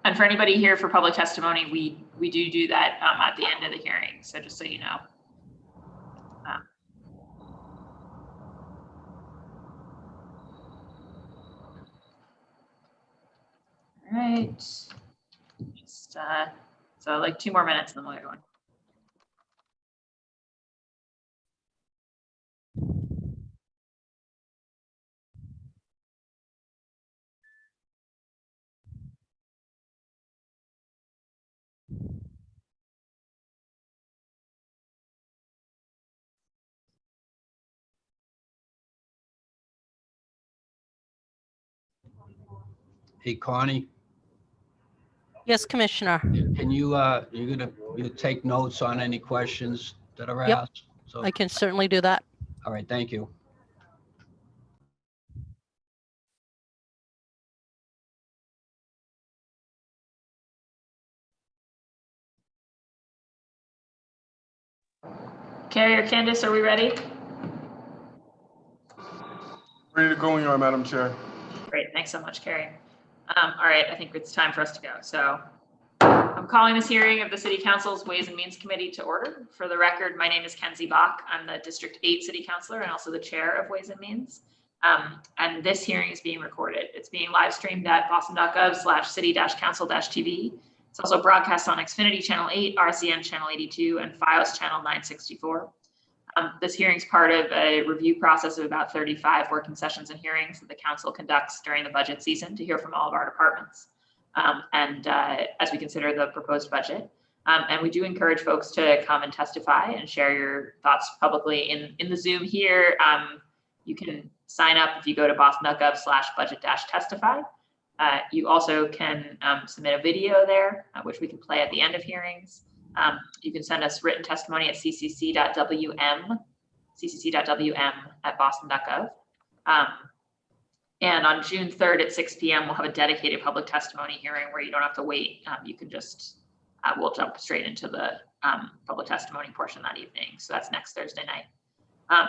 And for anybody here for public testimony, we do that at the end of the hearing. So just so you know. All right. Just so like 2 more minutes and then we'll get going. Hey, Connie, Yes, Commissioner. can you, you're gonna take notes on any questions that are Yep. asked? So, I can certainly do that. all right, thank you. Carrie or Candace, are we ready? Ready to go when you are, Madam Chair. Great, thanks so much, Carrie. All right, I think it's time for us to go. So I'm calling this hearing of the City Council's Ways and Means Committee to order. For the record, my name is Kenzie Bach. I'm the District 8 City Councilor and also the Chair of Ways and Means. And this hearing is being recorded. It's being live streamed at boston.gov/city-council-tv. It's also broadcast on Xfinity Channel 8, RCN Channel 82, and FiOS Channel 964. This hearing is part of a review process of about 35 working sessions and hearings that the council conducts during the budget season to hear from all of our departments as we consider the proposed budget. And we do encourage folks to come and testify and share your thoughts publicly in the Zoom here. You can sign up if you go to boston.gov/budget-testify. You also can submit a video there, which we can play at the end of hearings. You can send us written testimony at ccc.wm@boston.gov. And on June 3rd at 6 p.m., we'll have a dedicated public testimony hearing where you don't have to wait. You can just, we'll jump straight into the public testimony portion that evening. So that's next Thursday night.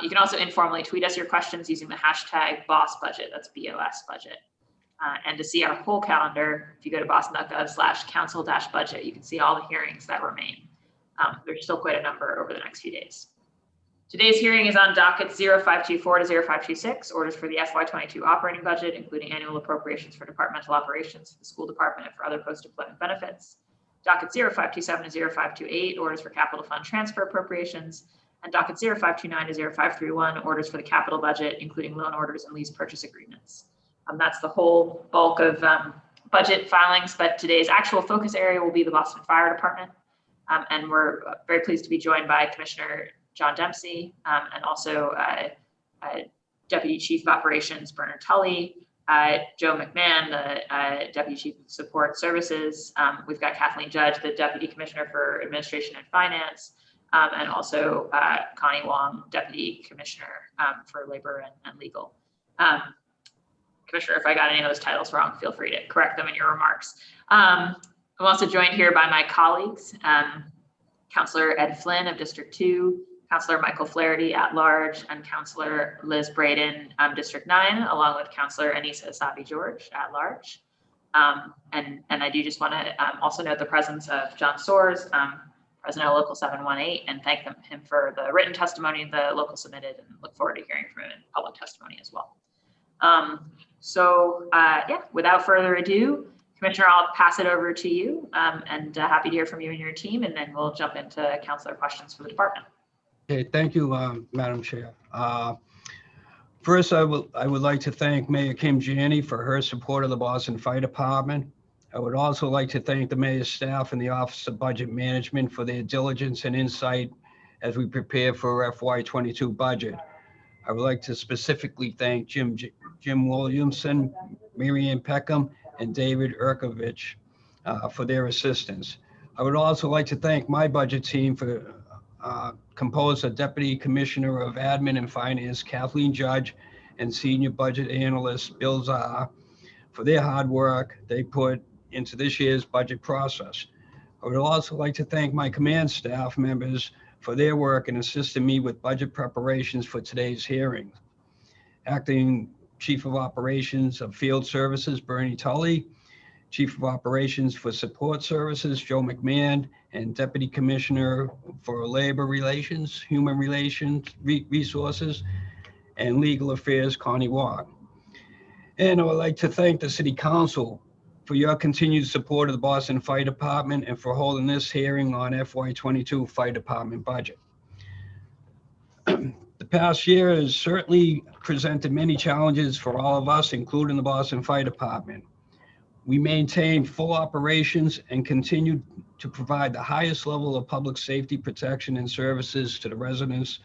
You can also informally tweet us your questions using the hashtag BOSSBudget, that's BOS budget. And to see our whole calendar, if you go to boston.gov/council-budget, you can see all the hearings that remain. There's still quite a number over the next few days. Today's hearing is on dockets 0524 to 0526, orders for the FY22 operating budget, including annual appropriations for departmental operations for the school department and for other post-employment benefits. Docket 0527 to 0528, orders for capital fund transfer appropriations. And docket 0529 to 0531, orders for the capital budget, including loan orders and lease purchase agreements. That's the whole bulk of budget filings, but today's actual focus area will be the Boston Fire Department. And we're very pleased to be joined by Commissioner John Dempsey and also Deputy Chief of Operations Bernard Tully, Joe McMahon, the Deputy Chief of Support Services. We've got Kathleen Judge, the Deputy Commissioner for Administration and Finance, and also Connie Wong, Deputy Commissioner for Labor and Legal. Commissioner, if I got any of those titles wrong, feel free to correct them in your remarks. I'm also joined here by my colleagues, Councillor Ed Flynn of District 2, Councillor Michael Flaherty at large, and Councillor Liz Braden, District 9, along with Councillor Anissa Asabi-George at large. And I do just want to also note the presence of John Soares, President of Local 718, and thank him for the written testimony the local submitted, and look forward to hearing from him in public testimony as well. Yeah, without further ado, Commissioner, I'll pass it over to you, and happy to hear from you and your team, and then we'll jump into councilor questions for the department. Okay, thank you, Madam Chair. First, I would like to thank Mayor Kim Janney for her support of the Boston Fire Department. I would also like to thank the mayor's staff and the Office of Budget Management for their diligence and insight as we prepare for FY22 budget. I would like to specifically thank Jim Williamson, Marianne Peckham, and David Urkovich for their assistance. I would also like to thank my budget team for composed of Deputy Commissioner of Admin and Finance, Kathleen Judge, and Senior Budget Analyst, Bill Zah, for their hard work they put into this year's budget process. I would also like to thank my command staff members for their work in assisting me with budget preparations for today's hearing. Acting Chief of Operations of Field Services, Bernie Tully, Chief of Operations for Support Services, Joe McMahon, and Deputy Commissioner for Labor Relations, Human Relations, Resources, and Legal Affairs, Connie Wong. And I would like to thank the City Council for your continued support of the Boston Fire Department and for holding this hearing on FY22 Fire Department budget. The past year has certainly presented many challenges for all of us, including the Boston Fire Department. We maintained full operations and continued to provide the highest level of public safety protection and services to the residents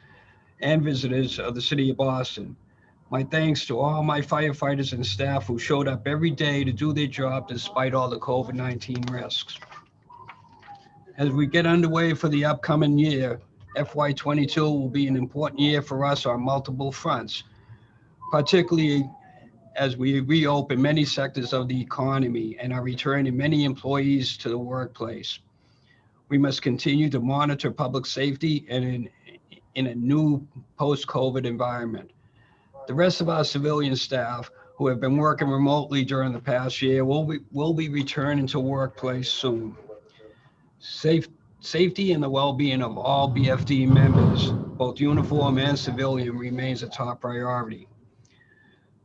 and visitors of the City of Boston. My thanks to all my firefighters and staff who showed up every day to do their job despite all the COVID-19 risks. As we get underway for the upcoming year, FY22 will be an important year for us on multiple fronts, particularly as we reopen many sectors of the economy and are returning many employees to the workplace. We must continue to monitor public safety and in a new post-COVID environment. The rest of our civilian staff who have been working remotely during the past year will be returning to workplace soon. Safety and the well-being of all BFD members, both uniform and civilian, remains a top priority.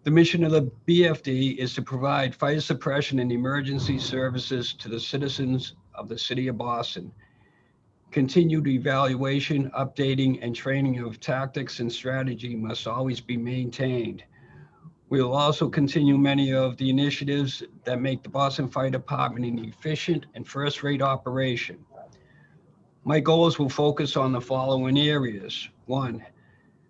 The mission of the BFD is to provide fire suppression and emergency services to the citizens of the City of Boston. Continued evaluation, updating, and training of tactics and strategy must always be maintained. We will also continue many of the initiatives that make the Boston Fire Department an efficient and first-rate operation. My goals will focus on the following areas. 1,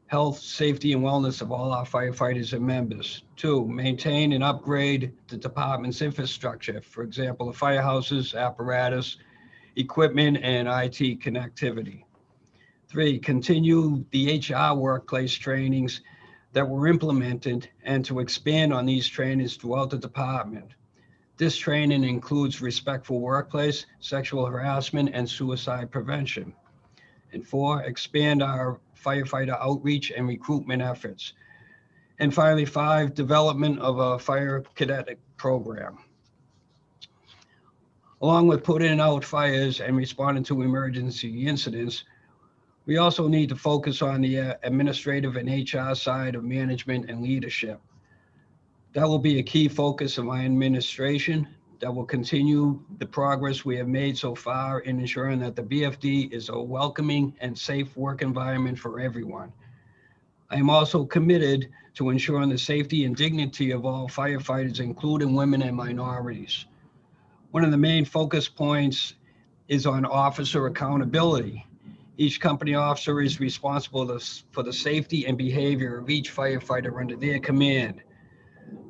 health, safety, and wellness of all our firefighters and members. 2, maintain and upgrade the department's infrastructure, for example, the firehouses, apparatus, equipment, and IT connectivity. 3, continue the HR workplace trainings that were implemented and to expand on these trainings throughout the department. This training includes respectful workplace, sexual harassment, and suicide prevention. And 4, expand our firefighter outreach and recruitment efforts. And finally, 5, development of a fire cadet program. Along with putting out fires and responding to emergency incidents, we also need to focus on the administrative and HR side of management and leadership. That will be a key focus of my administration that will continue the progress we have made so far in ensuring that the BFD is a welcoming and safe work environment for everyone. I am also committed to ensuring the safety and dignity of all firefighters, including women and minorities. One of the main focus points is on officer accountability. Each company officer is responsible for the safety and behavior of each firefighter under their command.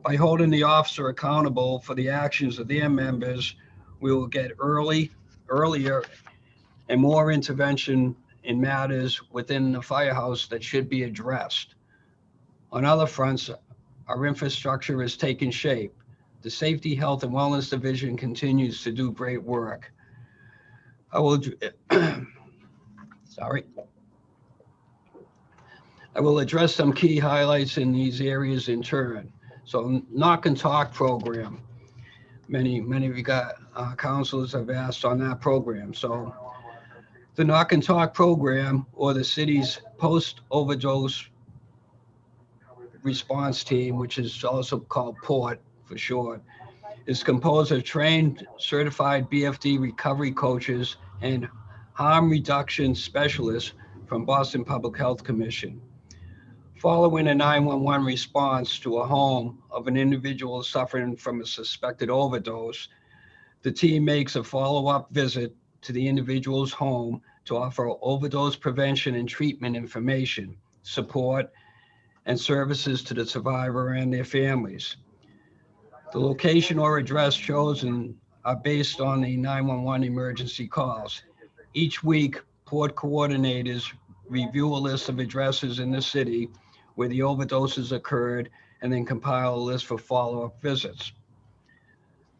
By holding the officer accountable for the actions of their members, we will get earlier and more intervention in matters within the firehouse that should be addressed. On other fronts, our infrastructure is taking shape. The Safety, Health, and Wellness Division continues to do great work. I will address some key highlights in these areas in turn. So, knock and talk program. Many of you councilors have asked on that program. So, the knock and talk program, or the city's post-overdose response team, which is also called PORT for short, is composed of trained, certified BFD recovery coaches and harm reduction specialists from Boston Public Health Commission. Following a 911 response to a home of an individual suffering from a suspected overdose, the team makes a follow-up visit to the individual's home to offer overdose prevention and treatment information, support, and services to the survivor and their families. The location or address chosen are based on the 911 emergency calls. Each week, port coordinators review a list of addresses in the city where the overdoses occurred and then compile a list for follow-up visits.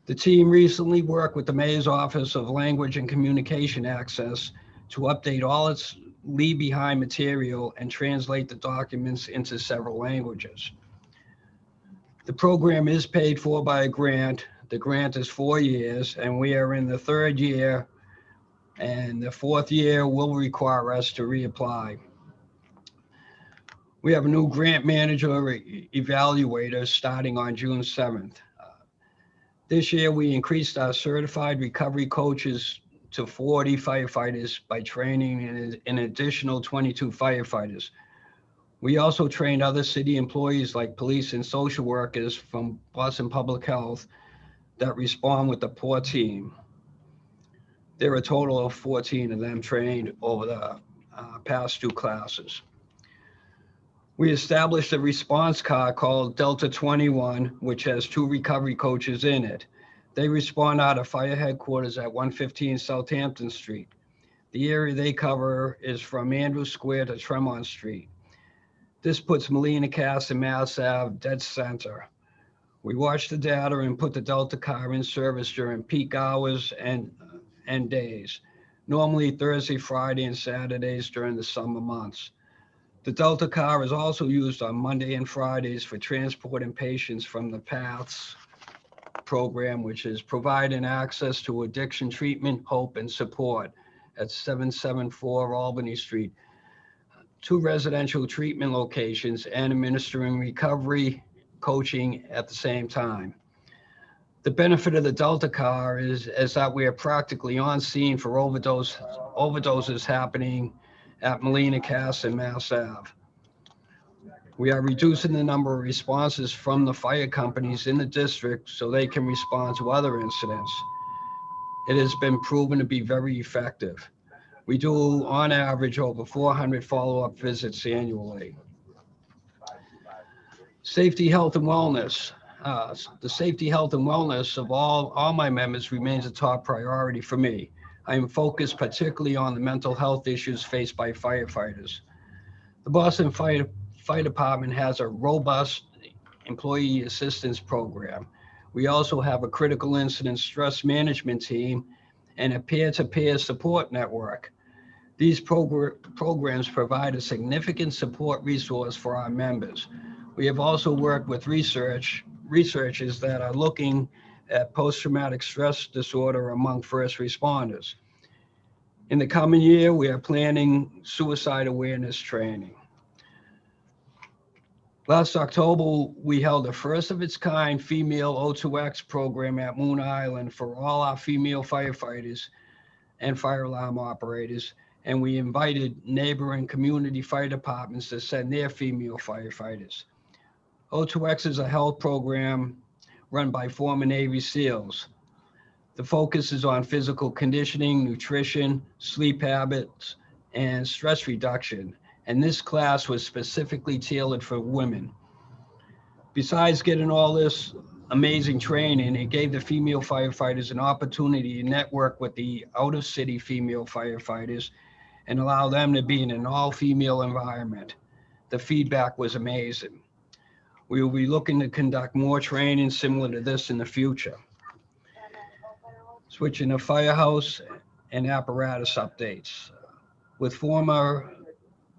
The team recently worked with the Mayor's Office of Language and Communication Access to update all its leave-behind material and translate the documents into several languages. The program is paid for by a grant The grant is 4 years, and we are in the 3rd year, and the 4th year will require us to reapply. We have a new grant manager evaluator starting on June 7th. This year, we increased our certified recovery coaches to 40 firefighters by training an additional 22 firefighters. We also trained other city employees like police and social workers from Boston Public Health that respond with the POR team. There are a total of 14 of them trained over the past 2 classes. We established a response car called Delta 21, which has 2 recovery coaches in it. They respond out of fire headquarters at 115 Southampton Street. The area they cover is from Andrews Square to Tremont Street. This puts Melina Cass and Mass Ave dead center. We watch the data and put the Delta car in service during peak hours and days, normally Thursday, Friday, and Saturdays during the summer months. The Delta car is also used on Monday and Fridays for transporting patients from the PATHS program, which is providing access to addiction treatment, hope, and support at 774 Albany Street, 2 residential treatment locations, and administering recovery coaching at the same time. The benefit of the Delta car is that we are practically on scene for overdoses happening at Melina Cass and Mass Ave. We are reducing the number of responses from the fire companies in the district so they can respond to other incidents. It has been proven to be very effective. We do, on average, over 400 follow-up visits annually. Safety, health, and wellness. The safety, health, and wellness of all my members remains a top priority for me. I am focused particularly on the mental health issues faced by firefighters. The Boston Fire Department has a robust employee assistance program. We also have a critical incident stress management team and a peer-to-peer support network. These programs provide a significant support resource for our members. We have also worked with researchers that are looking at post-traumatic stress disorder among first responders. In the coming year, we are planning suicide awareness training. Last October, we held the first of its kind female O2x program at Moon Island for all our female firefighters and fire alarm operators, and we invited neighboring community fire departments to send their female firefighters. O2x is a health program run by former Navy SEALs. The focus is on physical conditioning, nutrition, sleep habits, and stress reduction. And this class was specifically tailored for women. Besides getting all this amazing training, it gave the female firefighters an opportunity to network with the out-of-city female firefighters and allow them to be in an all-female environment. The feedback was amazing. We will be looking to conduct more training similar to this in the future. Switching to firehouse and apparatus updates. With former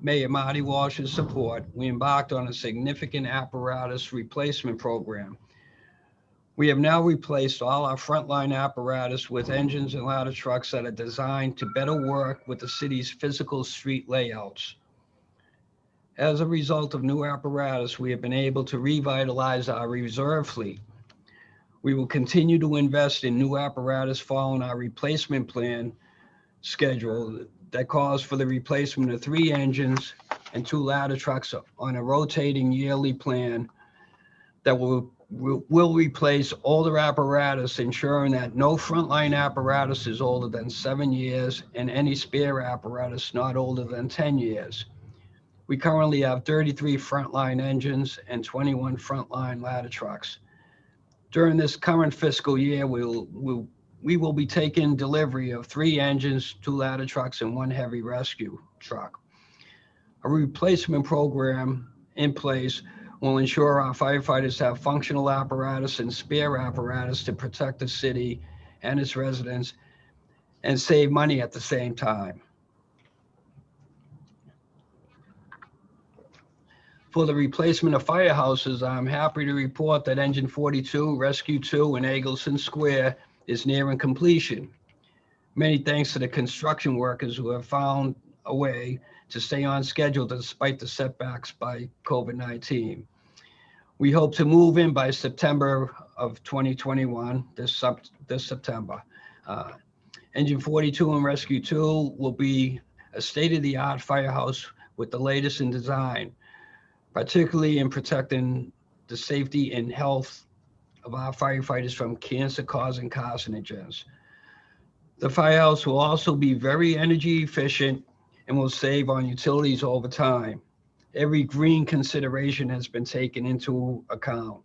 Mayor Marty Walsh's support, we embarked on a significant apparatus replacement program. We have now replaced all our frontline apparatus with engines and ladder trucks that are designed to better work with the city's physical street layouts. As a result of new apparatus, we have been able to revitalize our reserve fleet. We will continue to invest in new apparatus following our replacement plan schedule that calls for the replacement of 3 engines and 2 ladder trucks on a rotating yearly plan that will replace older apparatus, ensuring that no frontline apparatus is older than 7 years and any spare apparatus not older than 10 years. We currently have 33 frontline engines and 21 frontline ladder trucks. During this current fiscal year, we will be taking delivery of 3 engines, 2 ladder trucks, and 1 heavy rescue truck. A replacement program in place will ensure our firefighters have functional apparatus and spare apparatus to protect the city and its residents and save money at the same time. For the replacement of firehouses, I'm happy to report that Engine 42, Rescue 2, and Eggleston Square is nearing completion. Many thanks to the construction workers who have found a way to stay on schedule despite the setbacks by COVID-19. We hope to move in by September of 2021, this September. Engine 42 and Rescue 2 will be a state-of-the-art firehouse with the latest in design, particularly in protecting the safety and health of our firefighters from cancer-causing carcinogens. The firehouse will also be very energy efficient and will save on utilities over time. Every green consideration has been taken into account.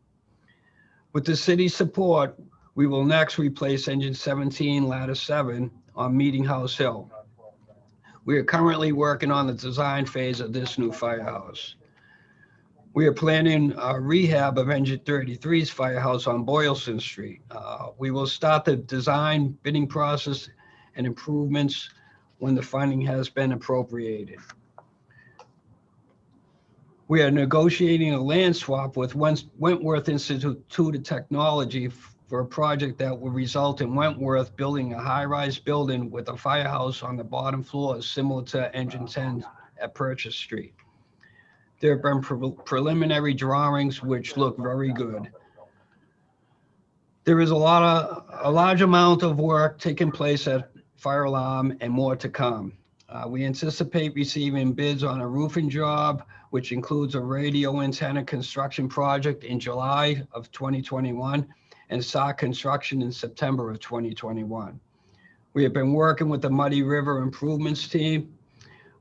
With the city's support, we will next replace Engine 17, Ladder 7 on Meeting House Hill. We are currently working on the design phase of this new firehouse. We are planning a rehab of Engine 33's firehouse on Boylston Street. We will start the design bidding process and improvements when the funding has been appropriated. We are negotiating a land swap with Wentworth Institute of Technology for a project that will result in Wentworth building a high-rise building with a firehouse on the bottom floor similar to Engine 10 at Purchase Street. There have been preliminary drawings which look very good. There is a large amount of work taking place at Fire Alarm and more to come. We anticipate receiving bids on a roofing job, which includes a radio antenna construction project in July of 2021 and start construction in September of 2021. We have been working with the Muddy River Improvements team.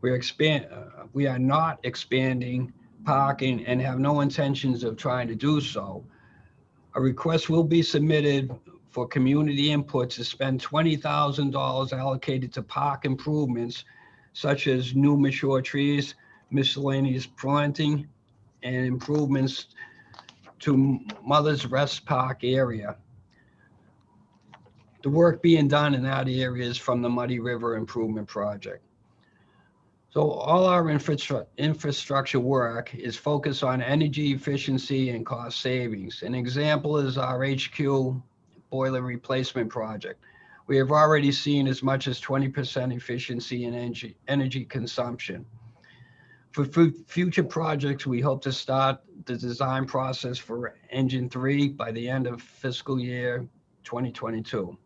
We are not expanding parking and have no intentions of trying to do so. A request will be submitted for community input to spend $20,000 allocated to park improvements, such as new mature trees, miscellaneous planting, and improvements to Mother's Rest Park area. The work being done in that area is from the Muddy River Improvement Project. So all our infrastructure work is focused on energy efficiency and cost savings. An example is our HQ boiler replacement project. We have already seen as much as 20% efficiency in energy consumption. For future projects, we hope to start the design process for Engine 3 by the end of fiscal year 2022.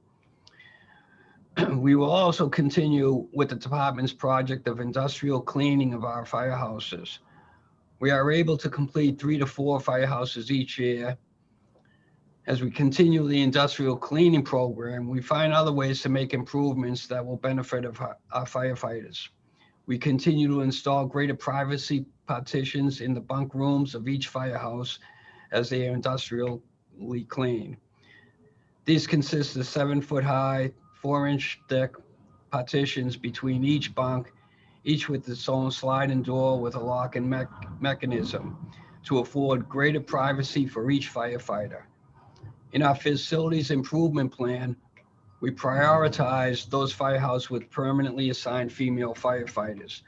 We will also continue with the department's project of industrial cleaning of our firehouses. We are able to complete 3 to 4 firehouses each year. As we continue the industrial cleaning program, we find other ways to make improvements that will benefit our firefighters. We continue to install greater privacy partitions in the bunk rooms of each firehouse as they are industrially cleaned. These consist of 7-foot high, 4-inch thick partitions between each bunk, each with its own sliding door with a locking mechanism to afford greater privacy for each firefighter. In our facilities improvement plan, we prioritize those firehouses with permanently assigned female firefighters.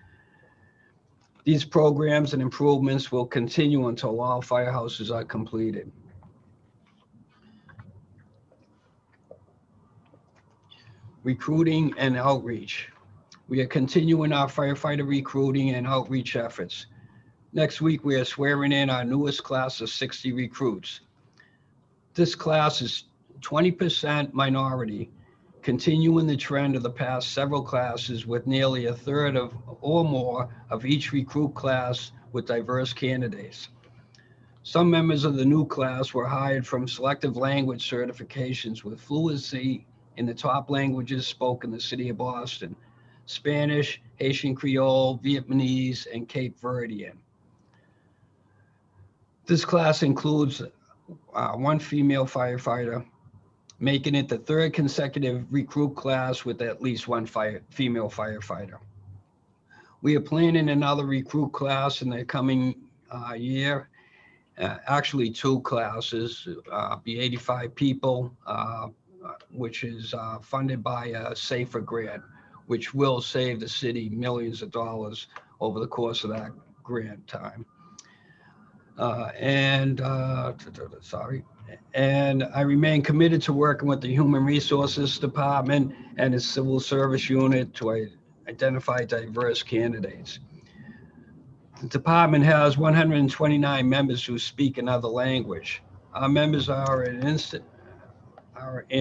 These programs and improvements will continue until all firehouses are completed. Recruiting and outreach. We are continuing our firefighter recruiting and outreach efforts. Next week, we are swearing in our newest class of 60 recruits. This class is 20% minority, continuing the trend of the past several classes with nearly a third of or more of each recruit class with diverse candidates. Some members of the new class were hired from selective language certifications with fluency in the top languages spoken in the city of Boston: Spanish, Haitian Creole, Vietnamese, and Cape Verdean. This class includes 1 female firefighter, making it the 3rd consecutive recruit class with at least 1 female firefighter. We are planning another recruit class in the coming year, actually 2 classes, be 85 people, which is funded by a SAFER grant, which will save the city millions of dollars over the course of that grant time. Sorry. And I remain committed to working with the Human Resources Department and its Civil Service Unit to identify diverse candidates. The department has 129 members who speak another language. Our members are in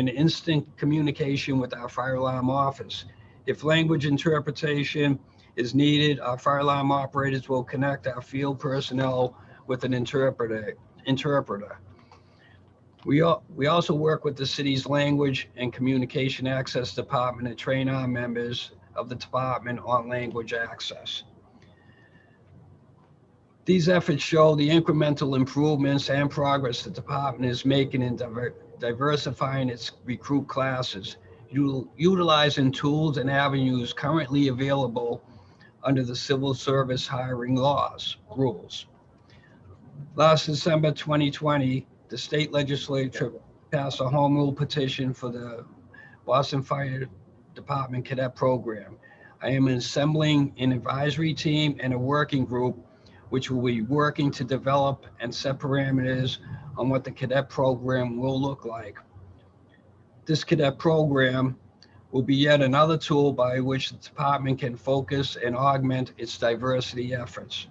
instant communication with our fire alarm office. If language interpretation is needed, our fire alarm operators will connect our field personnel with an interpreter. We also work with the city's language and communication access department to train our members of the department on language access. These efforts show the incremental improvements and progress the department is making in diversifying its recruit classes, utilizing tools and avenues currently available under the civil service hiring rules. Last December 2020, the state legislature passed a home rule petition for the Boston Fire Department Cadet Program. I am assembling an advisory team and a working group which will be working to develop and set parameters on what the cadet program will look like. This cadet program will be yet another tool by which the department can focus and augment its diversity efforts.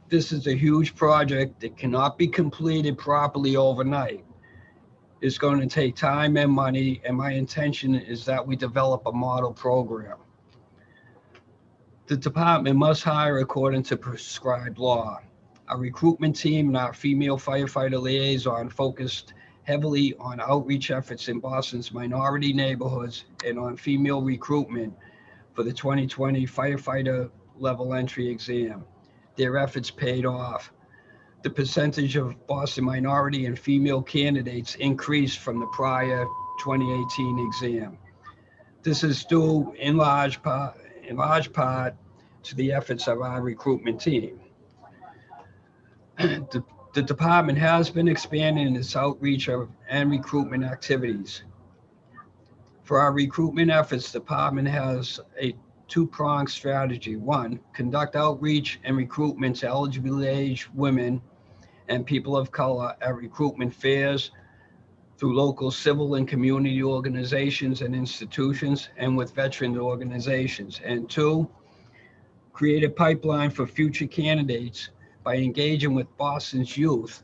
This is a huge project that cannot be completed properly overnight. It's going to take time and money, and my intention is that we develop a model program. The department must hire according to prescribed law. Our recruitment team and our female firefighter liaison focused heavily on outreach efforts in Boston's minority neighborhoods and on female recruitment for the 2020 firefighter level entry exam. Their efforts paid off. The percentage of Boston minority and female candidates increased from the prior 2018 exam. This is due in large part to the efforts of our recruitment team. The department has been expanding its outreach and recruitment activities. For our recruitment efforts, the department has a two-pronged strategy. One, conduct outreach and recruitment to eligible age women and people of color at recruitment fairs through local civil and community organizations and institutions and with veteran organizations. And two, create a pipeline for future candidates by engaging with Boston's youth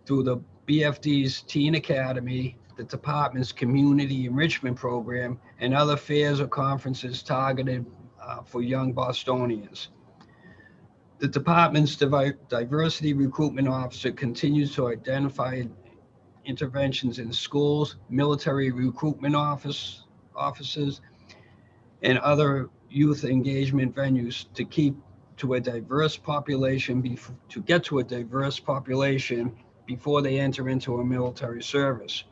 through the BFD's Teen Academy, the department's community enrichment program, and other fairs or conferences targeted for young Bostonians. The department's diversity recruitment officer continues to identify interventions in schools, military recruitment offices, and other youth engagement venues to get to a diverse population before they enter into a military service.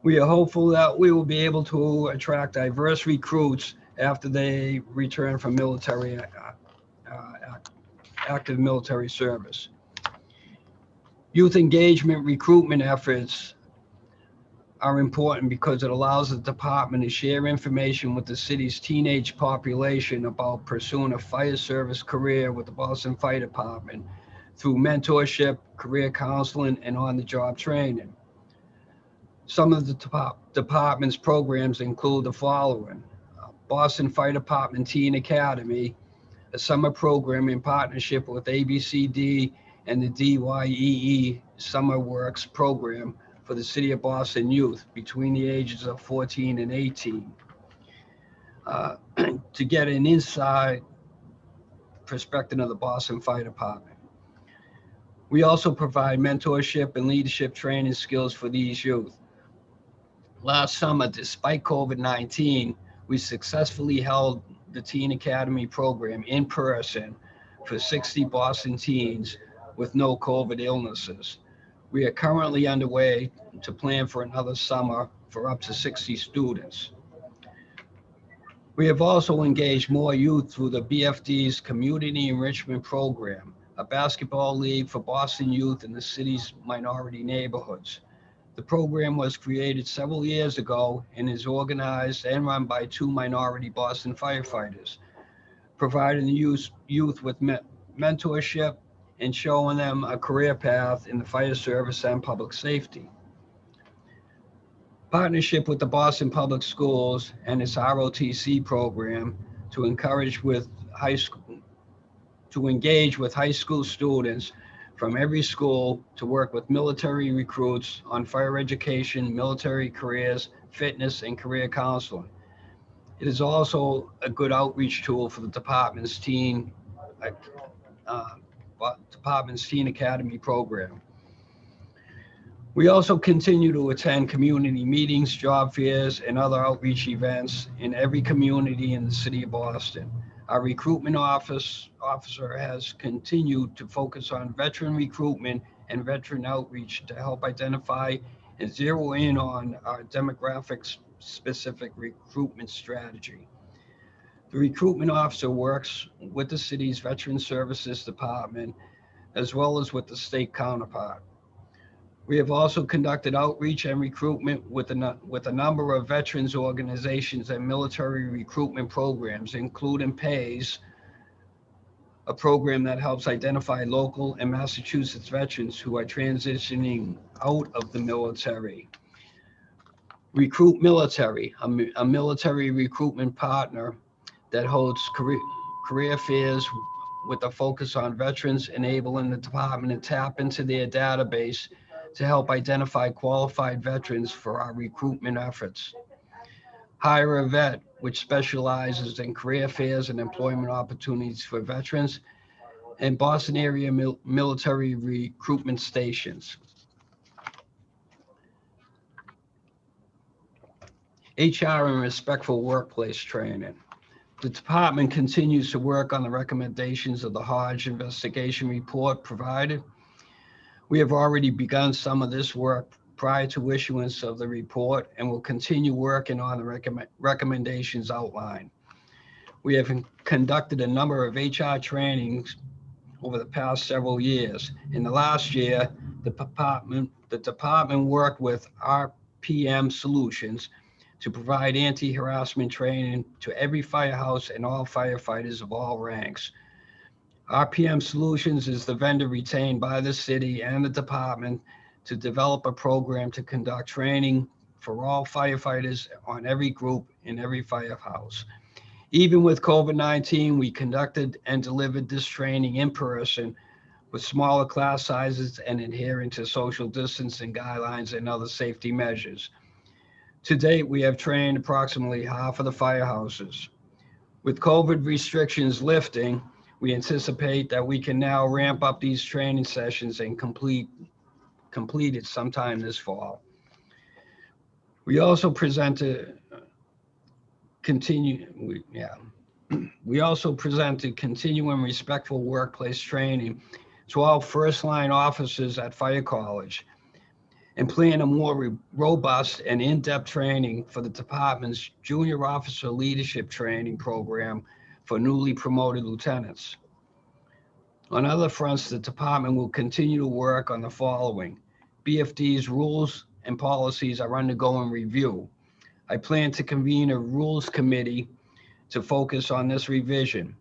We are hopeful that we will be able to attract diverse recruits after they return from active military service. Youth engagement recruitment efforts are important because it allows the department to share information with the city's teenage population about pursuing a fire service career with the Boston Fire Department through mentorship, career counseling, and on-the-job training. Some of the department's programs include the following: Boston Fire Department Teen Academy, a summer program in partnership with ABCD and the DYEE Summer Works program for the City of Boston youth between the ages of 14 and 18 to get an inside perspective of the Boston Fire Department. We also provide mentorship and leadership training skills for these youth. Last summer, despite COVID-19, we successfully held the Teen Academy program in person for 60 Boston teens with no COVID illnesses. We are currently underway to plan for another summer for up to 60 students. We have also engaged more youth through the BFD's Community Enrichment Program, a basketball league for Boston youth in the city's minority neighborhoods. The program was created several years ago and is organized and run by two minority Boston firefighters, providing the youth with mentorship and showing them a career path in the fire service and public safety. Partnership with the Boston Public Schools and its ROTC program to engage with high school students from every school to work with military recruits on fire education, military careers, fitness, and career counseling. It is also a good outreach tool for the department's teen academy program. We also continue to attend community meetings, job fairs, and other outreach events in every community in the city of Boston. Our recruitment officer has continued to focus on veteran recruitment and veteran outreach to help identify and zero in on our demographic-specific recruitment strategy. The recruitment officer works with the city's Veteran Services Department as well as with the state counterpart. We have also conducted outreach and recruitment with a number of veterans organizations and military recruitment programs, including PAYS, a program that helps identify local and Massachusetts veterans who are transitioning out of the military. Recruit Military, a military recruitment partner that holds career fairs with a focus on veterans, enabling the department to tap into their database to help identify qualified veterans for our recruitment efforts. Hire a Vet, which specializes in career fairs and employment opportunities for veterans, and Boston area military recruitment stations. HR and respectful workplace training. The department continues to work on the recommendations of the Hodge investigation report provided. We have already begun some of this work prior to issuance of the report and will continue working on the recommendations outlined. We have conducted a number of HR trainings over the past several years. In the last year, the department worked with RPM Solutions to provide anti-harassment training to every firehouse and all firefighters of all ranks. RPM Solutions is the vendor retained by the city and the department to develop a program to conduct training for all firefighters on every group in every firehouse. Even with COVID-19, we conducted and delivered this training in person with smaller class sizes and adhering to social distancing guidelines and other safety measures. To date, we have trained approximately half of the firehouses. With COVID restrictions lifting, we anticipate that we can now ramp up these training sessions and complete it sometime this fall. We also presented continuing respectful workplace training to all first-line officers at Fire College and plan a more robust and in-depth training for the department's junior officer leadership training program for newly promoted lieutenants. On other fronts, the department will continue to work on the following. BFD's rules and policies are undergoing review. I plan to convene a rules committee to focus on this revision.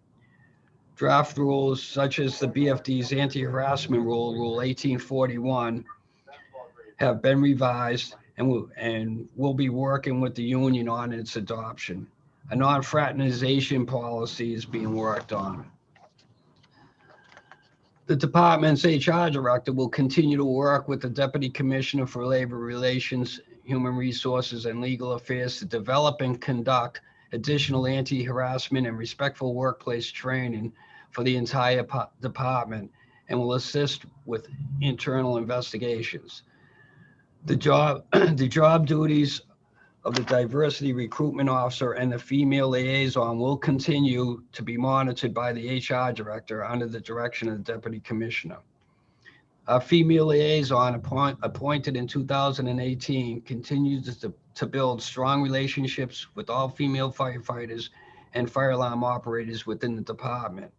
Draft rules such as the BFD's anti-harassment rule, Rule 1841, have been revised and we'll be working with the union on its adoption. A non-fraternization policy is being worked on. The department's HR director will continue to work with the Deputy Commissioner for Labor Relations, Human Resources, and Legal Affairs to develop and conduct additional anti-harassment and respectful workplace training for the entire department and will assist with internal investigations. The job duties of the diversity recruitment officer and the female liaison will continue to be monitored by the HR director under the direction of the deputy commissioner. Our female liaison appointed in 2018 continues to build strong relationships with all female firefighters and fire alarm operators within the department.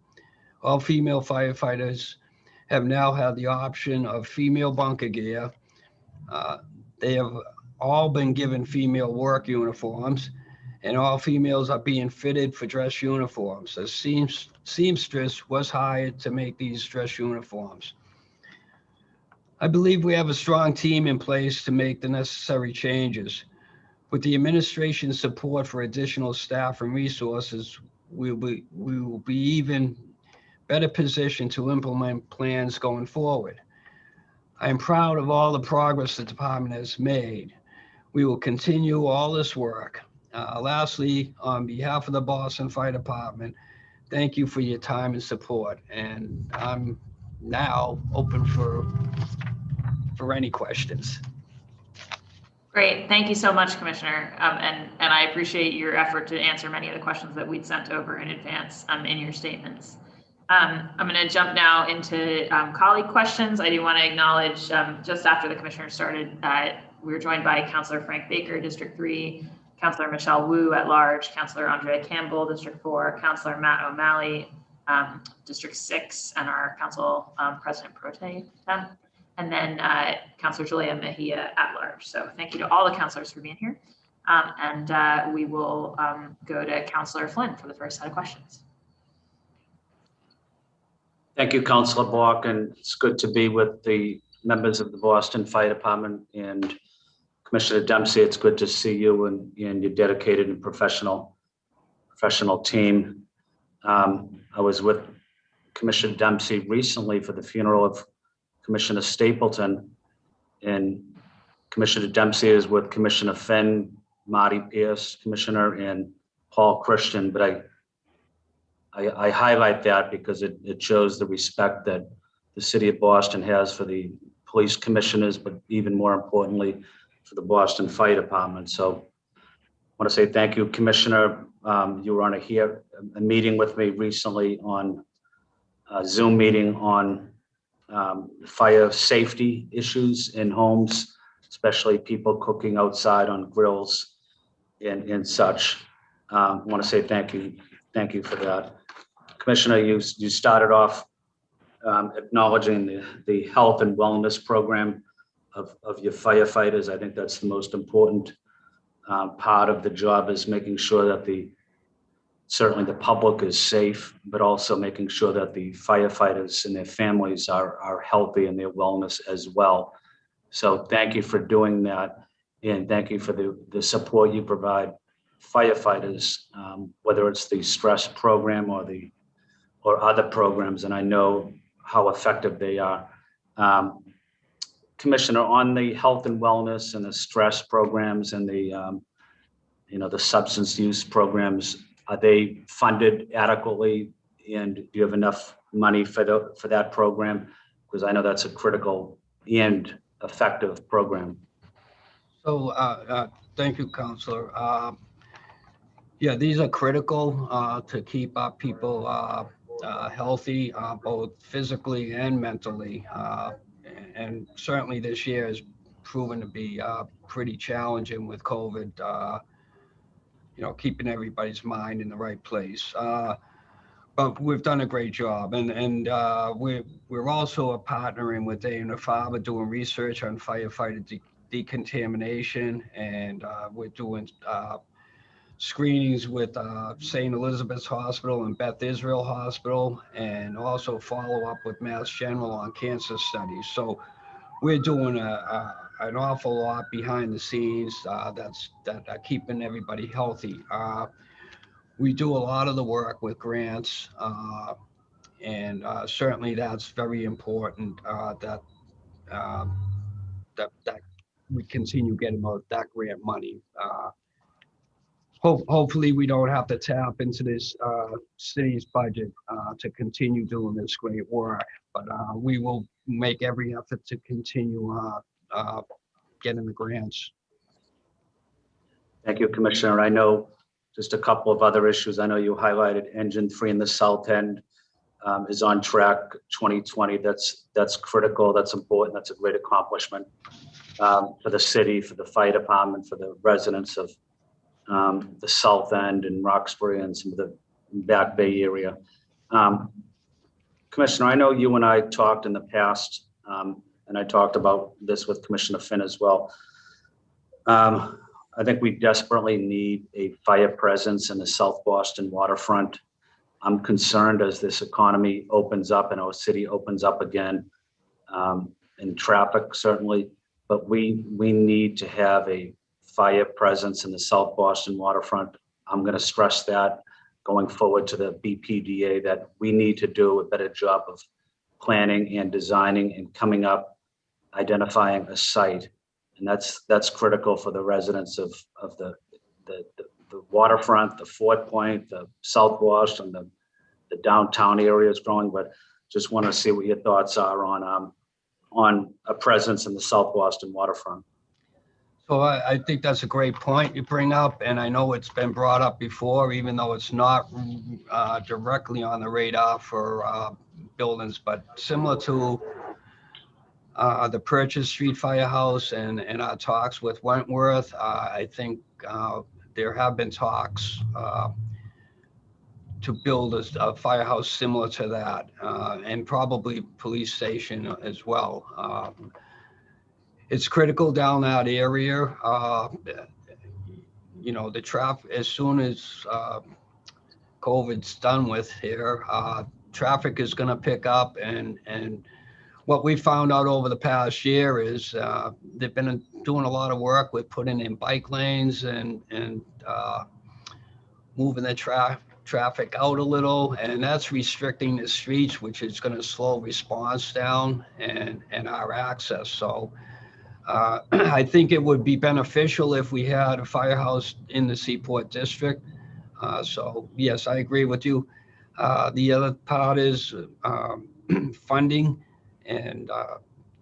All female firefighters have now had the option of female bunker gear. They have all been given female work uniforms, and all females are being fitted for dress uniforms. A seamstress was hired to make these dress uniforms. I believe we have a strong team in place to make the necessary changes. With the administration's support for additional staff and resources, we will be even better positioned to implement plans going forward. I am proud of all the progress the department has made. We will continue all this work. Lastly, on behalf of the Boston Fire Department, thank you for your time and support. And I'm now open for any questions. Great, thank you so much, Commissioner. And I appreciate your effort to answer many of the questions that we'd sent over in advance in your statements. I'm going to jump now into colleague questions. I do want to acknowledge just after the Commissioner started, we were joined by Councillor Frank Baker, District 3, Councillor Michelle Wu at large, Councillor Andrea Campbell, District 4, Councillor Matt O'Malley, District 6, and our Council President Pro Tem, and then Councillor Julia Mejia at large. So thank you to all the councillors for being here. And we will go to Councillor Flynn for the first set of questions. Thank you, Councillor Bork, and it's good to be with the members of the Boston Fire Department and Commissioner Dempsey. It's good to see you and your dedicated and professional team. I was with Commissioner Dempsey recently for the funeral of Commissioner Stapleton, and Commissioner Dempsey is with Commissioner Finn, Marty Pierce, Commissioner, and Paul Christian. But I highlight that because it shows the respect that the city of Boston has for the police commissioners, but even more importantly, for the Boston Fire Department. So I want to say thank you, Commissioner. You were on a meeting with me recently on a Zoom meeting on fire safety issues in homes, especially people cooking outside on grills and such. I want to say thank you for that. Commissioner, you started off acknowledging the health and wellness program of your firefighters. I think that's the most important part of the job, is making sure that certainly the public is safe, but also making sure that the firefighters and their families are healthy in their wellness as well. So thank you for doing that, and thank you for the support you provide firefighters, whether it's the stress program or other programs, and I know how effective they are. Commissioner, on the health and wellness and the stress programs and the substance use programs, are they funded adequately, and do you have enough money for that program? Because I know that's a critical and effective program. So thank you, Councillor. Yeah, these are critical to keep our people healthy, both physically and mentally. And certainly this year has proven to be pretty challenging with COVID, keeping everybody's mind in the right place. But we've done a great job. And we're also partnering with ANFABA doing research on firefighter decontamination. And we're doing screenings with St. Elizabeth's Hospital and Beth Israel Hospital, and also follow up with Mass General on cancer studies. So we're doing an awful lot behind the scenes that are keeping everybody healthy. We do a lot of the work with grants, and certainly that's very important that we continue getting that grant money. Hopefully we don't have to tap into this city's budget to continue doing this great work, but we will make every effort to continue getting the grants. Thank you, Commissioner. I know just a couple of other issues. I know you highlighted Engine 3 in the South End is on track 2020. That's critical. That's important. That's a great accomplishment for the city, for the fire department, for the residents of the South End and Roxbury and some of the Back Bay area. Commissioner, I know you and I talked in the past, and I talked about this with Commissioner Finn as well. I think we desperately need a fire presence in the South Boston waterfront. I'm concerned as this economy opens up and our city opens up again, in traffic certainly, but we need to have a fire presence in the South Boston waterfront. I'm going to stress that going forward to the BPDA, that we need to do a better job of planning and designing and coming up, identifying a site. And that's critical for the residents of the waterfront, the Fort Point, the South Boston, the downtown area is growing, but just want to see what your thoughts are on a presence in the South Boston waterfront. So I think that's a great point you bring up, and I know it's been brought up before, even though it's not directly on the radar for buildings, but similar to the Purchase Street Firehouse and our talks with Wentworth, I think there have been talks to build a firehouse similar to that, and probably police station as well. It's critical down that area. You know, the traffic, as soon as COVID's done with here, traffic is going to pick up. And what we found out over the past year is they've been doing a lot of work with putting in bike lanes and moving the traffic out a little, and that's restricting the streets, which is going to slow response down and our access. So I think it would be beneficial if we had a firehouse in the Seaport District. So yes, I agree with you. The other part is funding. And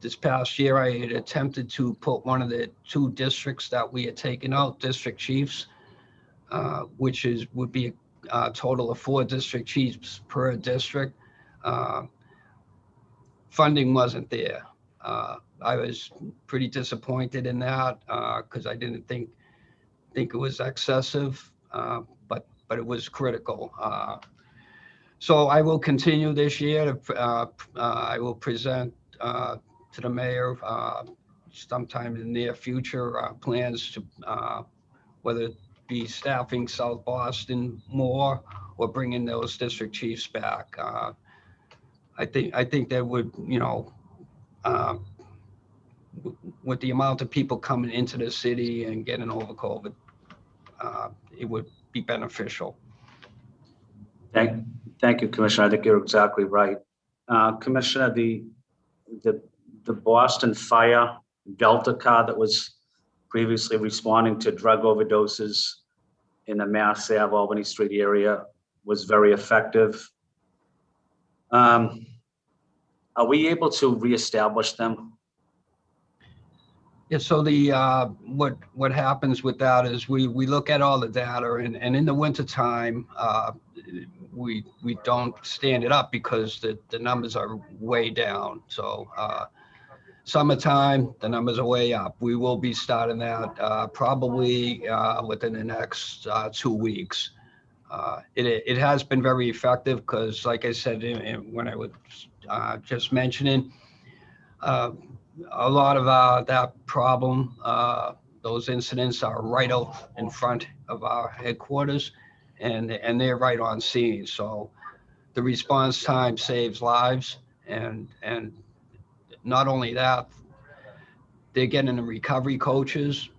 this past year, I had attempted to put one of the 2 districts that we had taken out, district chiefs, which would be a total of 4 district chiefs per district. Funding wasn't there. I was pretty disappointed in that because I didn't think it was excessive, but it was critical. So I will continue this year. I will present to the mayor sometime in the near future plans to whether it be staffing South Boston more or bringing those district chiefs back. I think that would, you know, with the amount of people coming into the city and getting over COVID, it would be beneficial. Thank you, Commissioner. I think you're exactly right. Commissioner, the Boston Fire Delta car that was previously responding to drug overdoses in the Mass Ave Albany Street area was very effective. Are we able to reestablish them? Yeah, so the what happens with that is we look at all the data, and in the wintertime, we don't stand it up because the numbers are way down. So summertime, the numbers are way up. We will be starting that probably within the next 2 weeks. It has been very effective because, like I said, when I was just mentioning, a lot of that problem, those incidents are right out in front of our headquarters, and they're right on scene. So the response time saves lives, and not only that, they're getting the recovery coaches.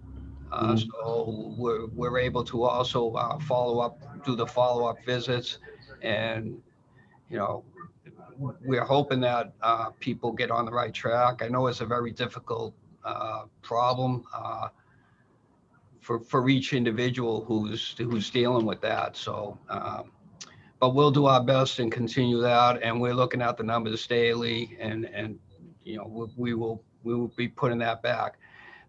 So we're able to also do the follow-up visits, and you know, we're hoping that people get on the right track. I know it's a very difficult problem for each individual who's dealing with that. So, but we'll do our best and continue that. And we're looking at the numbers daily, and you know, we will be putting that back.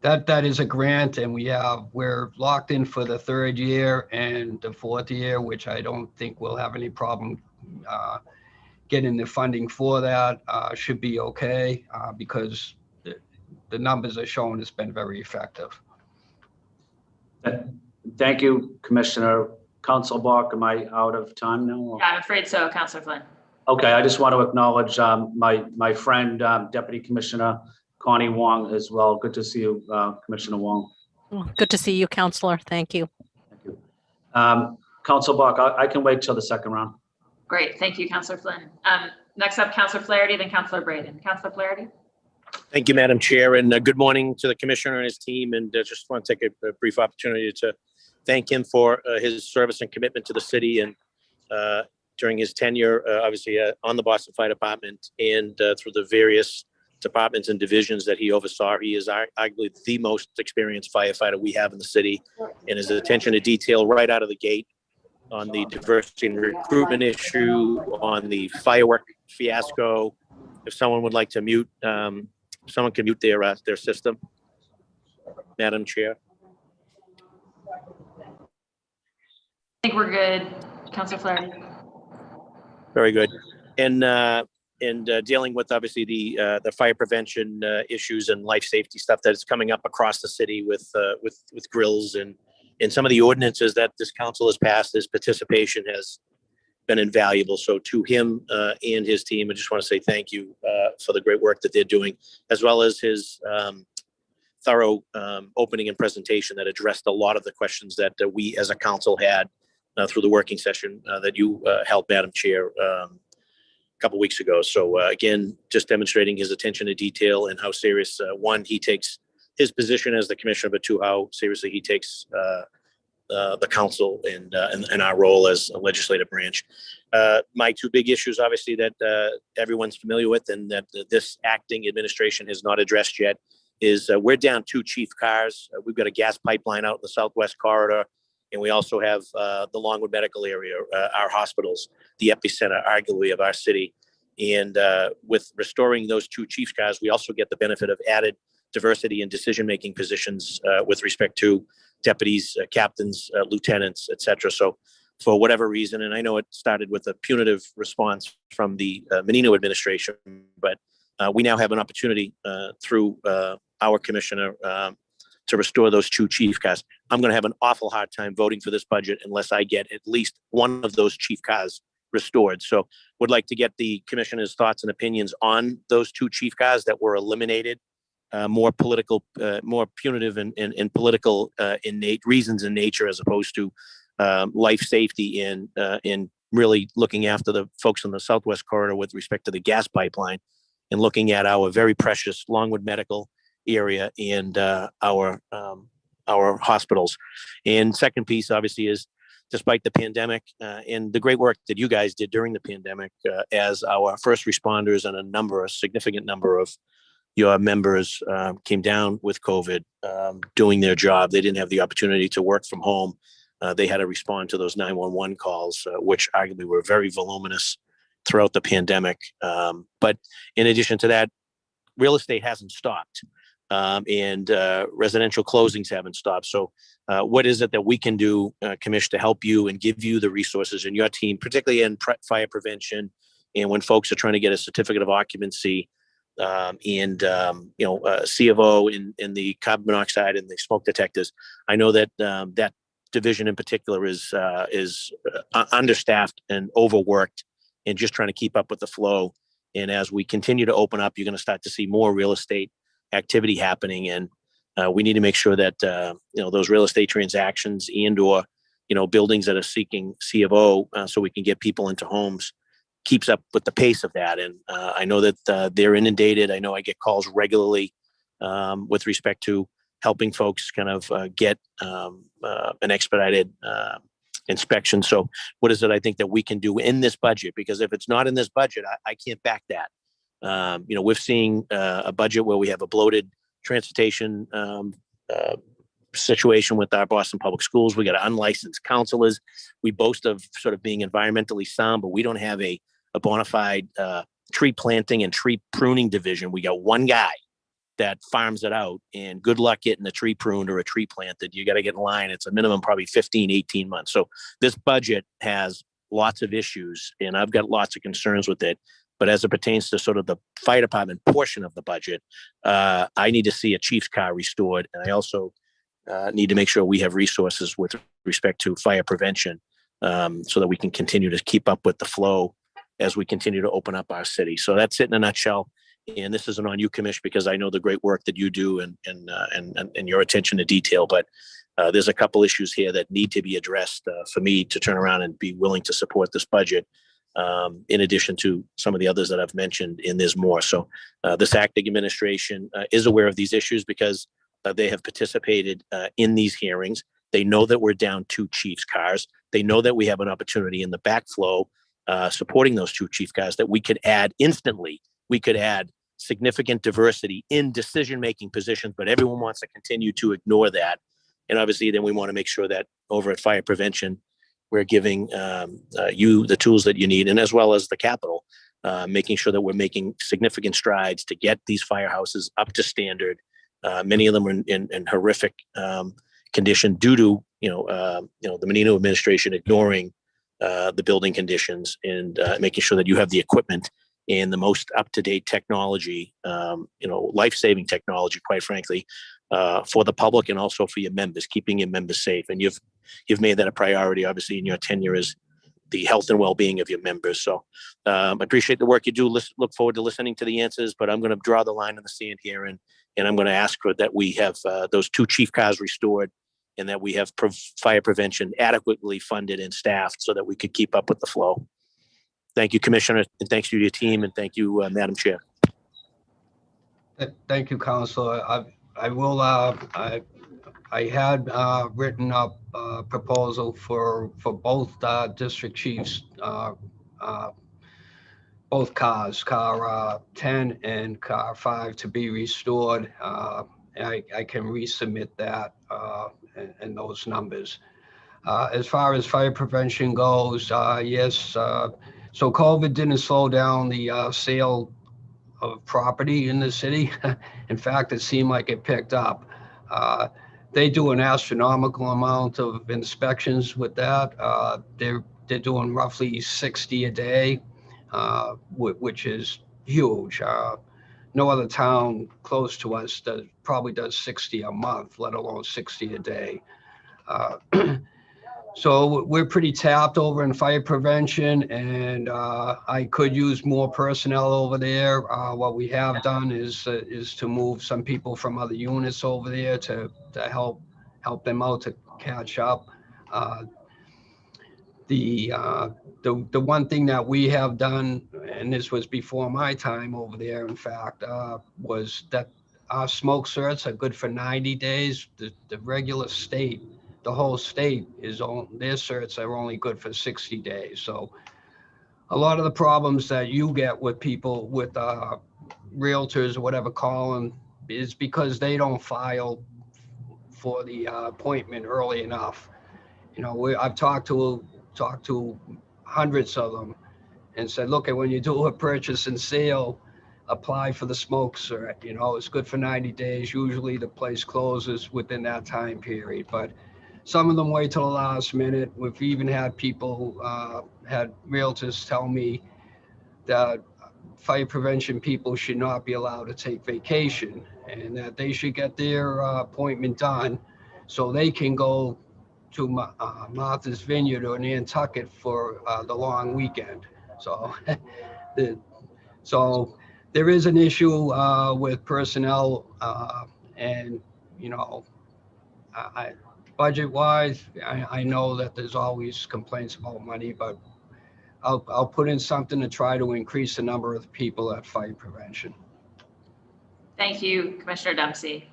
That is a grant, and we're locked in for the 3rd year and the 4th year, which I don't think we'll have any problem getting the funding for. That should be okay because the numbers are showing it's been very effective. Thank you, Commissioner. Councilor Bach, am I out of time now? Yeah, I'm afraid so, Councillor Flynn. Okay, I just want to acknowledge my friend, Deputy Commissioner Connie Wong as well. Good to see you, Commissioner Wong. Good to see you, Counselor. Thank you. Thank you. Council Bach, I can wait till the second round. Great, thank you, Councillor Flynn. Next up, Councillor Flaherty, then Councillor Braden. Councillor Flaherty? Thank you, Madam Chair, and good morning to the Commissioner and his team. And just want to take a brief opportunity to thank him for his service and commitment to the city and during his tenure, obviously on the Boston Fire Department and through the various departments and divisions that he oversaw. He is arguably the most experienced firefighter we have in the city, and his attention to detail right out of the gate on the diversity and recruitment issue, on the firework fiasco. If someone would like to mute, someone can mute their system. Madam Chair. I think we're good, Councillor Flaherty. Very good. And dealing with obviously the fire prevention issues and life safety stuff that is coming up across the city with grills and some of the ordinances that this council has passed, his participation has been invaluable. So to him and his team, I just want to say thank you for the great work that they're doing, as well as his thorough opening and presentation that addressed a lot of the questions that we as a council had through the working session that you held, Madam Chair, a couple weeks ago. So again, just demonstrating his attention to detail and how serious, one, he takes his position as the commissioner, but two, how seriously he takes the council and our role as a legislative branch. My two big issues, obviously, that everyone's familiar with and that this acting administration has not addressed yet is we're down 2 chief cars. We've got a gas pipeline out in the southwest corridor, and we also have the Longwood Medical area, our hospitals, the epicenter, arguably, of our city. And with restoring those 2 chief cars, we also get the benefit of added diversity in decision-making positions with respect to deputies, captains, lieutenants, et cetera. So for whatever reason, and I know it started with a punitive response from the Menino administration, but we now have an opportunity through our commissioner to restore those 2 chief cars. I'm going to have an awful hard time voting for this budget unless I get at least one of those chief cars restored. So would like to get the commissioner's thoughts and opinions on those 2 chief cars that were eliminated, more political, more punitive and political innate reasons in nature, as opposed to life safety and really looking after the folks in the southwest corridor with respect to the gas pipeline and looking at our very precious Longwood Medical area and our hospitals. And second piece, obviously, is despite the pandemic and the great work that you guys did during the pandemic as our first responders and a significant number of your members came down with COVID doing their job. They didn't have the opportunity to work from home. They had to respond to those 911 calls, which arguably were very voluminous throughout the pandemic. But in addition to that, real estate hasn't stopped. And residential closings haven't stopped. So what is it that we can do, Commish, to help you and give you the resources and your team, particularly in fire prevention and when folks are trying to get a certificate of occupancy and C of O in the carbon monoxide and the smoke detectors? I know that that division in particular is understaffed and overworked and just trying to keep up with the flow. And as we continue to open up, you're going to start to see more real estate activity happening, and we need to make sure that those real estate transactions and/or buildings that are seeking C of O, so we can get people into homes, keeps up with the pace of that. And I know that they're inundated. I know I get calls regularly with respect to helping folks kind of get an expedited inspection. So what is it I think that we can do in this budget? Because if it's not in this budget, I can't back that. We're seeing a budget where we have a bloated transportation situation with our Boston Public Schools. We got unlicensed counselors. We boast of sort of being environmentally sound, but we don't have a bona fide tree planting and tree pruning division. We got one guy that farms it out, and good luck getting a tree pruned or a tree planted. You got to get in line. It's a minimum probably 15, 18 months. So this budget has lots of issues, and I've got lots of concerns with it. But as it pertains to sort of the fire department portion of the budget, I need to see a chief's car restored. And I also need to make sure we have resources with respect to fire prevention so that we can continue to keep up with the flow as we continue to open up our city. So that's it in a nutshell. and this isn't on you, Commish, because I know the great work that you do and your attention to detail, but there's a couple issues here that need to be addressed for me to turn around and be willing to support this budget, in addition to some of the others that I've mentioned, and there's more. So this acting administration is aware of these issues because they have participated in these hearings. They know that we're down 2 chiefs cars. They know that we have an opportunity in the backflow supporting those 2 chief cars that we could add instantly. We could add significant diversity in decision-making positions, but everyone wants to continue to ignore that. And obviously, then we want to make sure that over at fire prevention, we're giving you the tools that you need, and as well as the capital, making sure that we're making significant strides to get these firehouses up to standard. Many of them are in horrific condition due to the Menino administration ignoring the building conditions and making sure that you have the equipment and the most up-to-date technology, life-saving technology, quite frankly, for the public and also for your members, keeping your members safe. And you've made that a priority, obviously, in your tenure is the health and well-being of your members. So I appreciate the work you do. Look forward to listening to the answers, but I'm going to draw the line in the sand here, and I'm going to ask for that we have those 2 chief cars restored, and that we have fire prevention adequately funded and staffed so that we could keep up with the flow. Thank you, Commissioner, and thanks to your team, and thank you, Madam Chair. Thank you, Councilor. I will. I had written up a proposal for both district chiefs, both cars, car 10 and car 5, to be restored. I can resubmit that and those numbers. As far as fire prevention goes, yes. So COVID didn't slow down the sale of property in the city. In fact, it seemed like it picked up. They do an astronomical amount of inspections with that. They're doing roughly 60 a day, which is huge. No other town close to us probably does 60 a month, let alone 60 a day. So we're pretty tapped over in fire prevention, and I could use more personnel over there. What we have done is to move some people from other units over there to help them out to catch up. The one thing that we have done, and this was before my time over there, in fact, was that our smoke certs are good for 90 days. The regular state, the whole state, their certs are only good for 60 days. So a lot of the problems that you get with people, with realtors or whatever, call them, is because they don't file for the appointment early enough. I've talked to hundreds of them and said, look, when you do a purchase and sale, apply for the smoke cert. It's good for 90 days. Usually the place closes within that time period, but some of them wait till the last minute. We've even had people, had realtors tell me that fire prevention people should not be allowed to take vacation, and that they should get their appointment done so they can go to Martha's Vineyard or Nantucket for the long weekend. So, so there is an issue with personnel, and budget-wise, I know that there's always complaints about money, but I'll put in something to try to increase the number of people at fire prevention. Thank you, Commissioner Dempsey.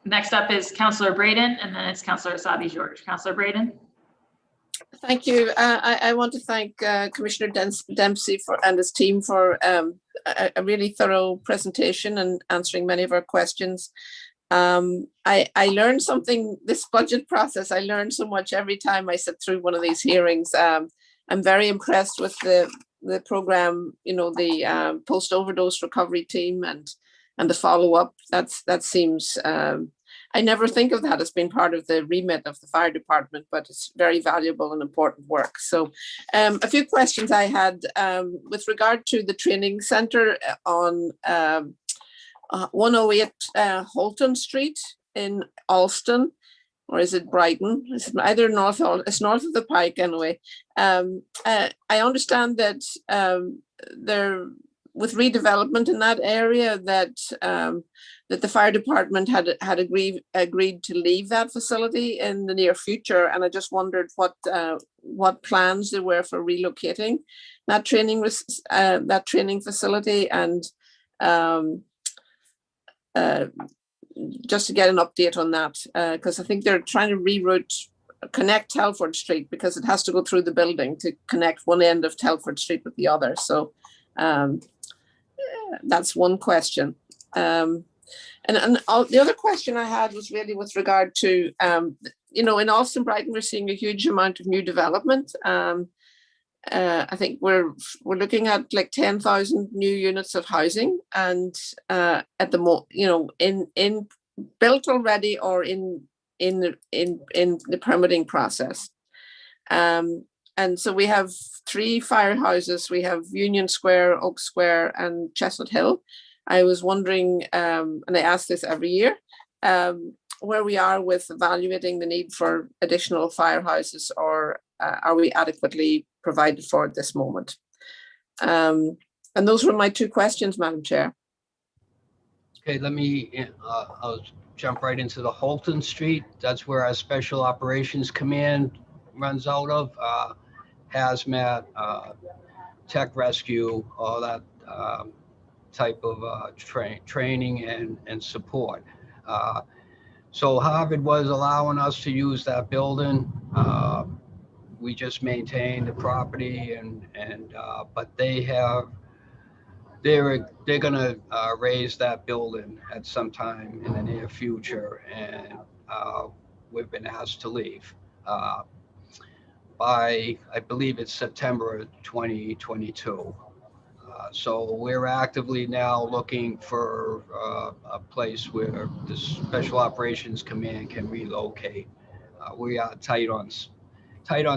Next up is Councillor Braden, and then it's Councillor Asabi George. Councillor Braden. Thank you. I want to thank Commissioner Dempsey and his team for a really thorough presentation and answering many of our questions. I learned something this budget process. I learned so much every time I sit through one of these hearings. I'm very impressed with the program, the post overdose recovery team and the follow up. That seems. I never think of that as being part of the remit of the fire department, but it's very valuable and important work. So a few questions I had with regard to the training centre on 108 Holton Street in Alston, or is it Brighton? It's either it's north of the Pike anyway. I understand that with redevelopment in that area that that the fire department had agreed to leave that facility in the near future, and I just wondered what plans there were for relocating that training facility, and just to get an update on that, because I think they're trying to connect Telford Street, because it has to go through the building to connect one end of Telford Street with the other. So that's one question. And the other question I had was really with regard to, you know, in Alston Brighton, we're seeing a huge amount of new development. I think we're looking at like 10,000 new units of housing, and at the moment, you know, in built already or in the permitting process. And so we have 3 firehouses. We have Union Square, Oak Square, and Chestnut Hill. I was wondering, and I ask this every year, where we are with evaluating the need for additional firehouses, or are we adequately provided for at this moment? And those were my 2 questions, Madam Chair. Okay, let me, I'll jump right into the Holton Street. That's where our Special Operations Command runs out of. Hazmat, tech rescue, all that type of training and support. So Harvard was allowing us to use that building. We just maintain the property, but they're gonna raise that building at some time in the near future, and we've been asked to leave by, I believe it's September 2022. So we're actively now looking for a place where the Special Operations Command can relocate. We are tight on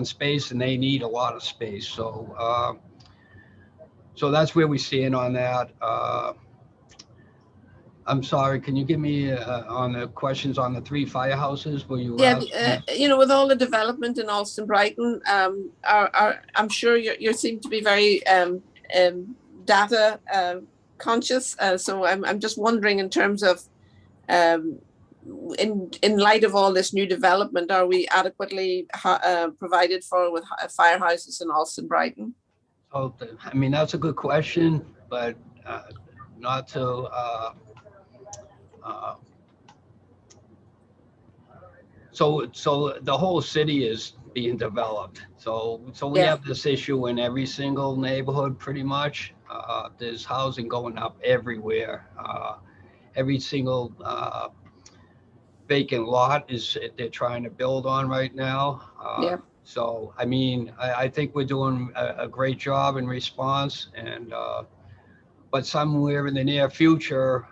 space, and they need a lot of space. So so that's where we stand on that. I'm sorry, can you give me on the questions on the 3 firehouses? Will you? Yeah, you know, with all the development in Alston Brighton, I'm sure you seem to be very data conscious. So I'm just wondering, in terms of in light of all this new development, are we adequately provided for with firehouses in Alston Brighton? Oh, I mean, that's a good question, but not to. So the whole city is being developed. So we have this issue in every single neighborhood, pretty much. There's housing going up everywhere. Every single vacant lot they're trying to build on right now. So I mean, I think we're doing a great job in response, and but somewhere in the near future,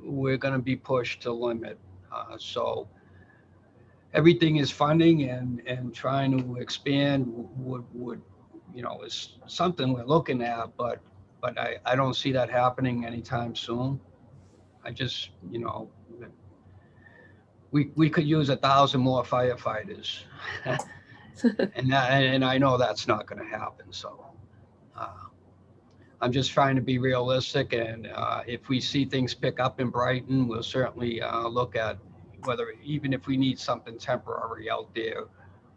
we're going to be pushed to limit. So everything is funding, and trying to expand would you know, is something we're looking at, but I don't see that happening anytime soon. I just, you know, we could use 1,000 more firefighters, and I know that's not going to happen. So I'm just trying to be realistic, and if we see things pick up in Brighton, we'll certainly look at whether, even if we need something temporary out there,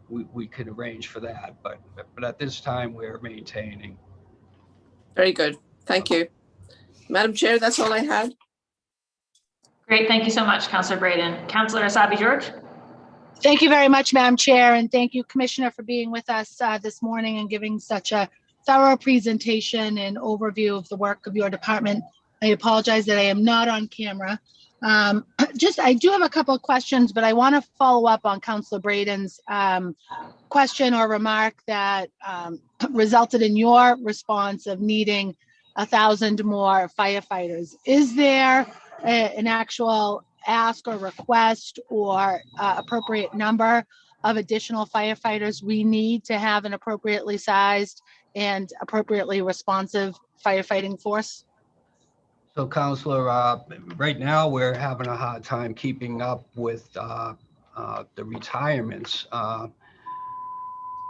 we could arrange for that. But at this time, we're maintaining. Very good. Thank you. Madam Chair, that's all I had. Great. Thank you so much, Councillor Braden. Councillor Asabi-George. Thank you very much, Madam Chair, and thank you, Commissioner, for being with us this morning and giving such a thorough presentation and overview of the work of your department. I apologize that I am not on camera. I do have a couple of questions, but I want to follow up on Councillor Braden's question or remark that resulted in your response of needing 1,000 more firefighters. Is there an actual ask or request or appropriate number of additional firefighters we need to have an appropriately sized and appropriately responsive firefighting force? So, Councillor, right now we're having a hard time keeping up with the retirements.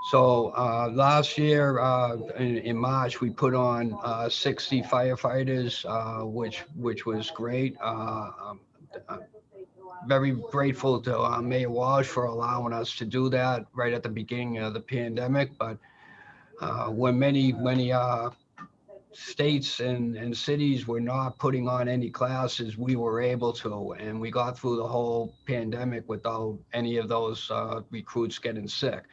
So last year in March, we put on 60 firefighters, which was great. Very grateful to Mayor Walsh for allowing us to do that right at the beginning of the pandemic. But when many states and cities were not putting on any classes, we were able to, and we got through the whole pandemic without any of those recruits getting sick.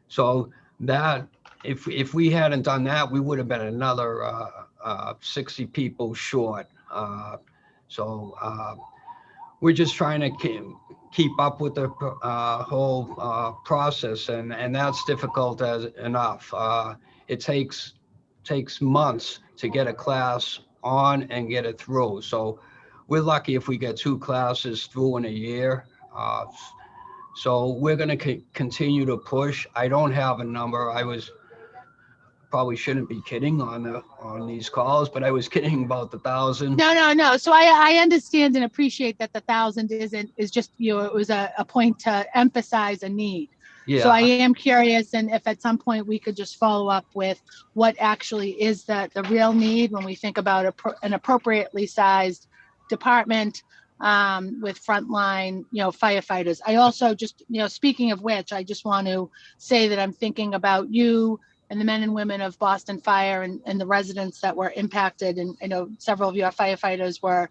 So that if we hadn't done that, we would have been another 60 people short. So we're just trying to keep up with the whole process, and that's difficult as enough. It takes months to get a class on and get it through. So we're lucky if we get 2 classes through in a year. So we're going to continue to push. I don't have a number. I probably shouldn't be kidding on these calls, but I was kidding about the 1,000. No. So I understand and appreciate that the 1,000 is just, it was a point to emphasize a need. Yeah. So I am curious, and if at some point we could just follow up with what actually is the real need when we think about an appropriately sized department with frontline, firefighters. I also just, speaking of which, I just want to say that I'm thinking about you and the men and women of Boston Fire and the residents that were impacted. And I know several of your firefighters were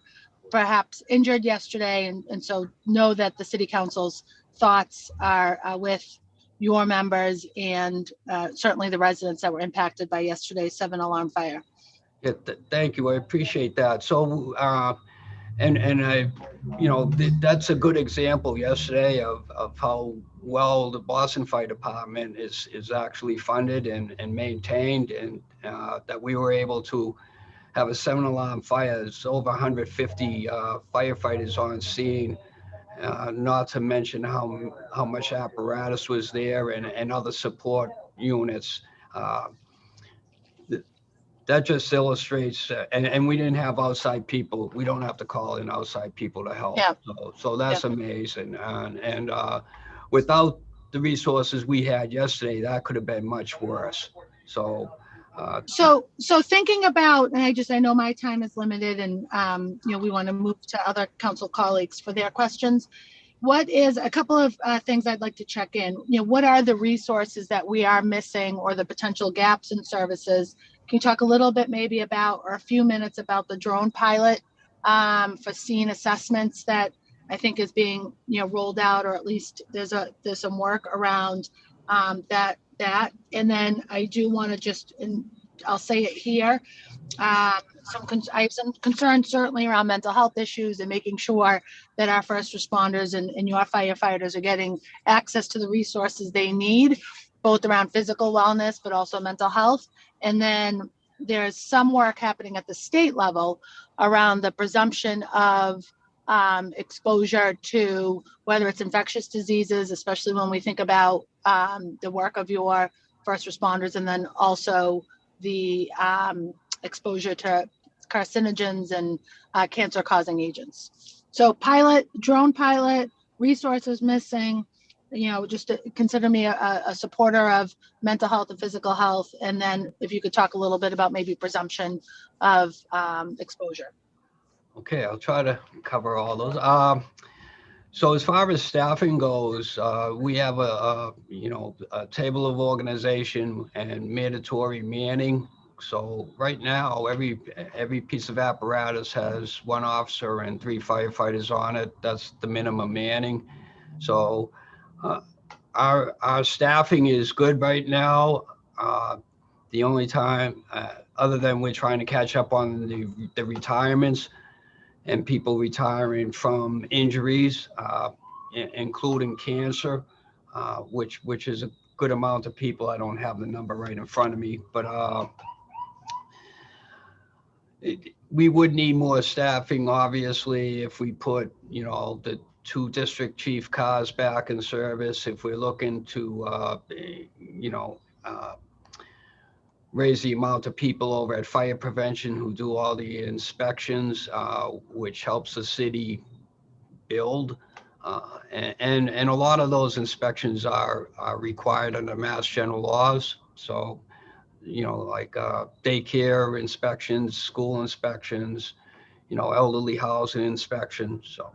perhaps injured yesterday. And so know that the city council's thoughts are with your members and certainly the residents that were impacted by yesterday's 7-alarm fire. Yeah, thank you. I appreciate that. So, and I, that's a good example yesterday of how well the Boston Fire Department is actually funded and maintained, and that we were able to have a 7-alarm fire. It's over 150 firefighters on scene. Not to mention how much apparatus was there and other support units. That just illustrates, and we didn't have outside people. We don't have to call in outside people to help. Yeah. So that's amazing. And without the resources we had yesterday, that could have been much worse. So thinking about, and I know my time is limited, and we want to move to other council colleagues for their questions. What is a couple of things I'd like to check in? What are the resources that we are missing or the potential gaps in services? Can you talk a little bit maybe about, or a few minutes about the drone pilot for scene assessments that I think is being rolled out, or at least there's some work around that. And then I do want to just, and I'll say it here, I have some concerns certainly around mental health issues and making sure that our first responders and your firefighters are getting access to the resources they need, both around physical wellness, but also mental health. And then there's some work happening at the state level around the presumption of exposure to whether it's infectious diseases, especially when we think about the work of your first responders, and then also the exposure to carcinogens and cancer-causing agents. So drone pilot, resources missing, just to consider me a supporter of mental health and physical health. And then if you could talk a little bit about maybe presumption of exposure. Okay, I'll try to cover all those. So as far as staffing goes, we have a table of organization and mandatory manning. So right now, every piece of apparatus has 1 officer and 3 firefighters on it. That's the minimum manning. So our staffing is good right now. The only time, other than we're trying to catch up on the retirements and people retiring from injuries, including cancer, which is a good amount of people. I don't have the number right in front of me, but we would need more staffing, obviously, if we put, the 2 district chief cars back in service, if we're looking to, raise the amount of people over at fire prevention who do all the inspections, which helps the city build. And a lot of those inspections are required under Mass General laws. So, like daycare inspections, school inspections, elderly housing inspections. So,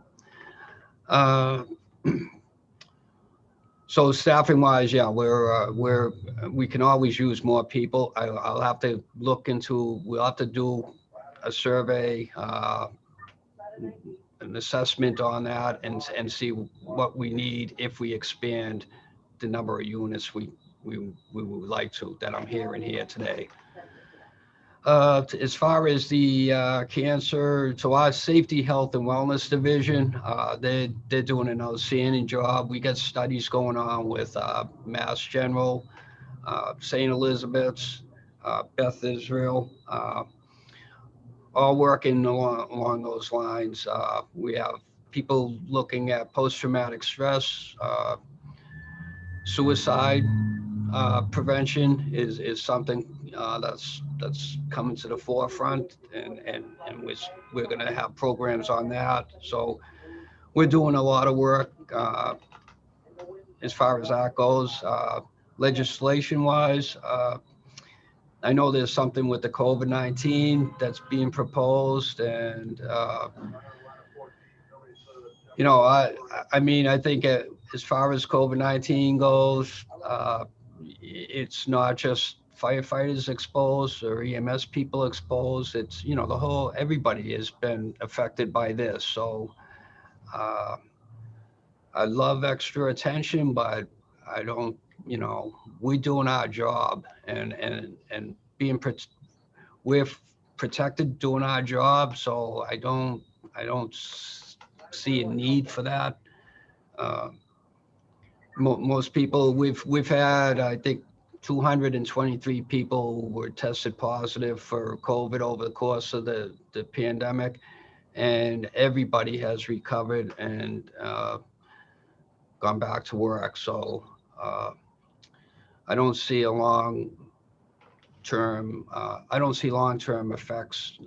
so staffing wise, yeah, we can always use more people. I'll have to look into, we'll have to do a survey, an assessment on that and see what we need if we expand the number of units we would like to, that I'm hearing here today. As far as the cancer, so our Safety, Health, and Wellness Division, they're doing an outstanding job. We got studies going on with Mass General, St. Elizabeth's, Beth Israel, all working along those lines. We have people looking at post-traumatic stress, suicide prevention is something that's coming to the forefront, and we're going to have programs on that. So we're doing a lot of work as far as that goes. Legislation wise, I know there's something with the COVID-19 that's being proposed, and I mean, I think as far as COVID-19 goes, it's not just firefighters exposed or EMS people exposed. It's, everybody has been affected by this. So I love extra attention, but I don't, we're doing our job and we're protected doing our job. So I don't see a need for that. Most people, we've had, I think, 223 people were tested positive for COVID over the course of the pandemic, and everybody has recovered and gone back to work. So I don't see long-term effects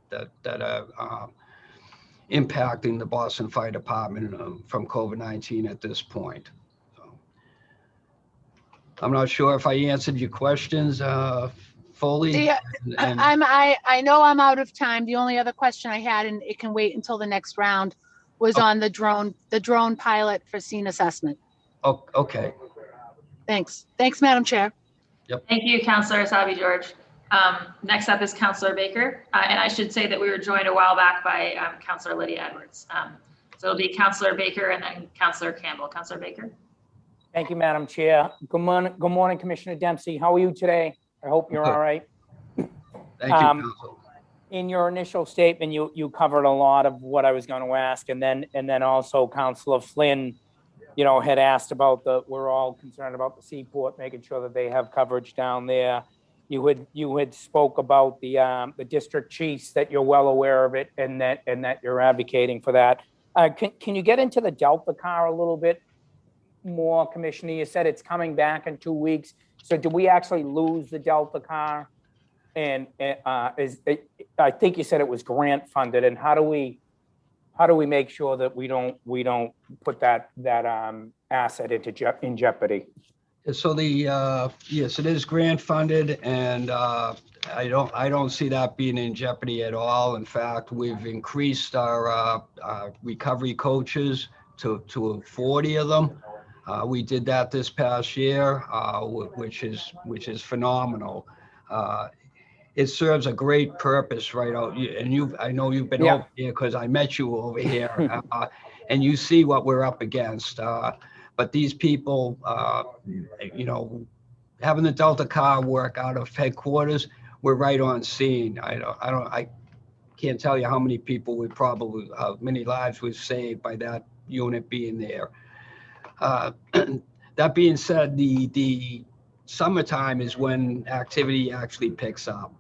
that are impacting the Boston Fire Department from COVID-19 at this point. So, I'm not sure if I answered your questions fully. I know I'm out of time. The only other question I had, and it can wait until the next round, was on the drone pilot for scene assessment. Oh, okay. Thanks, Madam Chair. Yep. Thank you, Councillor Asabi George. Next up is Councillor Baker, and I should say that we were joined a while back by Councillor Lydia Edwards. So it'll be Councillor Baker and then Councillor Campbell. Councillor Baker. Thank you, Madam Chair. Good morning, Commissioner Dempsey. How are you today? I hope you're all right. Thank you, Council. In your initial statement, you covered a lot of what I was going to ask, and then also Councillor Flynn, had asked about we're all concerned about the seaport, making sure that they have coverage down there. You had spoke about the district chiefs, that you're well aware of it, and that you're advocating for that. Can you get into the Delta car a little bit more, Commissioner? You said it's coming back in 2 weeks. So do we actually lose the Delta car? And I think you said it was grant funded. And how do we make sure that we don't put that asset in jeopardy? So yes, it is grant funded, and I don't see that being in jeopardy at all. In fact, we've increased our recovery coaches to 40 of them. We did that this past year, which is phenomenal. It serves a great purpose right out. And I know you've been over here because I met you over here, and you see what we're up against. But these people, having the Delta car work out of headquarters, we're right on scene. I can't tell you how many people how many lives we've saved by that unit being there. That being said, the summertime is when activity actually picks up,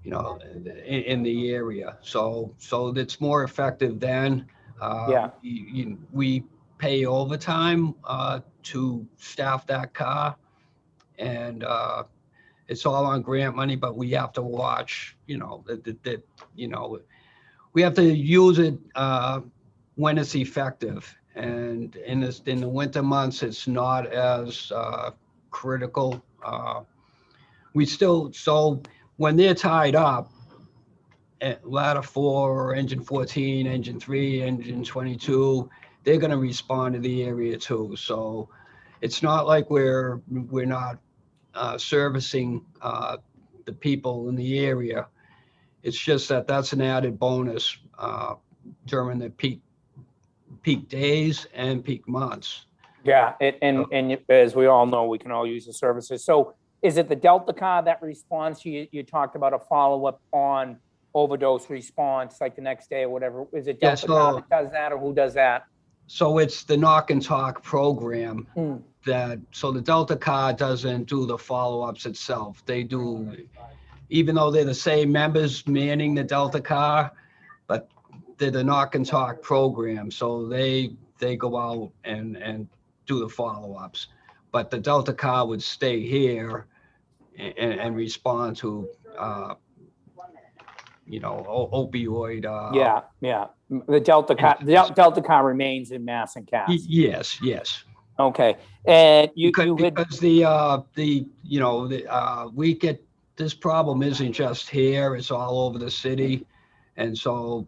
in the area. So it's more effective then. We pay overtime to staff that car, and it's all on grant money, but we have to watch, we have to use it when it's effective. And in the winter months, it's not as critical. So when they're tied up, at ladder 4 or engine 14, engine 3, engine 22, they're going to respond to the area too. So it's not like we're not servicing the people in the area. It's just that that's an added bonus during the peak days and peak months. Yeah, and as we all know, we can all use the services. So is it the Delta car that responds? You talked about a follow-up on overdose response, like the next day or whatever. Is it Delta car that does that, or who does that? So it's the knock and talk program so the Delta car doesn't do the follow-ups itself. They do, even though they're the same members manning the Delta car, but they're the knock and talk program. So they go out and do the follow-ups. But the Delta car would stay here and respond to, opioid. Yeah. The Delta car remains in Mass and Cass. Yes. Okay, and because we get, this problem isn't just here; it's all over the city. And so,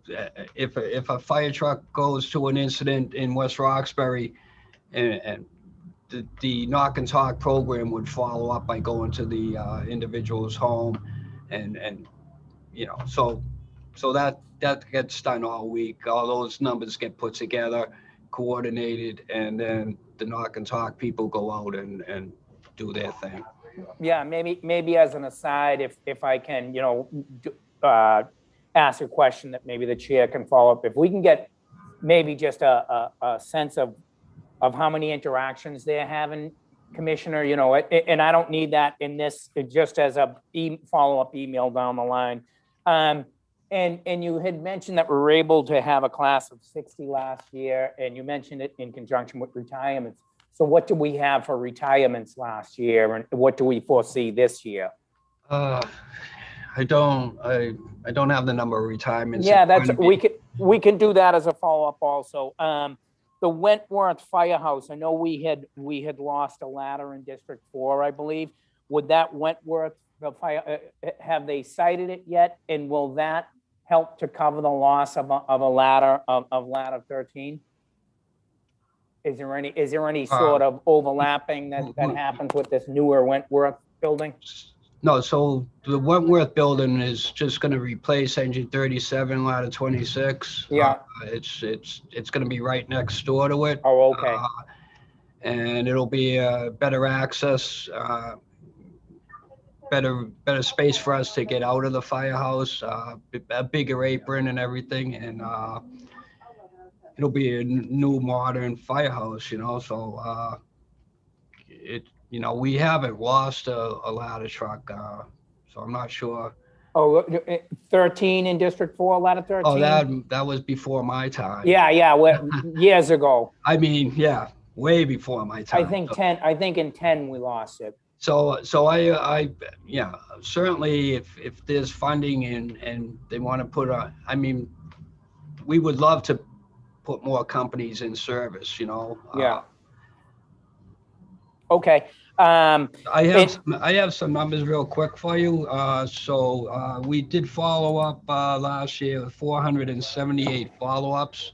if a fire truck goes to an incident in West Roxbury, and the knock and talk program would follow up by going to the individual's home, and so that gets done all week. All those numbers get put together, coordinated, and then the knock and talk people go out and do their thing. Yeah, maybe as an aside, if I can, ask a question that maybe the chair can follow up. If we can get maybe just a sense of how many interactions they're having, Commissioner, and I don't need that in this, just as a follow-up email down the line. And you had mentioned that we were able to have a class of 60 last year, and you mentioned it in conjunction with retirements. So what do we have for retirements last year, and what do we foresee this year? I don't have the number of retirements. Yeah, we can do that as a follow-up also. The Wentworth Firehouse, I know we had lost a ladder in District 4, I believe. Would that Wentworth, the fire, have they cited it yet? And will that help to cover the loss of a ladder of ladder 13? Is there any sort of overlapping that happens with this newer Wentworth building? No, so the Wentworth building is just going to replace engine 37, ladder 26. Yeah. It's going to be right next door to it. Oh, okay. And it'll be better access, better space for us to get out of the firehouse, a bigger apron and everything, and it'll be a new modern firehouse, so we haven't lost a ladder truck, so I'm not sure. Oh, 13 in District 4, ladder 13? Oh, that was before my time. Yeah, years ago. I mean, yeah, way before my time. I think in 10 we lost it. So I certainly if there's funding and they want to put we would love to put more companies in service, Yeah. Okay. I have some numbers real quick for you. So we did follow up last year with 478 follow-ups.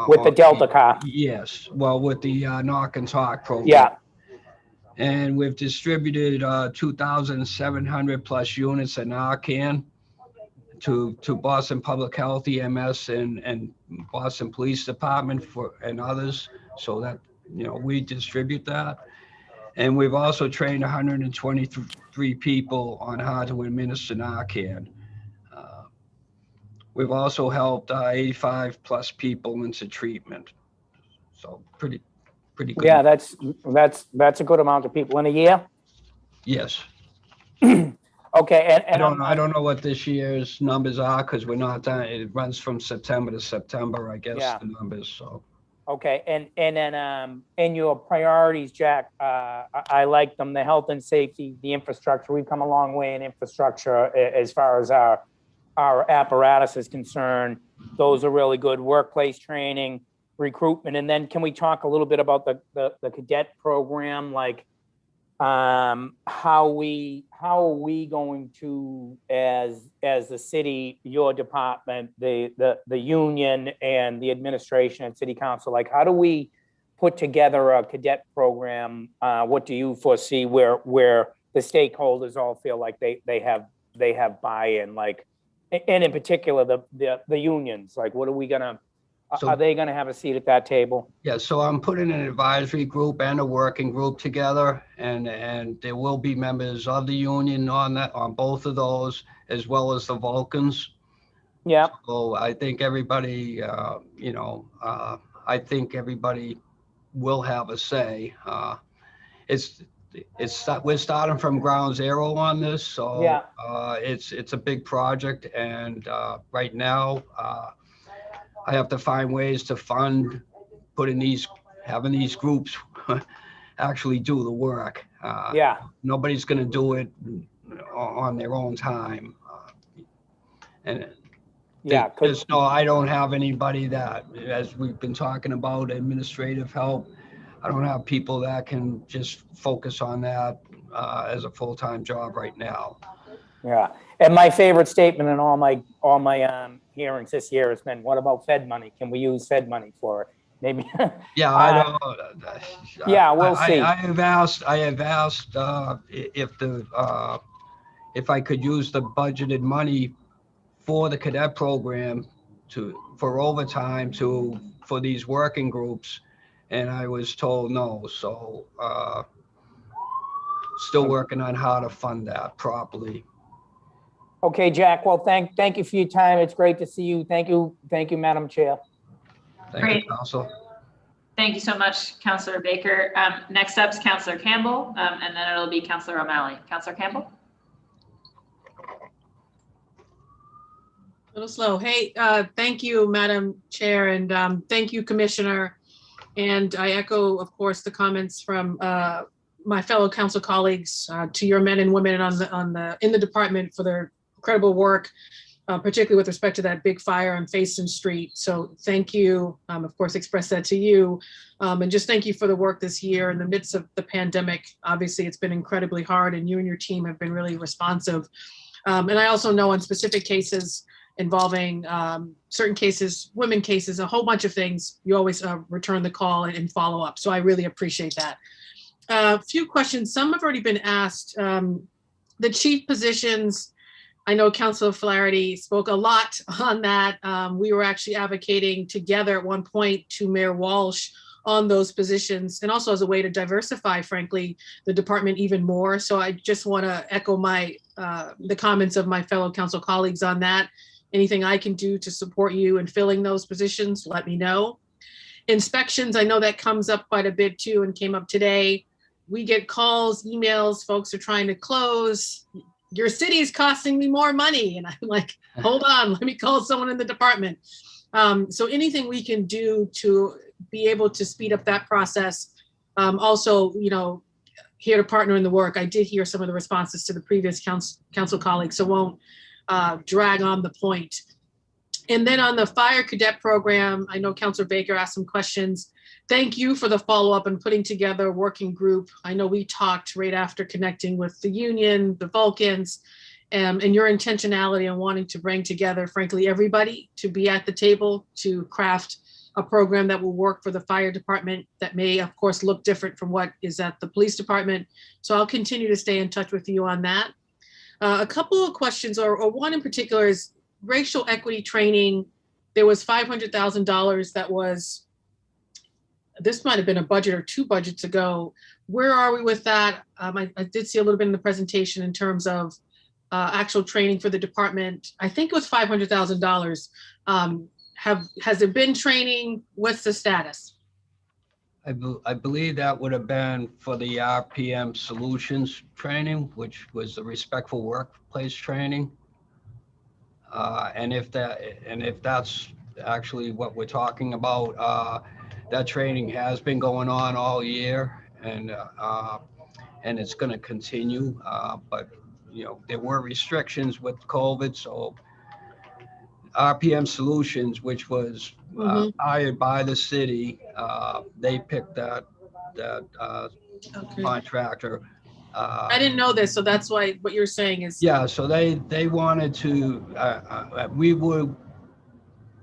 With the Delta car. Yes. Well, with the knock and talk program. Yeah. And we've distributed 2,700 plus units at Narcan to Boston Public Health, EMS, and Boston Police Department and others. So that, we distribute that. And we've also trained 123 people on how to administer Narcan. We've also helped 85 plus people into treatment. So pretty good. Yeah, that's a good amount of people in a year. Yes. Okay, and I don't know what this year's numbers are because we're not done. It runs from September to September, I guess. Yeah. The numbers. So. Okay, and then in your priorities, Jack, I like them: the health and safety, the infrastructure. We've come a long way in infrastructure as far as our our apparatus is concerned, those are really good. Workplace training, recruitment, and then can we talk a little bit about the cadet program, like how are we going to, as the city, your department, the union and the administration and city council, like how do we put together a cadet program? What do you foresee where the stakeholders all feel like they have buy-in, like, and in particular the unions, like what are we gonna, So- are they gonna have a seat at that table? Yeah, so I'm putting an advisory group and a working group together, and there will be members of the union on both of those, as well as the Vulcans. Yeah, So I think everybody, I think everybody will have a say. We're starting from ground zero on this, so Yeah. it's a big project, and right now I have to find ways to fund having these groups actually do the work. yeah, Nobody's going to do it on their own time, and yeah, because I don't have anybody that, as we've been talking about, administrative help. I don't have people that can just focus on that as a full-time job right now. yeah. And my favorite statement in all my hearings this year has been, what about Fed money? Can we use Fed money for it? Maybe. Yeah, I don't. Yeah, we'll see. I have asked if I could use the budgeted money for the cadet program for overtime for these working groups, and I was told no. So still working on how to fund that properly. Okay, Jack. Well, thank you for your time. It's great to see you. Thank you, Madam Chair. Thank Great. you, Council. Thank you so much, Councillor Baker. Next up is Councillor Campbell, and then it'll be Councillor O'Malley. Councillor Campbell? A little slow. Hey, thank you, Madam Chair, and thank you, Commissioner. And I echo, of course, the comments from my fellow council colleagues to your men and women in the department for their incredible work, particularly with respect to that big fire on Faison Street. So thank you. Of course, express that to you. And just thank you for the work this year in the midst of the pandemic. Obviously, it's been incredibly hard, and you and your team have been really responsive. And I also know on specific cases involving certain cases, women cases, a whole bunch of things, you always return the call and follow up. So I really appreciate that. A few questions, some have already been asked. The chief positions, I know Councillor Flaherty spoke a lot on that. We were actually advocating together at one point to Mayor Walsh on those positions, and also as a way to diversify, frankly, the department even more. So I just want to echo the comments of my fellow council colleagues on that. Anything I can do to support you in filling those positions, let me know. Inspections, I know that comes up quite a bit too, and came up today. We get calls, emails, folks are trying to close. Your city is costing me more money. And I'm like, hold on, let me call someone in the department. So anything we can do to be able to speed up that process. Also, here to partner in the work. I did hear some of the responses to the previous council colleagues, so won't drag on the point. And then on the fire cadet program, I know Councillor Baker asked some questions. Thank you for the follow-up and putting together a working group. I know we talked right after connecting with the union, the Vulcans, and your intentionality on wanting to bring together, frankly, everybody to be at the table to craft a program that will work for the fire department that may, of course, look different from what is at the police department. So I'll continue to stay in touch with you on that. A couple of questions, or one in particular, is racial equity training. There was $500,000 that was, this might have been a budget or two budgets ago. Where are we with that? I did see a little bit in the presentation in terms of actual training for the department. I think it was $500,000. Has there been training? What's the status? I believe that would have been for the RPM solutions training, which was the respectful workplace training. And if that's actually what we're talking about, that training has been going on all year, and it's going to continue. But there were restrictions with COVID, so RPM Solutions, which was hired by the city. They picked that Okay. contractor. I didn't know this, so that's why what you're saying is. Yeah, so they wanted to,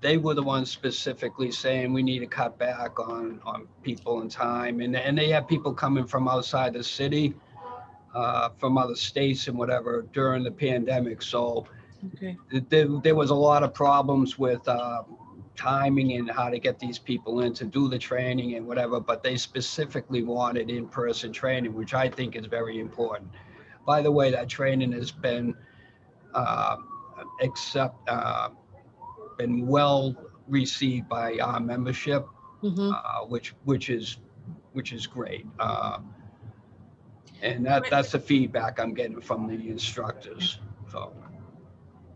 they were the ones specifically saying we need to cut back on people and time. And they had people coming from outside the city, from other states and whatever during the pandemic. So Okay. there was a lot of problems with timing and how to get these people in to do the training and whatever, but they specifically wanted in-person training, which I think is very important. By the way, that training has been been well received by our membership, which is great. And that's the feedback I'm getting from the instructors. So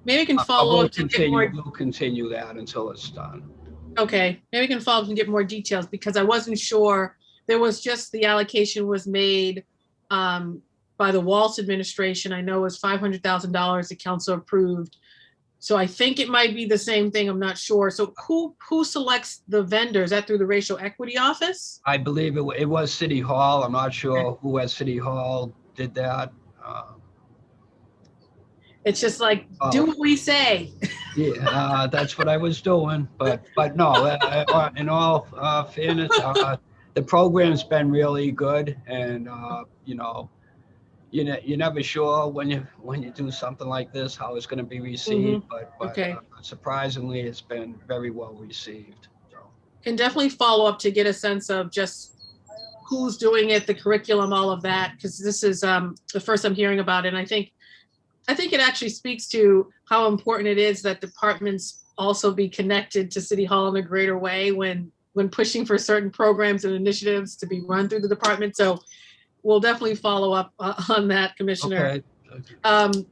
Maybe we can follow up to get more. We'll continue that until it's done. Okay, maybe we can follow up and get more details because I wasn't sure. There was just the allocation was made by the Walsh administration. I know it was $500,000 the council approved. So I think it might be the same thing. I'm not sure. So who selects the vendors? Is that through the racial equity office? I believe it was City Hall. I'm not sure who at City Hall did that. It's just like, do what we say. Yeah, that's what I was doing. But no, in all fairness, the program's been really good, and you're never sure when you do something like this how it's going to be received. But Okay. Surprisingly, it's been very well received. So. Can definitely follow up to get a sense of just who's doing it, the curriculum, all of that, because this is the first I'm hearing about it. And I think it actually speaks to how important it is that departments also be connected to City Hall in a greater way when pushing for certain programs and initiatives to be run through the department. So we'll definitely follow up on that, Commissioner. Okay.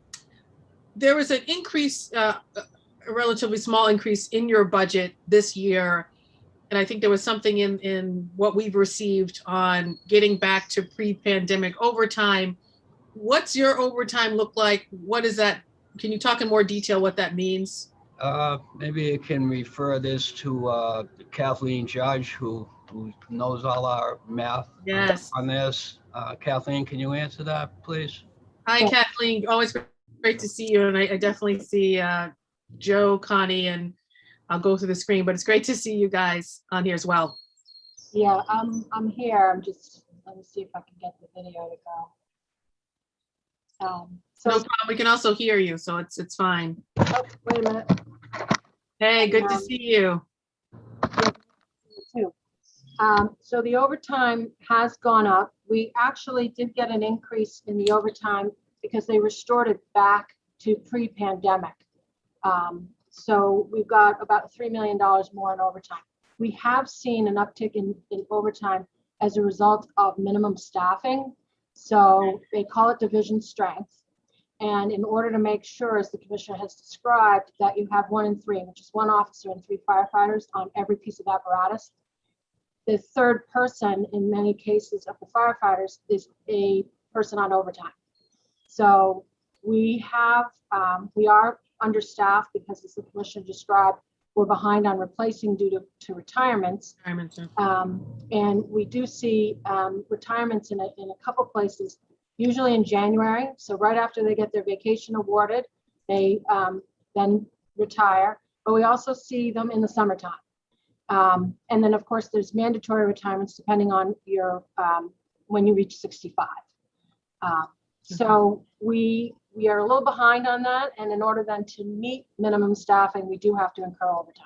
There was an increase, a relatively small increase in your budget this year. And I think there was something in what we've received on getting back to pre-pandemic overtime. What's your overtime look like? What is that? Can you talk in more detail what that means? Maybe I can refer this to Kathleen Judge, who knows all our math on this. Kathleen, can you answer that, please? Hi, Kathleen. Always great to see you. And I definitely see Joe, Connie, and I'll go through the screen, but it's great to see you guys on here as well. Yeah, I'm here. Let me see if I can get the video to go. No problem. We can also hear you, so it's fine. Oh, wait a minute. Hey, good to see you. Yeah, you too. So the overtime has gone up. We actually did get an increase in the overtime because they restored it back to pre-pandemic. So we've got about $3 million more in overtime. We have seen an uptick in overtime as a result of minimum staffing. So they call it division strength. And in order to make sure, as the commissioner has described, that you have 1 in 3, which is 1 officer and 3 firefighters on every piece of apparatus, the third person in many cases of the firefighters is a person on overtime. So we are understaffed because, as the commissioner described, we're behind on replacing due to retirements. And we do see retirements in a couple places, usually in January. So right after they get their vacation awarded, they then retire. But we also see them in the summertime. And then, of course, there's mandatory retirements depending on your when you reach 65. So we are a little behind on that, and in order then to meet minimum staffing, we do have to incur overtime.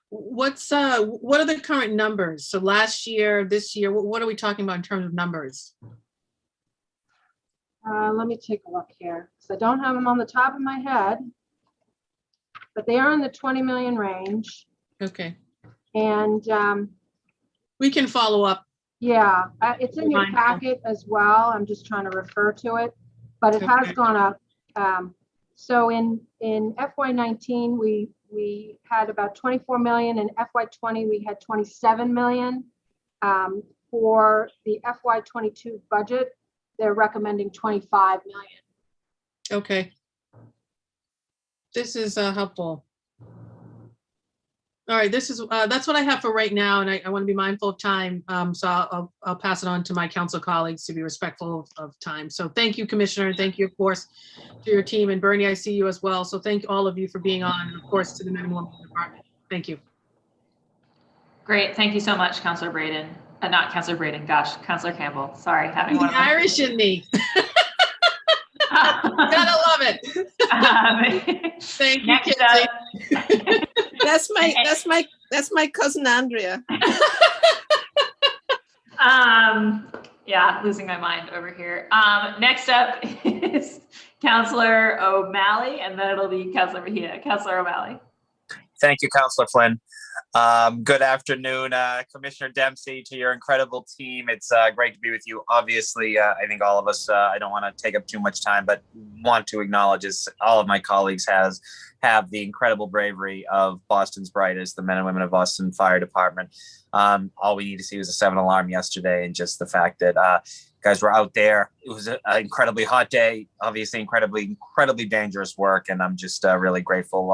What are the current numbers? So last year, this year, what are we talking about in terms of numbers? Let me take a look here, because I don't have them on the top of my head, but they are in the 20 million range. Okay. And we can follow up. Yeah, it's in your packet as well. I'm just trying to refer to it, but it has gone up. So in FY19, we had about 24 million. In FY20, we had 27 million. For the FY22 budget, they're recommending 25 million. Okay. This is helpful. All right, that's what I have for right now, and I want to be mindful of time. So I'll pass it on to my council colleagues to be respectful of time. So thank you, Commissioner. Thank you, of course, to your team. And Bernie, I see you as well. So thank all of you for being on, and of course to the men and women in the department. Thank you. Great. Thank you so much, Councillor Braden. Not Councillor Braden, gosh, Councillor Campbell. Sorry, having one The of my Irish in me. Gotta love it. Thank you, Next Kinsey. That's my cousin Andrea. Yeah, losing my mind over here. Next up is Councillor O'Malley, and then it'll be Councillor Mejia. Councillor O'Malley. Thank you, Councillor Flynn. Good afternoon, Commissioner Dempsey, to your incredible team. It's great to be with you. Obviously, I think all of us, I don't want to take up too much time, but want to acknowledge as all of my colleagues have the incredible bravery of Boston's brightest, the men and women of Boston Fire Department. All we need to see was a 7 alarm yesterday, and just the fact that guys were out there. It was an incredibly hot day, obviously incredibly dangerous work. And I'm just really grateful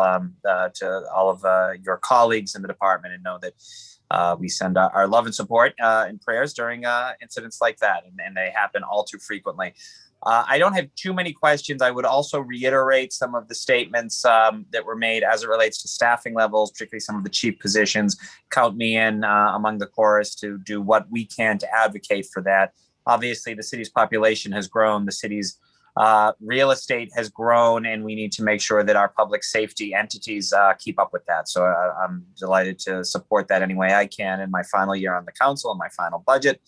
to all of your colleagues in the department, and know that we send our love and support and prayers during incidents like that. And they happen all too frequently. I don't have too many questions. I would also reiterate some of the statements that were made as it relates to staffing levels, particularly some of the chief positions. Count me in among the chorus to do what we can to advocate for that. Obviously, the city's population has grown, the city's real estate has grown, and we need to make sure that our public safety entities keep up with that. So I'm delighted to support that any way I can in my final year on the council and my final budget.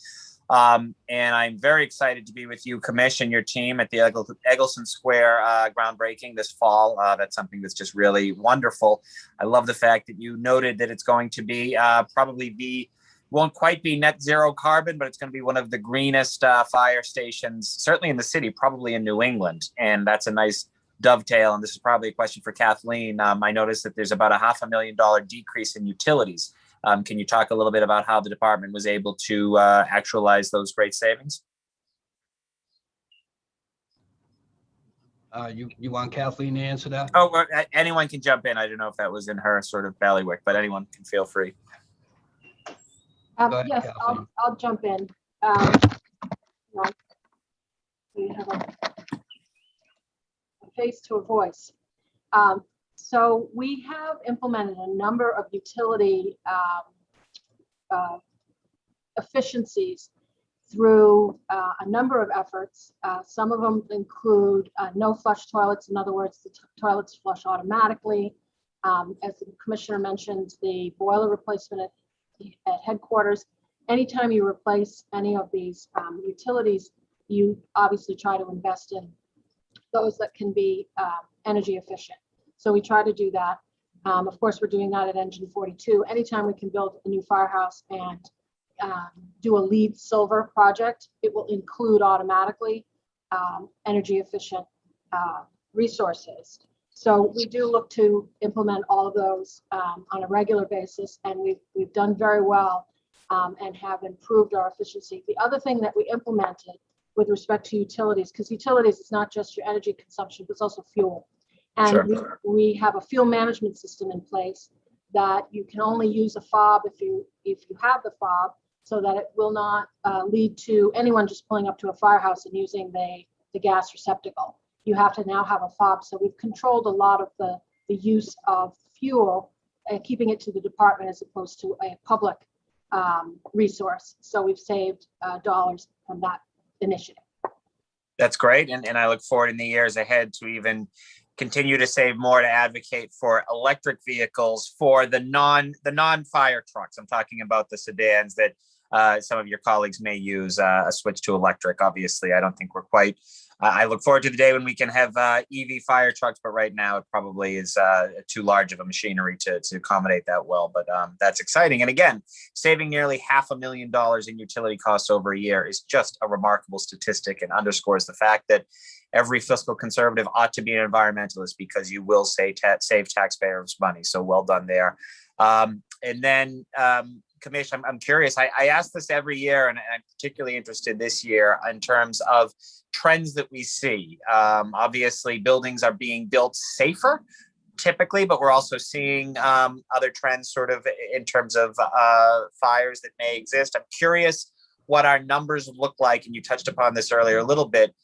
And I'm very excited to be with you, Commission, your team at the Eggleston Square groundbreaking this fall. That's something that's just really wonderful. I love the fact that you noted that it's going to be won't quite be net zero carbon, but it's going to be one of the greenest fire stations, certainly in the city, probably in New England. And that's a nice dovetail. And this is probably a question for Kathleen. I noticed that there's about a $500,000 decrease in utilities. Can you talk a little bit about how the department was able to actualize those great savings? You want Kathleen to answer that? Oh, well, anyone can jump in. I don't know if that was in her sort of bailiwick, but anyone can feel free. Go ahead, Yes, Kathleen. I'll jump in. We have a face to a voice. So we have implemented a number of utility efficiencies through a number of efforts. Some of them include no flush toilets. In other words, the toilets flush automatically. As the Commissioner mentioned, the boiler replacement at headquarters. Anytime you replace any of these utilities, you obviously try to invest in those that can be energy efficient. So we try to do that. Of course, we're doing that at Engine 42. Anytime we can build a new firehouse and do a LEED Silver project, it will include automatically energy efficient resources. So we do look to implement all of those on a regular basis, and we've done very well and have improved our efficiency. The other thing that we implemented with respect to utilities, because utilities is not just your energy consumption, but it's also fuel. And Sure. we have a fuel management system in place that you can only use a fob if you have the fob, so that it will not lead to anyone just pulling up to a firehouse and using the gas receptacle. You have to now have a fob. So we've controlled a lot of the use of fuel and keeping it to the department as opposed to a public resource. So we've saved dollars from that initiative. That's great. And I look forward in the years ahead to even continue to save more, to advocate for electric vehicles for the non-fire trucks. I'm talking about the sedans that some of your colleagues may use a switch to electric. Obviously, I don't think we're quite. I look forward to the day when we can have EV fire trucks, but right now it probably is too large of a machinery to accommodate that well. But that's exciting. And again, saving nearly $500,000 in utility costs over a year is just a remarkable statistic, and underscores the fact that every fiscal conservative ought to be an environmentalist, because you will save taxpayers money. So well done there. And then, Commissioner, I'm curious. I ask this every year, and I'm particularly interested this year in terms of trends that we see. Obviously, buildings are being built safer, typically, but we're also seeing other trends sort of in terms of fires that may exist. I'm curious what our numbers look like, and you touched upon this earlier a little bit,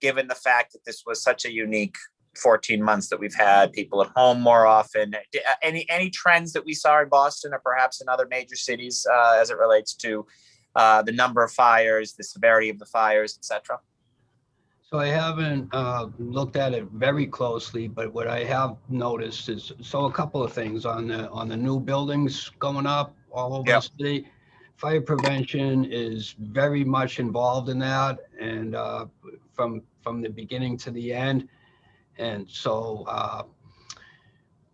given the fact that this was such a unique 14 months that we've had people at home more often. Any trends that we saw in Boston or perhaps in other major cities as it relates to the number of fires, the severity of the fires, etc.? So I haven't looked at it very closely, but what I have noticed is, so a couple of things on the new buildings going up all over the city. Fire prevention is very much involved in that, and from the beginning to the end. And so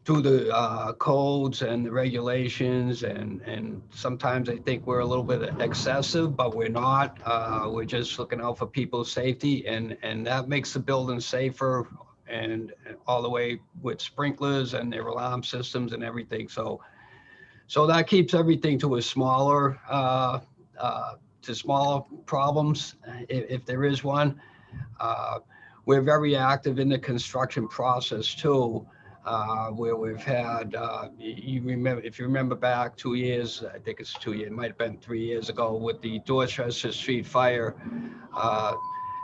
through the codes and the regulations, and sometimes I think we're a little bit excessive, but we're not. We're just looking out for people's safety, and that makes the building safer, and all the way with sprinklers and their alarm systems and everything. So that keeps everything to a smaller problems if there is one. We're very active in the construction process too, where we've had, if you remember back 2 years, I think it's 2 years, it might have been 3 years ago with the Dorchester Street fire.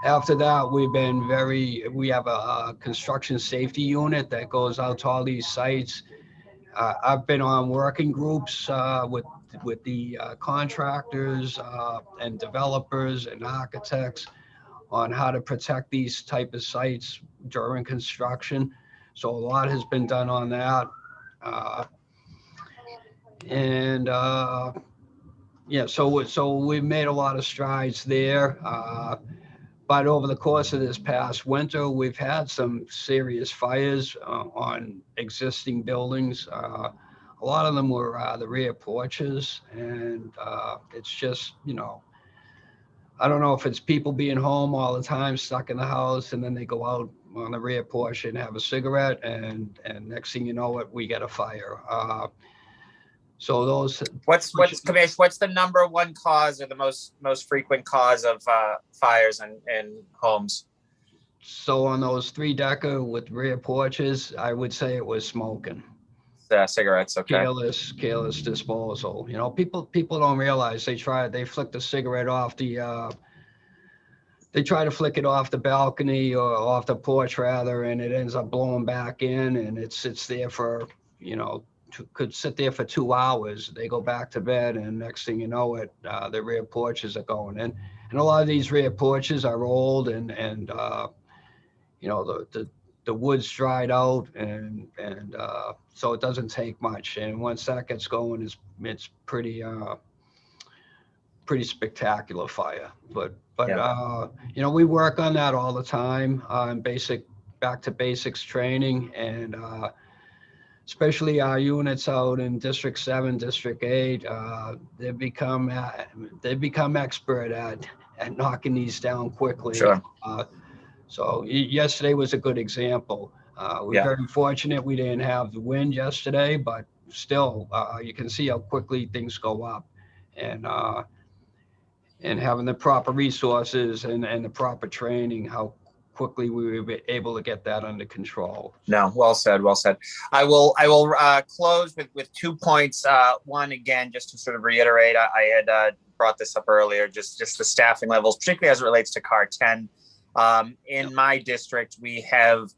After that, we have a construction safety unit that goes out to all these sites. I've been on working groups with the contractors and developers and architects on how to protect these type of sites during construction. So a lot has been done on that. So we've made a lot of strides there. But over the course of this past winter, we've had some serious fires on existing buildings. A lot of them were the rear porches, and it's just, I don't know if it's people being home all the time, stuck in the house, and then they go out on the rear porch and have a cigarette, and next thing you know it, we get a fire. So those. What's the number one cause or the most frequent cause of fires in homes? So on those 3-decker with rear porches, I would say it was smoking. Cigarettes, okay. Careless disposal. People don't realize they flick the cigarette off they try to flick it off the balcony or off the porch rather, and it ends up blowing back in, and it sits there for, could sit there for 2 hours. They go back to bed, and next thing you know it, the rear porches are going in. And a lot of these rear porches are old, and the wood's dried out, and so it doesn't take much. And once that gets going, it's pretty spectacular fire. But we work on that all the time, back to basics training, and especially our units out in District 7, District 8, they've become expert at knocking these down quickly. Sure. So yesterday was a good example. We're very fortunate we didn't have the wind yesterday, but still, you can see how quickly things go up, and having the proper resources and the proper training, how quickly we were able to get that under control. No, well said. I will close with 2 points. One, again, just to sort of reiterate, I had brought this up earlier, just the staffing levels, particularly as it relates to CAR 10. In my district, we have,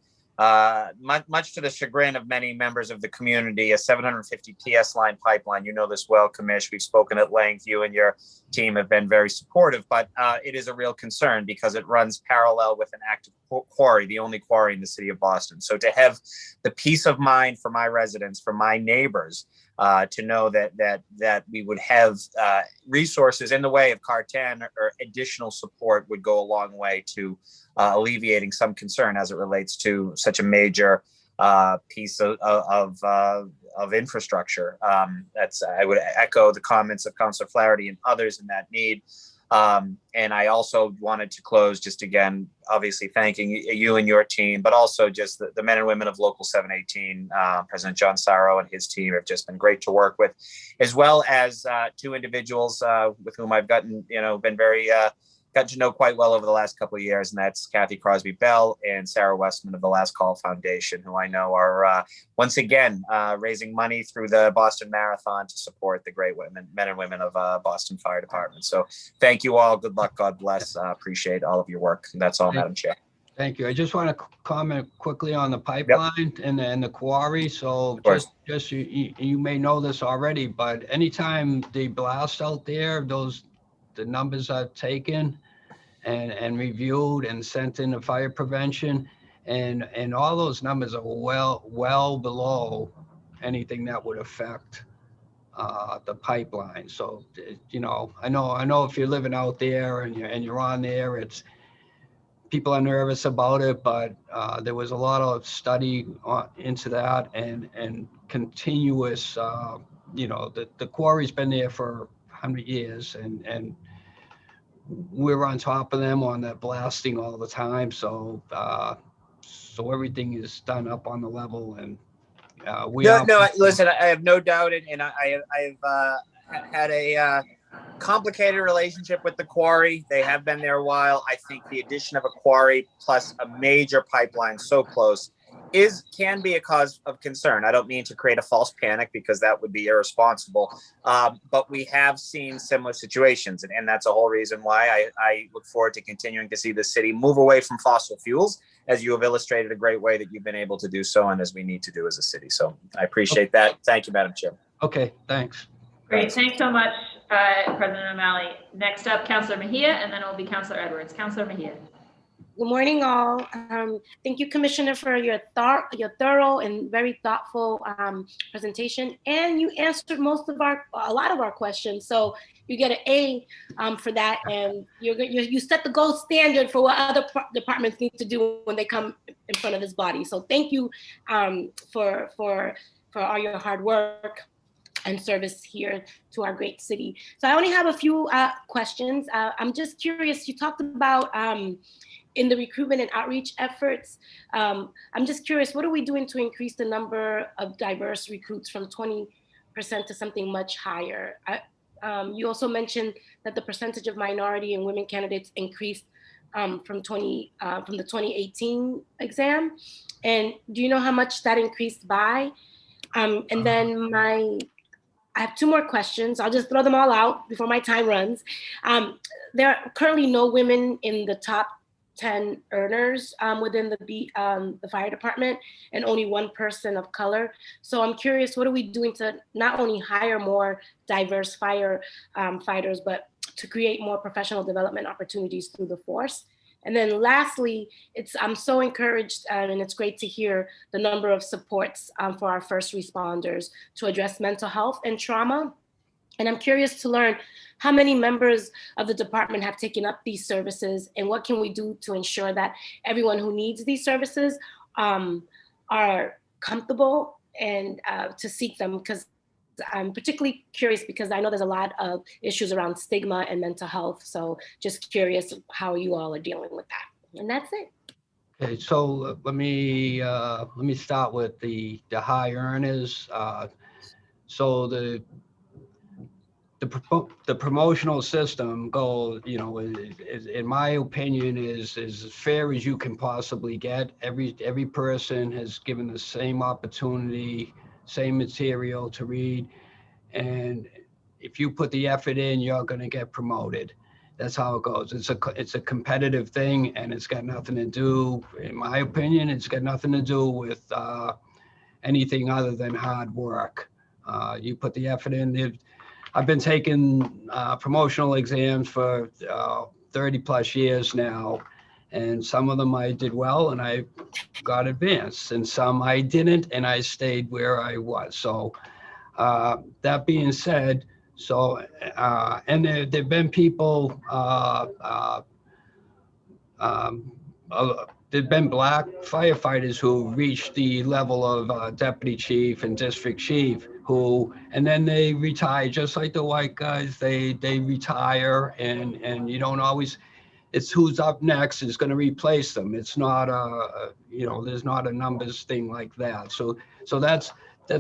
much to the chagrin of many members of the community, a 750 TS line pipeline. You know this well, Commish. We've spoken at length. You and your team have been very supportive, but it is a real concern because it runs parallel with an active quarry, the only quarry in the city of Boston. So to have the peace of mind for my residents, for my neighbors, to know that we would have resources in the way of CAR 10 or additional support would go a long way to alleviating some concern as it relates to such a major piece of infrastructure. I would echo the comments of Councillor Flaherty and others in that need. And I also wanted to close just again, obviously thanking you and your team, but also just the men and women of Local 718, President John Sarro and his team have just been great to work with, as well as 2 individuals with whom I've been very got to know quite well over the last couple of years, and that's Kathy Crosby Bell and Sarah Westman of the Last Call Foundation, who I know are once again raising money through the Boston Marathon to support the great men and women of Boston Fire Department. So thank you all. Good luck. God bless. Appreciate all of your work. And that's all, Madam Chair. Thank you. I just want to comment quickly on the pipeline and the quarry. So just you may know this already, but anytime they blast out there, the numbers are taken and reviewed and sent into fire prevention, and all those numbers are well below anything that would affect the pipeline. So you know, I know if you're living out there and you're on there, people are nervous about it, but there was a lot of study into that and continuous, you know, the quarry's been there for 100 years and we're on top of them on that blasting all the time. So everything is done up on the level, and listen, I have no doubt, and I've had a complicated relationship with the quarry. They have been there a while. I think the addition of a quarry plus a major pipeline so close can be a cause of concern. I don't mean to create a false panic, because that would be irresponsible. But we have seen similar situations, and that's a whole reason why I look forward to continuing to see the city move away from fossil fuels, as you have illustrated a great way that you've been able to do so, and as we need to do as a city. So I appreciate that. Thank you, Madam Chair. Okay, thanks. Great, thanks so much, President O'Malley. Next up, Councillor Mejia, and then it will be Councillor Edwards. Councillor Mejia. Good morning, all. Thank you, Commissioner, for your thorough and very thoughtful presentation. And you answered a lot of our questions. So you get an A for that, and you set the gold standard for what other departments need to do when they come in front of this body. So thank you for all your hard work and service here to our great city. So I only have a few questions. I'm just curious, you talked about in the recruitment and outreach efforts. I'm just curious, what are we doing to increase the number of diverse recruits from 20% to something much higher? You also mentioned that the percentage of minority and women candidates increased from the 2018 exam. And do you know how much that increased by? And then I have two more questions. I'll just throw them all out before my time runs. There are currently no women in the top 10 earners within the fire department, and only one person of color. So I'm curious, what are we doing to not only hire more diverse fighters, but to create more professional development opportunities through the force? And then lastly, I'm so encouraged, and it's great to hear the number of supports for our first responders to address mental health and trauma. And I'm curious to learn how many members of the department have taken up these services, and what can we do to ensure that everyone who needs these services are comfortable and to seek them, because I'm particularly curious because I know there's a lot of issues around stigma and mental health. So just curious how you all are dealing with that. And that's it. Okay, so let me start with the high earners. So the promotional system goal, you know, is in my opinion, is as fair as you can possibly get. Every person has given the same opportunity, same material to read, and if you put the effort in, you're going to get promoted. That's how it goes. It's a competitive thing, and it's got nothing to do, in my opinion, it's got nothing to do with anything other than hard work. You put the effort in. I've been taking promotional exams for 30 plus years now, and some of them I did well and I got advanced, and some I didn't and I stayed where I was. So that being said, and there've been people, there've been black firefighters who reached the level of deputy chief and district chief, and then they retire, just like the white guys. They retire, and you don't always, it's who's up next is going to replace them. It's not there's not a numbers thing like that. So that's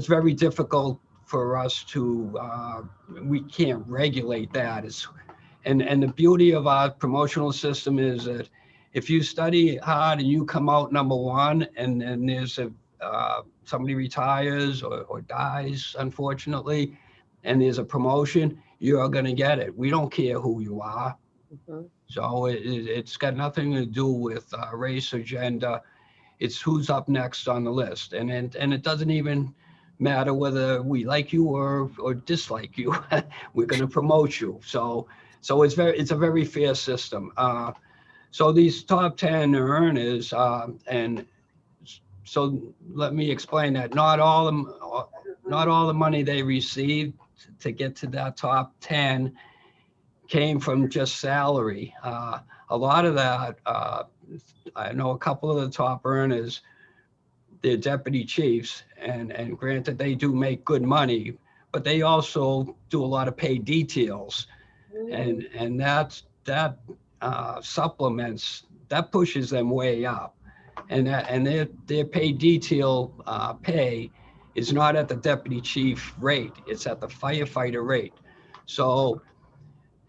very difficult for us to, we can't regulate that. And the beauty of our promotional system is that if you study hard and you come out number one, and there's somebody retires or dies, unfortunately, and there's a promotion, you're going to get it. We don't care who you are. Mhm. So it's got nothing to do with race or gender. It's who's up next on the list. And it doesn't even matter whether we like you or dislike you. We're going to promote you. So it's a very fair system. So these top 10 earners, and so let me explain that not all the money they received to get to that top 10 came from just salary. A lot of that, I know a couple of the top earners, they're deputy chiefs, and granted they do make good money, but they also do a lot of paid details, and that supplements, that pushes them way up, and their paid detail pay is not at the deputy chief rate, it's at the firefighter rate. So,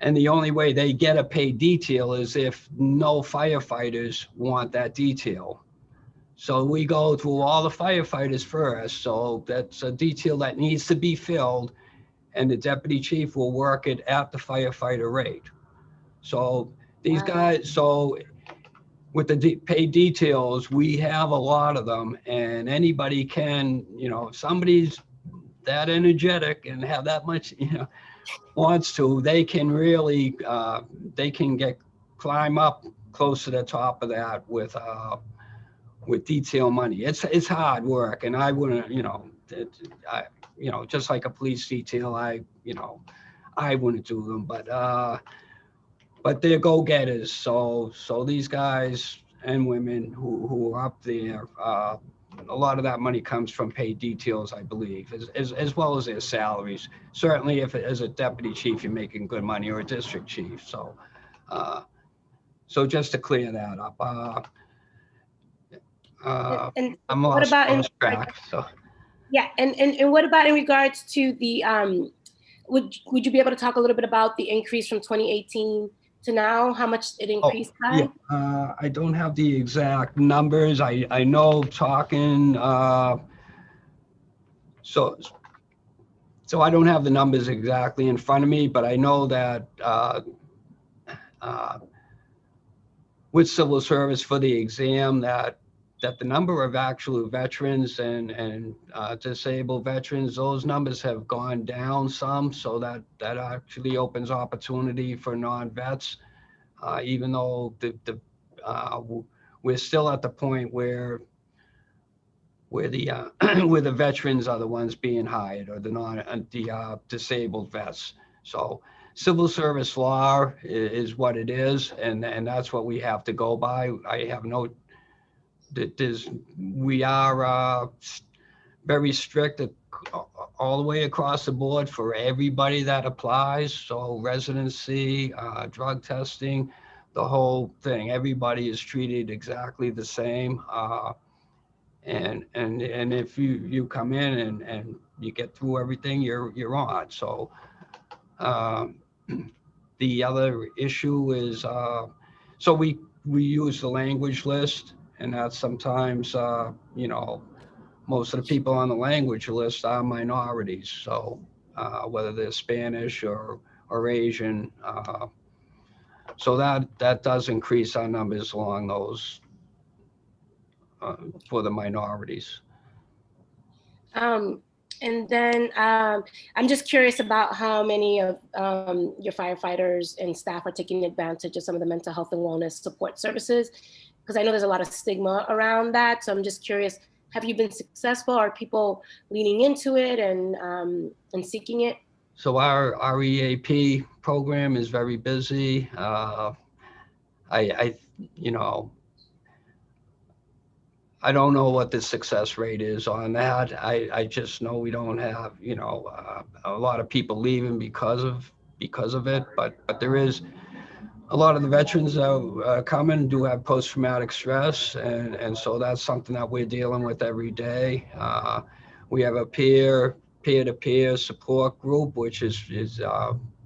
and the only way they get a paid detail is if no firefighters want that detail. So we go through all the firefighters first. So that's a detail that needs to be filled, and the deputy chief will work it at the firefighter rate. So these guys, so with the paid details, we have a lot of them, and anybody can, if somebody's that energetic and have that much, wants to, they can really, they can climb up close to the top of that with detail money. It's hard work, and I wouldn't, just like a police detail, I wouldn't do them, but they're go-getters. So these guys and women who are up there, a lot of that money comes from paid details, I believe, as well as their salaries. Certainly, if as a deputy chief you're making good money, or a district chief. So just to clear that up. And I'm what about in track. So yeah, and what about in regards to the would you be able to talk a little bit about the increase from 2018 to now, how much it increased by? Yeah, I don't have the exact numbers. I know talking, so I don't have the numbers exactly in front of me, but I know that with civil service for the exam, that the number of actual veterans and disabled veterans, those numbers have gone down some, so that actually opens opportunity for non-vets, even though we're still at the point where the where the veterans are the ones being hired, or the disabled vets. So civil service law is what it is, and that's what we have to go by. I have no. We are very strict all the way across the board for everybody that applies. So residency, drug testing, the whole thing. Everybody is treated exactly the same. And if you come in and you get through everything, you're on. So the other issue is so we use the language list. And that's sometimes, most of the people on the language list are minorities. So whether they're Spanish or Asian, so that does increase our numbers along those for the minorities. And then I'm just curious about how many of your firefighters and staff are taking advantage of some of the mental health and wellness support services, because I know there's a lot of stigma around that. So I'm just curious, have you been successful? Are people leaning into it and seeking it? So our EAP program is very busy. I don't know what the success rate is on that. I just know we don't have, a lot of people leaving because of it, but there is a lot of the veterans that coming do have post-traumatic stress, and so that's something that we're dealing with every day. We have a peer-to-peer support group, which is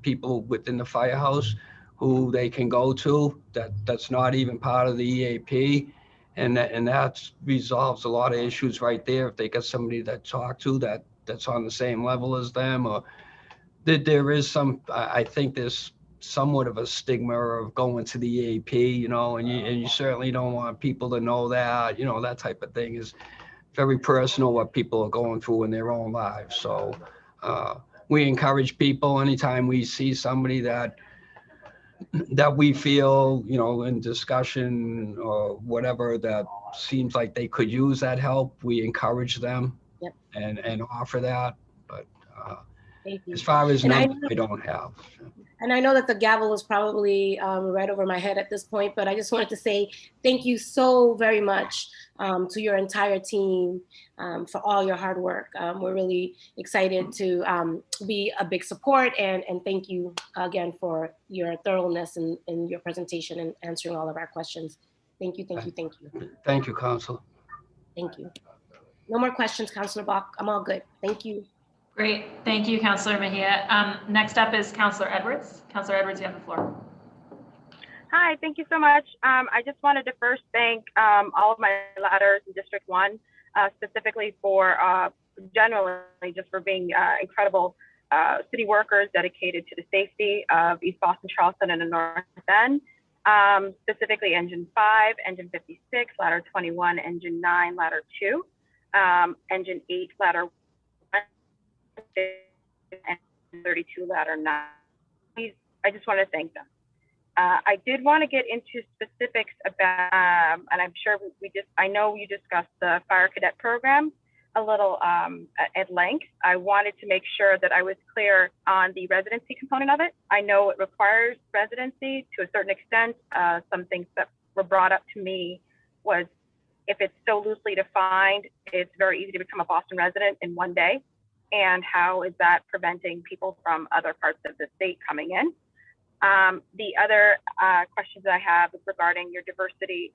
people within the firehouse who they can go to that's not even part of the EAP. And that resolves a lot of issues right there. If they got somebody to talk to that's on the same level as them, or that there is some, I think there's somewhat of a stigma of going to the EAP, you know, and you certainly don't want people to know that, you know, that type of thing is very personal, what people are going through in their own lives. So we encourage people anytime we see somebody that we feel, you know, in discussion or whatever, that seems like they could use that help, we encourage them. Yep. and offer that. But Thank you. as far as And numbers, I don't have. And I know that the gavel is probably right over my head at this point, but I just wanted to say thank you so very much to your entire team for all your hard work. We're really excited to be a big support, and thank you again for your thoroughness in your presentation and answering all of our questions. Thank you, thank you, thank you. Thank you, Council. Thank you. No more questions, Councillor Bach. I'm all good. Thank you. Great. Thank you, Councillor Mejia. Next up is Councillor Edwards. Councillor Edwards, you have the floor. Hi, thank you so much. I just wanted to first thank all of my ladders in District 1, specifically for generally just for being incredible city workers dedicated to the safety of East Boston, Charleston, and the North End. Specifically Engine 5, Engine 56, Ladder 21, Engine 9, Ladder 2, Engine 8, Ladder 1, and 32, Ladder 9. I just want to thank them. I did want to get into specifics about, and I'm sure I know you discussed the Fire Cadet Program a little at length. I wanted to make sure that I was clear on the residency component of it. I know it requires residency to a certain extent. Some things that were brought up to me was if it's so loosely defined, it's very easy to become a Boston resident in one day. And how is that preventing people from other parts of the state coming in? The other questions I have is regarding your diversity.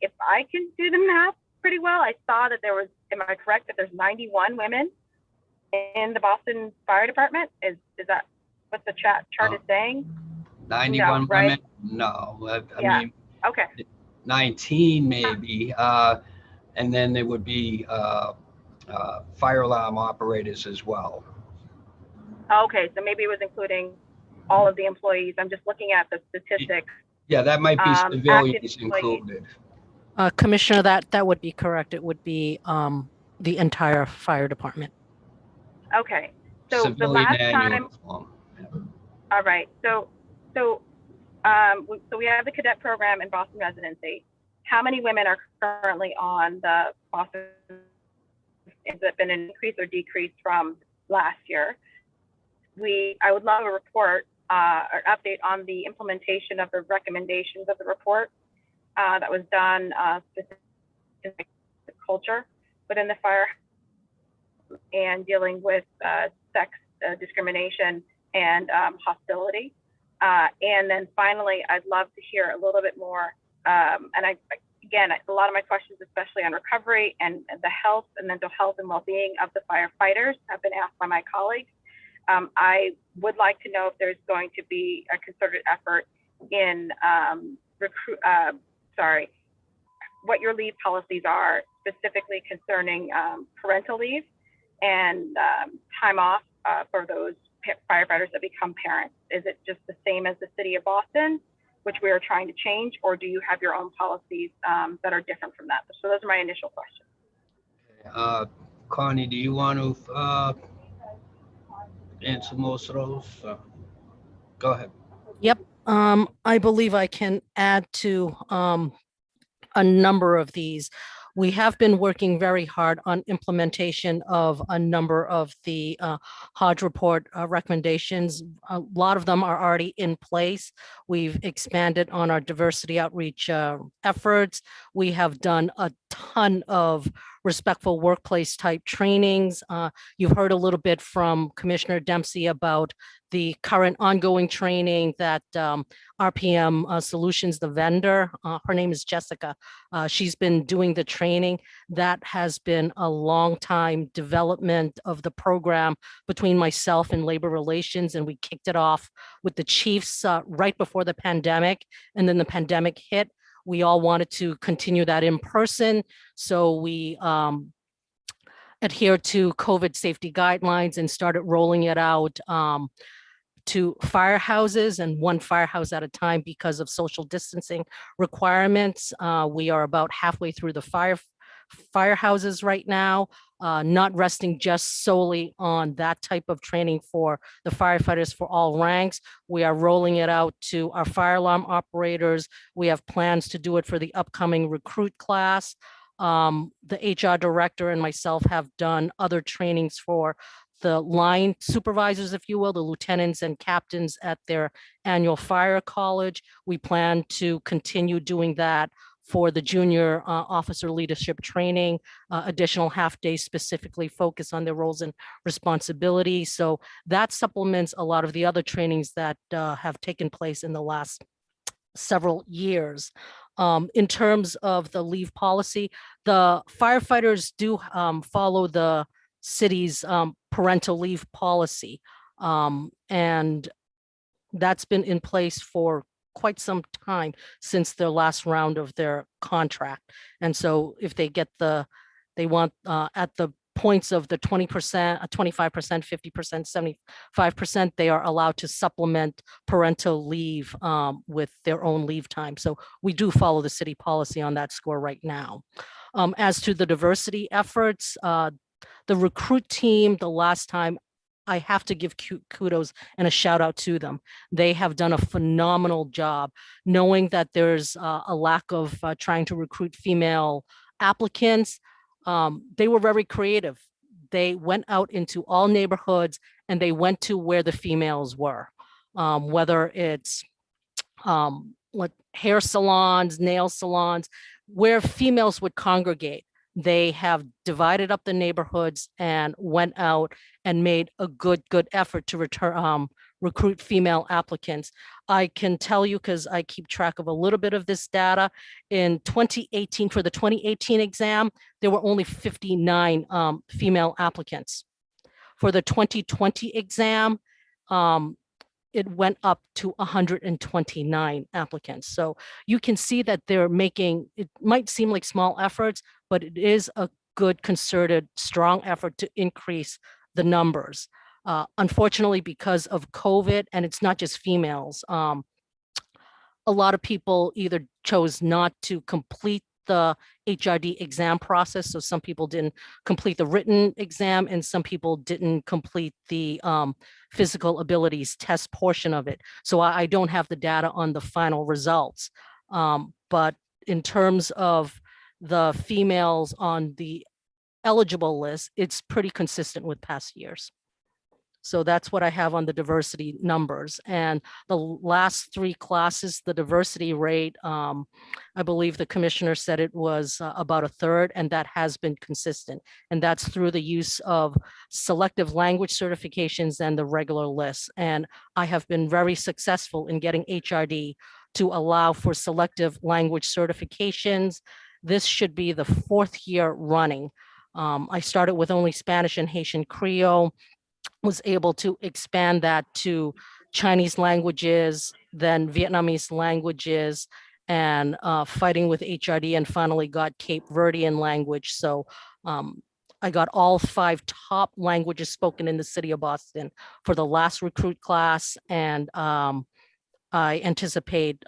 If I can do the math pretty well, I saw that there was, am I correct, that there's 91 women in the Boston Fire Department? Is that what the chart is saying? 91 no, right? women? No, I mean, okay. 19 maybe, and then there would be fire alarm operators as well. Okay, so maybe it was including all of the employees. I'm just looking at the statistics. Yeah, that might be civilians included. Commissioner, that would be correct. It would be the entire fire department. Okay, so Civilian the last and time. uniform. All right, so we have the cadet program in Boston residency. How many women are currently on the Boston? Has it been an increase or decrease from last year? I would love a report or update on the implementation of the recommendations of the report that was done specific to culture within the fire and dealing with sex discrimination and hostility. And then finally, I'd love to hear a little bit more. Again, a lot of my questions, especially on recovery and the health and mental health and well-being of the firefighters, have been asked by my colleagues. I would like to know if there's going to be a concerted effort in what your leave policies are, specifically concerning parental leave and time off for those firefighters that become parents. Is it just the same as the city of Boston, which we are trying to change, or do you have your own policies that are different from that? So those are my initial questions. Connie, do you want to answer most of those? Go ahead. Yep. I believe I can add to a number of these. We have been working very hard on implementation of a number of the Hodge report recommendations. A lot of them are already in place. We've expanded on our diversity outreach efforts. We have done a ton of respectful workplace type trainings. You've heard a little bit from Commissioner Dempsey about the current ongoing training that RPM Solutions, the vendor, her name is Jessica. She's been doing the training. That has been a long time development of the program between myself and Labor Relations, and we kicked it off with the chiefs right before the pandemic, and then the pandemic hit. We all wanted to continue that in person, so we adhered to COVID safety guidelines and started rolling it out to firehouses, and one firehouse at a time because of social distancing requirements. We are about halfway through the firehouses right now, not resting just solely on that type of training for the firefighters for all ranks. We are rolling it out to our fire alarm operators. We have plans to do it for the upcoming recruit class. The HR director and myself have done other trainings for the line supervisors, if you will, the lieutenants and captains at their annual fire college. We plan to continue doing that for the junior officer leadership training, additional half days specifically focused on their roles and responsibilities. So that supplements a lot of the other trainings that have taken place in the last several years. In terms of the leave policy, the firefighters do follow the city's parental leave policy. And that's been in place for quite some time since their last round of their contract. And so if they get they want at the points of the 20%, 25%, 50%, 75%, they are allowed to supplement parental leave with their own leave time. So we do follow the city policy on that score right now. As to the diversity efforts, the recruit team, the last time, I have to give kudos and a shout out to them. They have done a phenomenal job, knowing that there's a lack of trying to recruit female applicants. They were very creative. They went out into all neighborhoods and they went to where the females were, whether it's like hair salons, nail salons, where females would congregate. They have divided up the neighborhoods and went out and made a good effort to recruit female applicants. I can tell you, because I keep track of a little bit of this data, in 2018, for the 2018 exam, there were only 59 female applicants. For the 2020 exam, it went up to 129 applicants. So you can see that they're making, it might seem like small efforts, but it is a good, concerted, strong effort to increase the numbers. Unfortunately, because of COVID, and it's not just females, a lot of people either chose not to complete the HRD exam process. So some people didn't complete the written exam and some people didn't complete the physical abilities test portion of it. So I don't have the data on the final results. But in terms of the females on the eligible list, it's pretty consistent with past years. So that's what I have on the diversity numbers. And the last three classes, the diversity rate, I believe the commissioner said it was about a third, and that has been consistent. And that's through the use of selective language certifications and the regular lists. And I have been very successful in getting HRD to allow for selective language certifications. This should be the 4th year running. I started with only Spanish and Haitian Creole, was able to expand that to Chinese languages, then Vietnamese languages, and fighting with HRD, and finally got Cape Verdean language. So I got all 5 top languages spoken in the city of Boston for the last recruit class, and I anticipate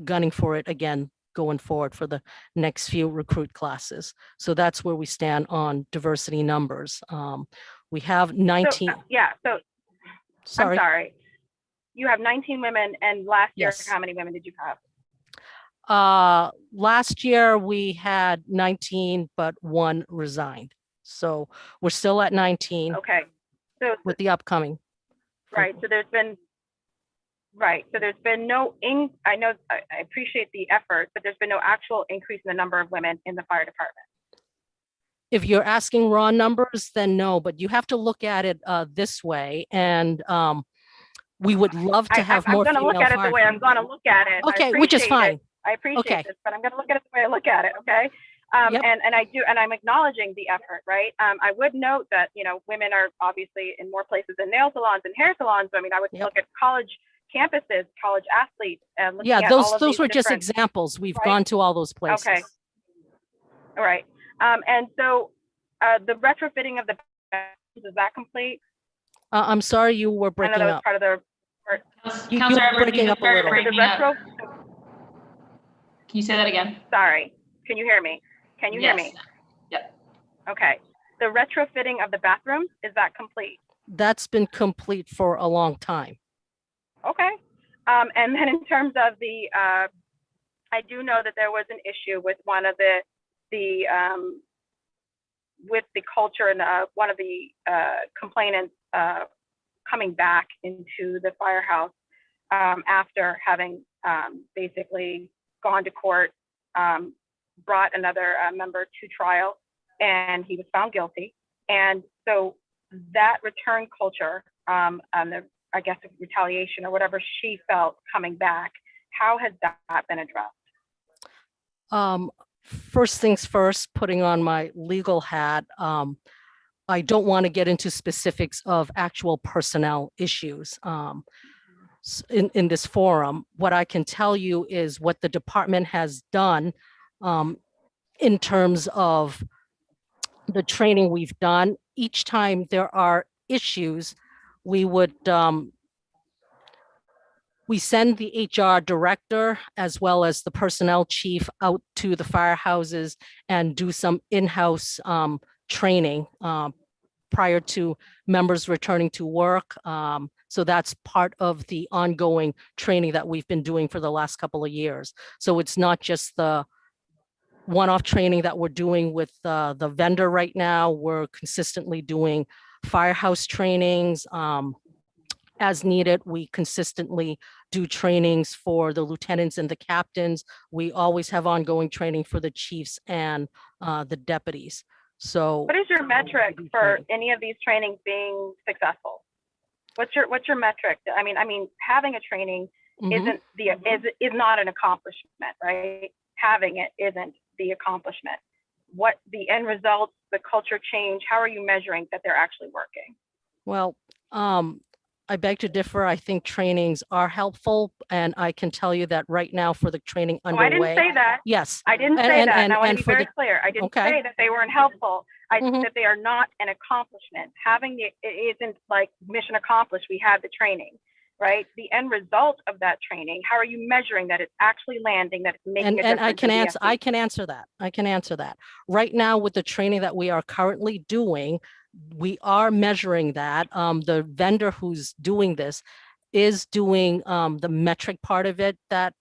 gunning for it again going forward for the next few recruit classes. So that's where we stand on diversity numbers. We have 19. So sorry. I'm sorry. You have 19 women, and last year, Yes. how many women did you have? Last year we had 19, but 1 resigned. So we're still at 19. Okay. So with the upcoming. Right. So there's been no I know I appreciate the effort, but there's been no actual increase in the number of women in the fire department. If you're asking raw numbers, then no, but you have to look at it this way. And we would love to have more I'm going to look at it the way firefighters. I'm going to look at it. Okay, which is fine. I appreciate Okay. this, but I'm going to look at it the way I look at it. Okay. Yep. And I do, and I'm acknowledging the effort, right? I would note that, you know, women are obviously in more places than nail salons and hair salons. I mean, I would Yep. look at college campuses, college athletes, and looking Yeah, at all of those these were just different- examples. We've right? gone to all those places. Okay. All right. And so the retrofitting of the bathrooms, is that complete? I'm sorry, you were I know breaking that was up. part of the. You Councillor were Edwards, breaking you up a started little. breaking The up. retro. Can you say that again? Sorry. Can you hear me? Can you hear me? Yep. Okay. The retrofitting of the bathrooms, is that complete? That's been complete for a long time. Okay. And then in terms of the, I do know that there was an issue with one of with the culture and one of the complainants coming back into the firehouse after having basically gone to court, brought another member to trial, and he was found guilty. And so that return culture, and the, I guess, retaliation or whatever she felt coming back, how has that been addressed? First things first, putting on my legal hat, I don't want to get into specifics of actual personnel issues in this forum. What I can tell you is what the department has done in terms of the training we've done. Each time there are issues, we would we send the HR director as well as the personnel chief out to the firehouses and do some in-house training prior to members returning to work. So that's part of the ongoing training that we've been doing for the last couple of years. So it's not just the one-off training that we're doing with the vendor right now. We're consistently doing firehouse trainings. As needed, we consistently do trainings for the lieutenants and the captains. We always have ongoing training for the chiefs and the deputies. So what is your metric for any of these trainings being successful? What's your metric? I mean, having a training isn't is not an accomplishment, right? Having it isn't the accomplishment. What the end results, the culture change, how are you measuring that they're actually working? Well, I beg to differ. I think trainings are helpful, and I can tell you that right now for the training underway. I didn't say that. Yes. I didn't say that. And I want to be for very clear. I didn't say that they weren't helpful. I said that they are not an accomplishment. Having it isn't like mission accomplished. We had the training, right? The end result of that training, how are you measuring that it's actually landing, that it's making a difference? And I can answer that. I can answer that. Right now with the training that we are currently doing, we are measuring that. The vendor who's doing this is doing the metric part of it that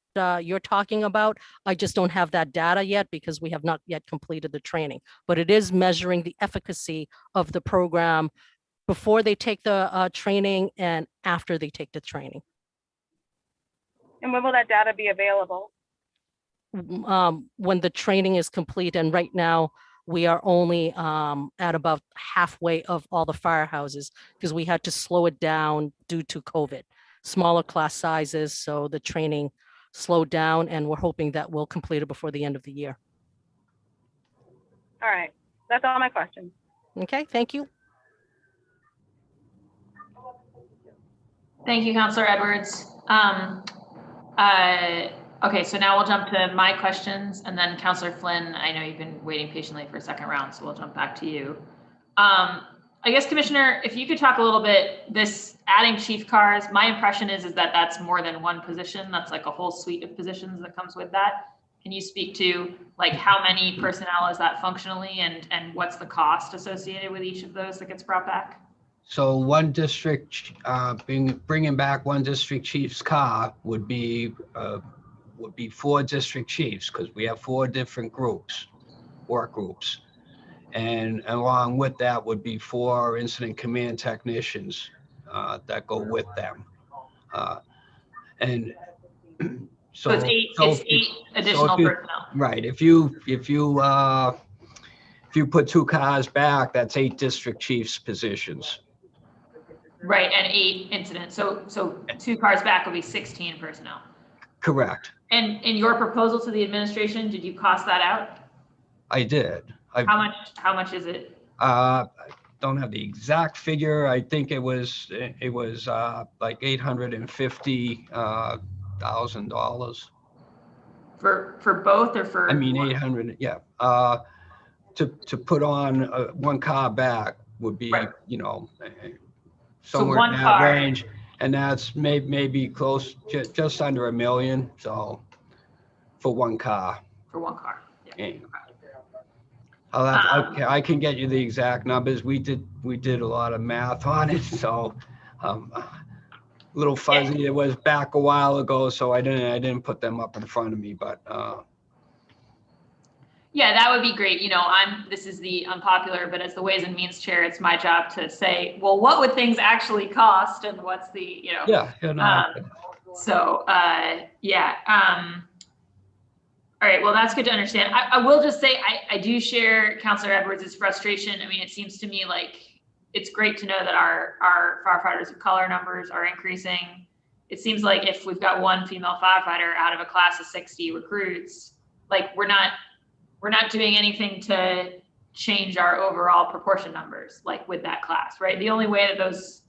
you're talking about. I just don't have that data yet because we have not yet completed the training, but it is measuring the efficacy of the program before they take the training and after they take the training. And when will that data be available? When the training is complete, and right now we are only at about halfway of all the firehouses because we had to slow it down due to COVID. Smaller class sizes, so the training slowed down, and we're hoping that we'll complete it before the end of the year. All right, that's all my questions. Okay, thank you. Thank you, Councillor Edwards. Okay, so now we'll jump to my questions, and then Councillor Flynn, I know you've been waiting patiently for a second round, so we'll jump back to you. I guess, Commissioner, if you could talk a little bit, this adding chief cars, my impression is that that's more than one position. That's like a whole suite of positions that comes with that. Can you speak to like how many personnel is that functionally, and what's the cost associated with each of those that gets brought back? So one district, bringing back one district chief's car would be 4 district chiefs, because we have 4 different groups, work groups. And along with that would be 4 incident command technicians that go with them. And so it's 8 additional personnel. Right. If you if you put 2 cars back, that's 8 district chiefs positions. Right, and 8 incidents. So 2 cars back will be 16 personnel. Correct. And in your proposal to the administration, did you cost that out? I did. How much is it? I don't have the exact figure. I think it was like $850,000. For both or for? I mean, 800, yeah. To put on 1 car back would be, Right. you know, So somewhere one in that car. range. And that's maybe close, just under $1 million. So for 1 car. For 1 car. Yeah. I can get you the exact numbers. We did a lot of math on it, so a little fuzzy. It was back a while ago, so I didn't put them up in front of me, but Yeah, that would be great. You know, this is the unpopular, but as the Ways and Means Chair, it's my job to say, well, what would things actually cost and what's the, you know. Yeah. All right, well, that's good to understand. I will just say, I do share Councillor Edwards' frustration. I mean, it seems to me like it's great to know that our firefighters of color numbers are increasing. It seems like if we've got 1 female firefighter out of a class of 60 recruits, like we're not doing anything to change our overall proportion numbers, like with that class, right? The only way that those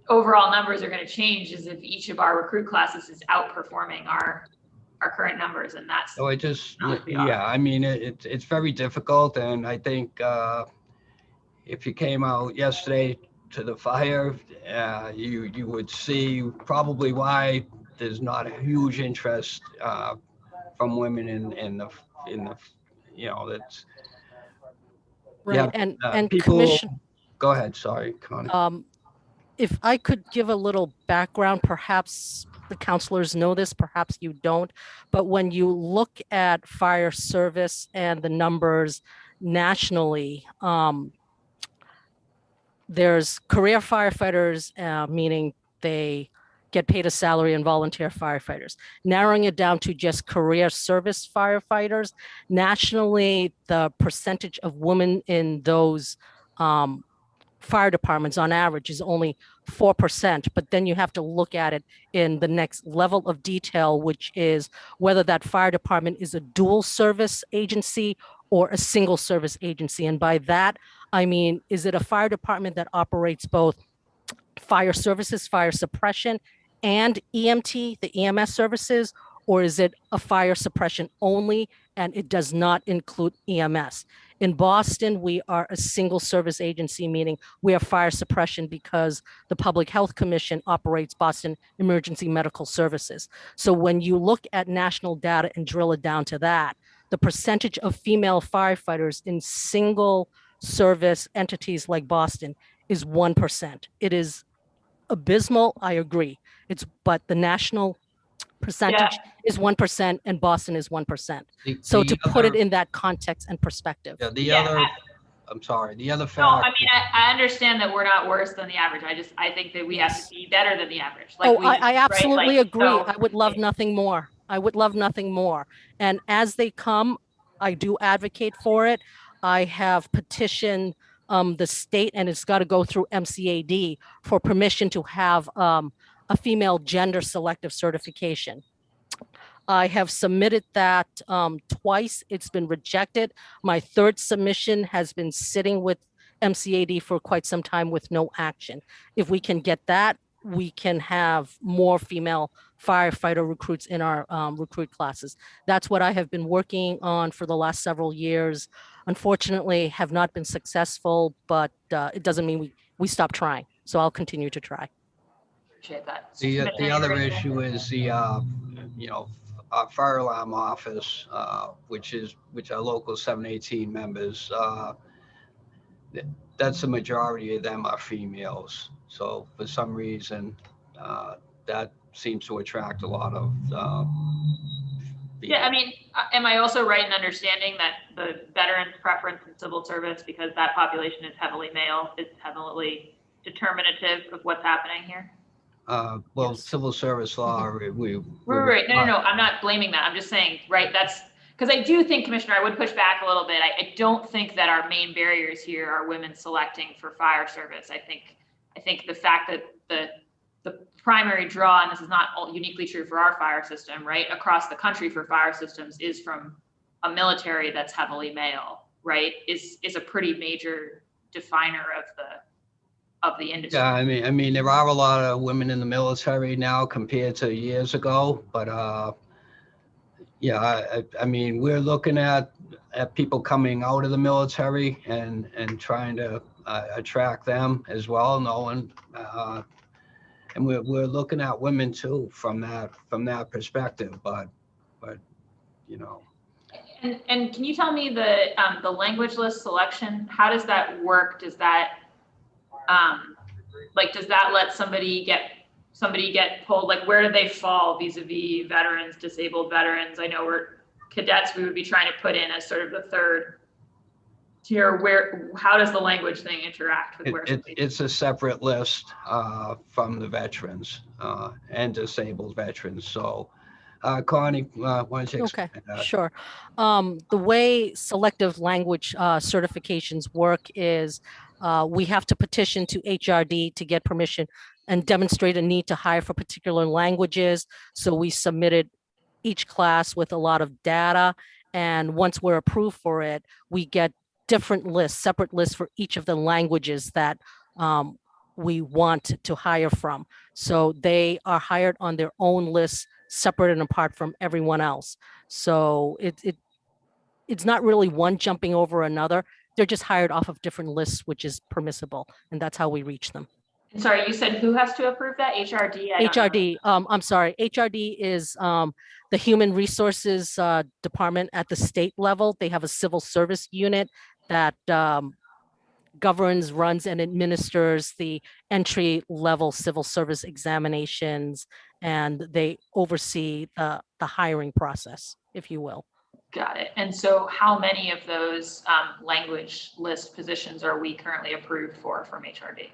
overall numbers are going to change is if each of our recruit classes is outperforming our current numbers, and that's. So I mean, it's very difficult, and I think if you came out yesterday to the fire, you would see probably why there's not a huge interest from women in the you know, that's Right, yeah, and people. Commission. Go ahead. Sorry, Connie. If I could give a little background, perhaps the councilors know this, perhaps you don't, but when you look at fire service and the numbers nationally, there's career firefighters, meaning they get paid a salary, and volunteer firefighters. Narrowing it down to just career service firefighters, nationally, the percentage of women in those fire departments on average is only 4%, but then you have to look at it in the next level of detail, which is whether that fire department is a dual service agency or a single service agency. And by that, I mean, is it a fire department that operates both fire services, fire suppression, and EMT, the EMS services, or is it a fire suppression only and it does not include EMS? In Boston, we are a single service agency, meaning we have fire suppression because the Public Health Commission operates Boston Emergency Medical Services. So when you look at national data and drill it down to that, the percentage of female firefighters in single service entities like Boston is 1%. It is abysmal, I agree. But the national percentage is 1% and Boston is 1%. So to put it in that context and perspective. I'm sorry, the other fact. No, I mean, I understand that we're not worse than the average. I think that we have to be better than the average. Like I absolutely agree. So, I would love nothing more. I would love nothing more. And as they come, I do advocate for it. I have petitioned the state, and it's got to go through MCAD for permission to have a female gender selective certification. I have submitted that twice. It's been rejected. My 3rd submission has been sitting with MCAD for quite some time with no action. If we can get that, we can have more female firefighter recruits in our recruit classes. That's what I have been working on for the last several years. Unfortunately, have not been successful, but it doesn't mean we stop trying. So I'll continue to try. Appreciate that. The other issue is the our fire alarm office, which are local 718 members. That's the majority of them are females. So for some reason, that seems to attract a lot of. Yeah, I mean, am I also right in understanding that the veterans preference in civil service, because that population is heavily male, is heavily determinative of what's happening here? Well, civil service law, Right. No, I'm not blaming that. I'm just saying, right, because I do think, Commissioner, I would push back a little bit. I don't think that our main barriers here are women selecting for fire service. I think the fact that the primary draw, and this is not uniquely true for our fire system, right, across the country for fire systems, is from a military that's heavily male, right, is a pretty major definer of the industry. Yeah, I mean, there are a lot of women in the military now compared to years ago, but yeah, I mean, we're looking at people coming out of the military and trying to attract them as well, knowing, and we're looking at women too from that perspective, but you know. And can you tell me the language list selection? How does that work? Does that does that let somebody get pulled? Like, where do they fall vis-a-vis veterans, disabled veterans? I know we're cadets. We would be trying to put in as sort of the third tier. How does the language thing interact with where? It's a separate list from the veterans and disabled veterans. So. Connie, why don't you explain that? Okay, sure. The way selective language certifications work is we have to petition to HRD to get permission and demonstrate a need to hire for particular languages. So we submitted each class with a lot of data. And once we're approved for it, we get different lists, separate lists for each of the languages that we want to hire from. So they are hired on their own lists, separate and apart from everyone else. So it's not really one jumping over another. They're just hired off of different lists, which is permissible. And that's how we reach them. Sorry, you said who has to approve that? HRD? HRD, I'm sorry. HRD is the Human Resources Department at the state level. They have a civil service unit that governs, runs, and administers the entry-level civil service examinations, and they oversee the hiring process, if you will. Got it. And so how many of those language list positions are we currently approved for from HRD?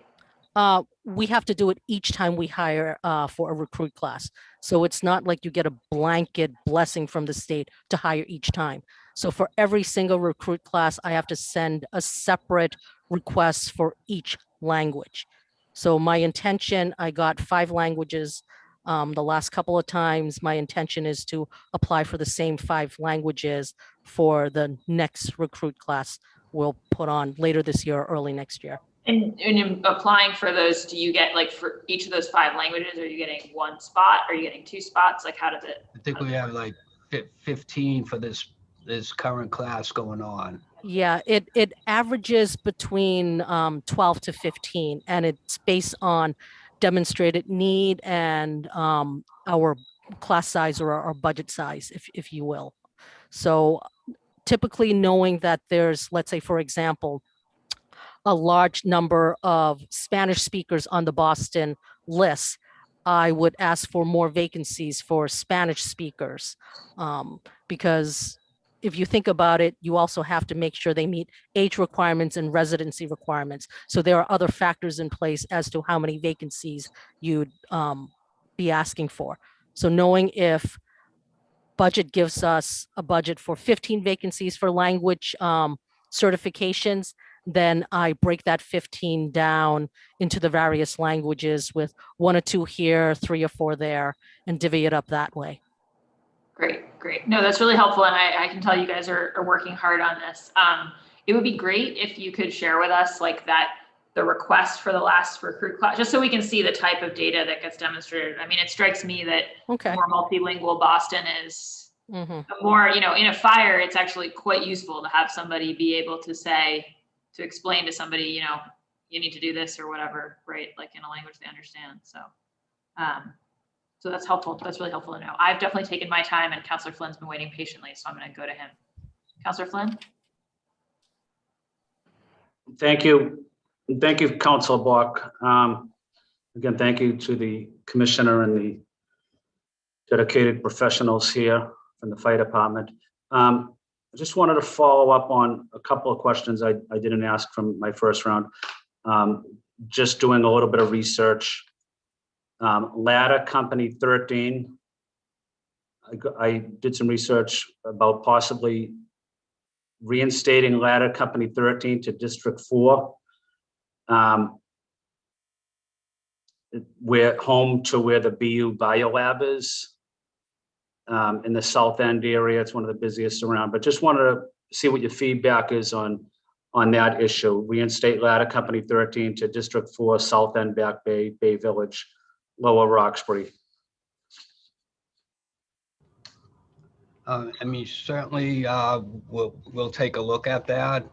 We have to do it each time we hire for a recruit class. So it's not like you get a blanket blessing from the state to hire each time. So for every single recruit class, I have to send a separate request for each language. So my intention, I got 5 languages the last couple of times. My intention is to apply for the same 5 languages for the next recruit class we'll put on later this year or early next year. And in applying for those, do you get, like, for each of those 5 languages, are you getting 1 spot? Are you getting 2 spots? Like, how does it? I think we have like 15 for this current class going on. Yeah, it averages between 12 to 15, and it's based on demonstrated need and our class size or our budget size, if you will. So typically knowing that there's, let's say, for example, a large number of Spanish speakers on the Boston list, I would ask for more vacancies for Spanish speakers, because if you think about it, you also have to make sure they meet age requirements and residency requirements. So there are other factors in place as to how many vacancies you'd be asking for. So knowing if budget gives us a budget for 15 vacancies for language certifications, then I break that 15 down into the various languages with 1 or 2 here, 3 or 4 there, and divvy it up that way. Great. No, that's really helpful. And I can tell you guys are working hard on this. It would be great if you could share with us like the request for the last recruit class, just so we can see the type of data that gets demonstrated. I mean, it strikes me that more multilingual Boston is more, in a fire, it's actually quite useful to have somebody be able to explain to somebody, you need to do this or whatever, right? Like in a language they understand. So that's helpful. That's really helpful to know. I've definitely taken my time, and Councillor Flynn's been waiting patiently, so I'm going to go to him. Councillor Flynn? Thank you. Thank you, Councillor Bock. Again, thank you to the Commissioner and the dedicated professionals here from the Fire Department. I just wanted to follow up on a couple of questions I didn't ask from my first round. Just doing a little bit of research. Ladder Company 13, I did some research about possibly reinstating ladder company 13 to District 4. We're home to where the BU Biolab is in the South End area. It's one of the busiest around, but just wanted to see what your feedback is on that issue. Reinstate ladder company 13 to District 4, South End, Back Bay, Bay Village, Lower Roxbury. I mean, certainly, we'll take a look at that.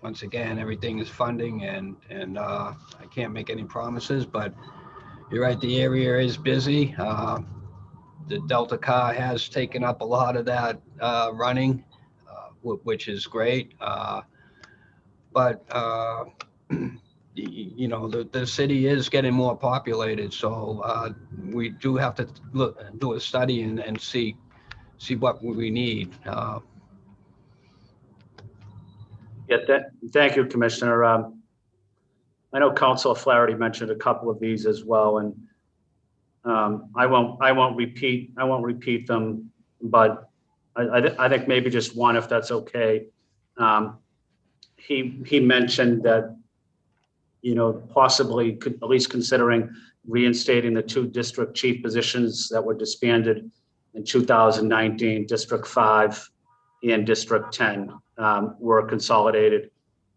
Once again, everything is funding and I can't make any promises, but you're right, the area is busy. The Delta car has taken up a lot of that running, which is great. But you know, the city is getting more populated, so we do have to do a study and see what we need. Yeah, thank you, Commissioner. I know Councillor Flaherty mentioned a couple of these as well, and I won't repeat them, but I think maybe just one, if that's okay. He mentioned that, you know, possibly at least considering reinstating the 2 district chief positions that were disbanded in 2019, District 5 and District 10 were consolidated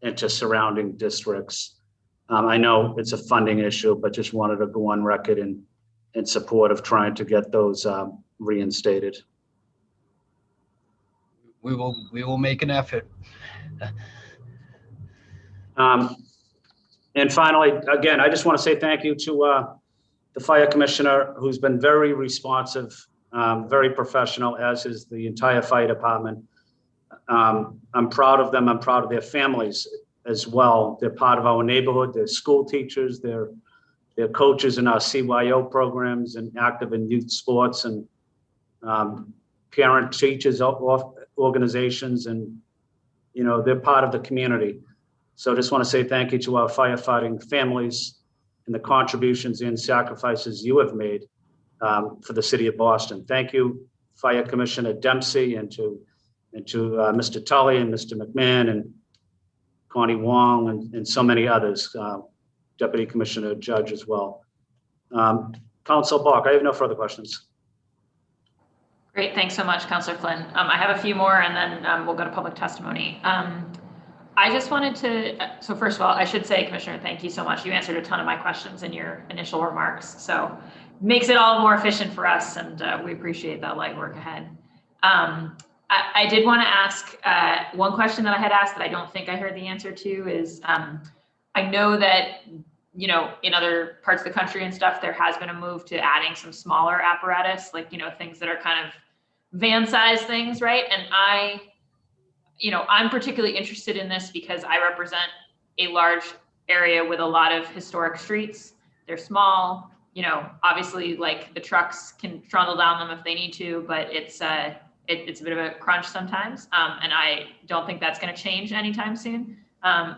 into surrounding districts. I know it's a funding issue, but just wanted to go on record in support of trying to get those reinstated. We will make an effort. And finally, again, I just want to say thank you to the fire commissioner, who's been very responsive, very professional, as is the entire fire department. I'm proud of them. I'm proud of their families as well. They're part of our neighborhood. They're school teachers. They're coaches in our CYO programs and active in youth sports and parent teachers organizations. And, you know, they're part of the community. So I just want to say thank you to our firefighting families and the contributions and sacrifices you have made for the city of Boston. Thank you, Fire Commissioner Dempsey, and to Mr. Tully and Mr. McMahon and Connie Wong and so many others, Deputy Commissioner Judge as well. Councilor Bach, I have no further questions. Great, thanks so much, Councillor Flynn. I have a few more and then we'll go to public testimony. I just wanted to, so first of all, I should say, Commissioner, thank you so much. You answered a ton of my questions in your initial remarks, so makes it all more efficient for us, and we appreciate that light work ahead. I did want to ask one question that I had asked that I don't think I heard the answer to is, I know that, you know, in other parts of the country and stuff, there has been a move to adding some smaller apparatus, like, you know, things that are kind of van-sized things, right? And I'm particularly interested in this because I represent a large area with a lot of historic streets. They're small, you know, obviously like the trucks can trundle down them if they need to, but it's a bit of a crunch sometimes. And I don't think that's going to change anytime soon.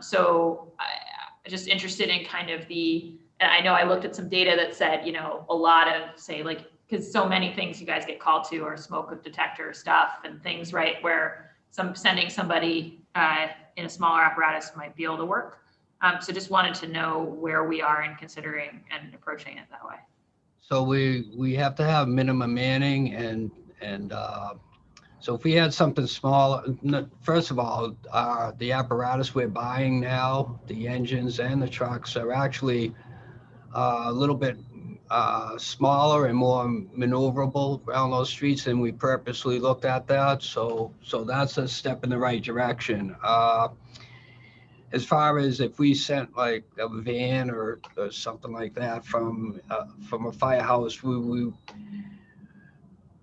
So I'm just interested in kind of and I know I looked at some data that said, you know, a lot of say like, because so many things you guys get called to are smoke detector stuff and things, right, where sending somebody in a smaller apparatus might be able to work. So just wanted to know where we are in considering and approaching it that way. So we have to have minimum manning and so if we had something small, first of all, the apparatus we're buying now, the engines and the trucks are actually a little bit smaller and more maneuverable around those streets, and we purposely looked at that. So that's a step in the right direction. As far as if we sent like a van or something like that from a firehouse, we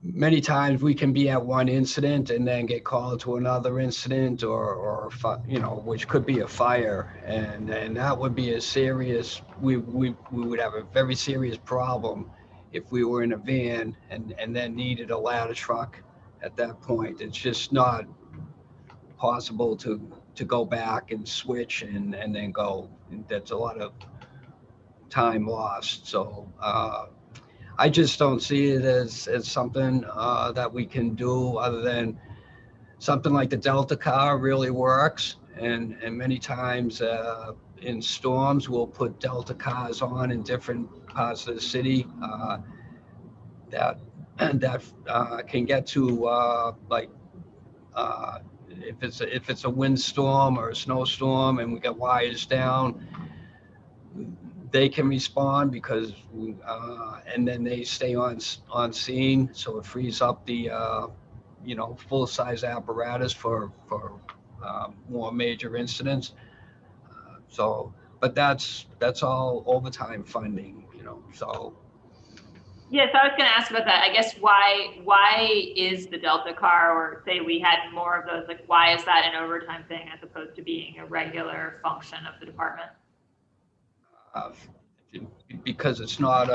many times we can be at one incident and then get called to another incident or you know, which could be a fire, and that would be a serious, we would have a very serious problem if we were in a van and then needed a ladder truck at that point. It's just not possible to go back and switch and then go. That's a lot of time lost. So I just don't see it as something that we can do other than something like the Delta car really works. And many times in storms, we'll put Delta cars on in different parts of the city that can get to if it's a windstorm or a snowstorm and we got wires down, they can respond because and then they stay on scene, so it frees up the full size apparatus for more major incidents. But that's all overtime funding, so. Yes, I was going to ask about that. I guess why is the Delta car, or say we had more of those, like why is that an overtime thing as opposed to being a regular function of the department? Because it's not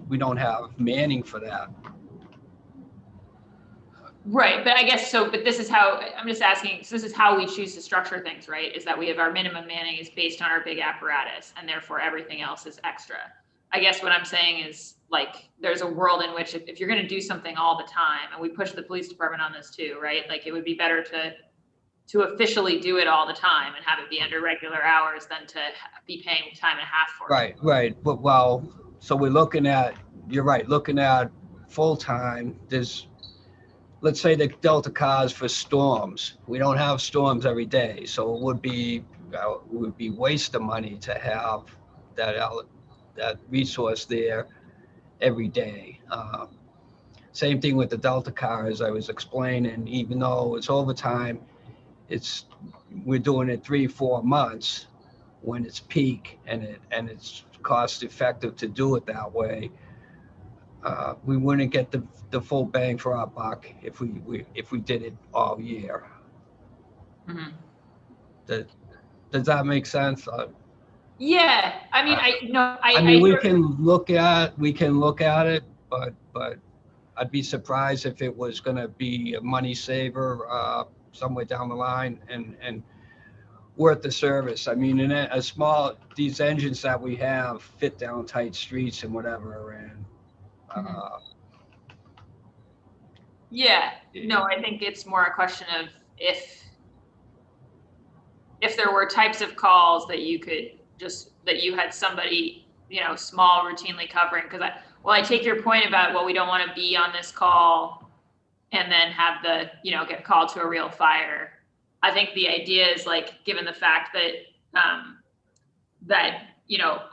we don't have manning for that. Right, but I guess so, but this is how, I'm just asking, so this is how we choose to structure things, right? Is that we have our minimum manning is based on our big apparatus and therefore everything else is extra. I guess what I'm saying is like, there's a world in which if you're gonna do something all the time, and we push the police department on this too, right? Like it would be better to officially do it all the time and have it be under regular hours than to be paying time and a half for it. Right, but well, so we're looking at, you're right, looking at full-time, let's say the Delta cars for storms. We don't have storms every day, so it would be waste of money to have that resource there every day. Same thing with the Delta cars. I was explaining, even though it's overtime, we're doing it 3-4 months when it's peak and it's cost effective to do it that way. We wouldn't get the full bang for our buck if we did it all year. Mm-hmm. Does that make sense? Yeah, I mean, we can look at it, but I'd be surprised if it was going to be a money saver somewhere down the line and worth the service. I mean, in these engines that we have fit down tight streets and whatever, and yeah, no, I think it's more a question of if there were types of calls that you had somebody, small routinely covering, because I take your point about, well, we don't want to be on this call and then have get called to a real fire. I think the idea is like, given the fact that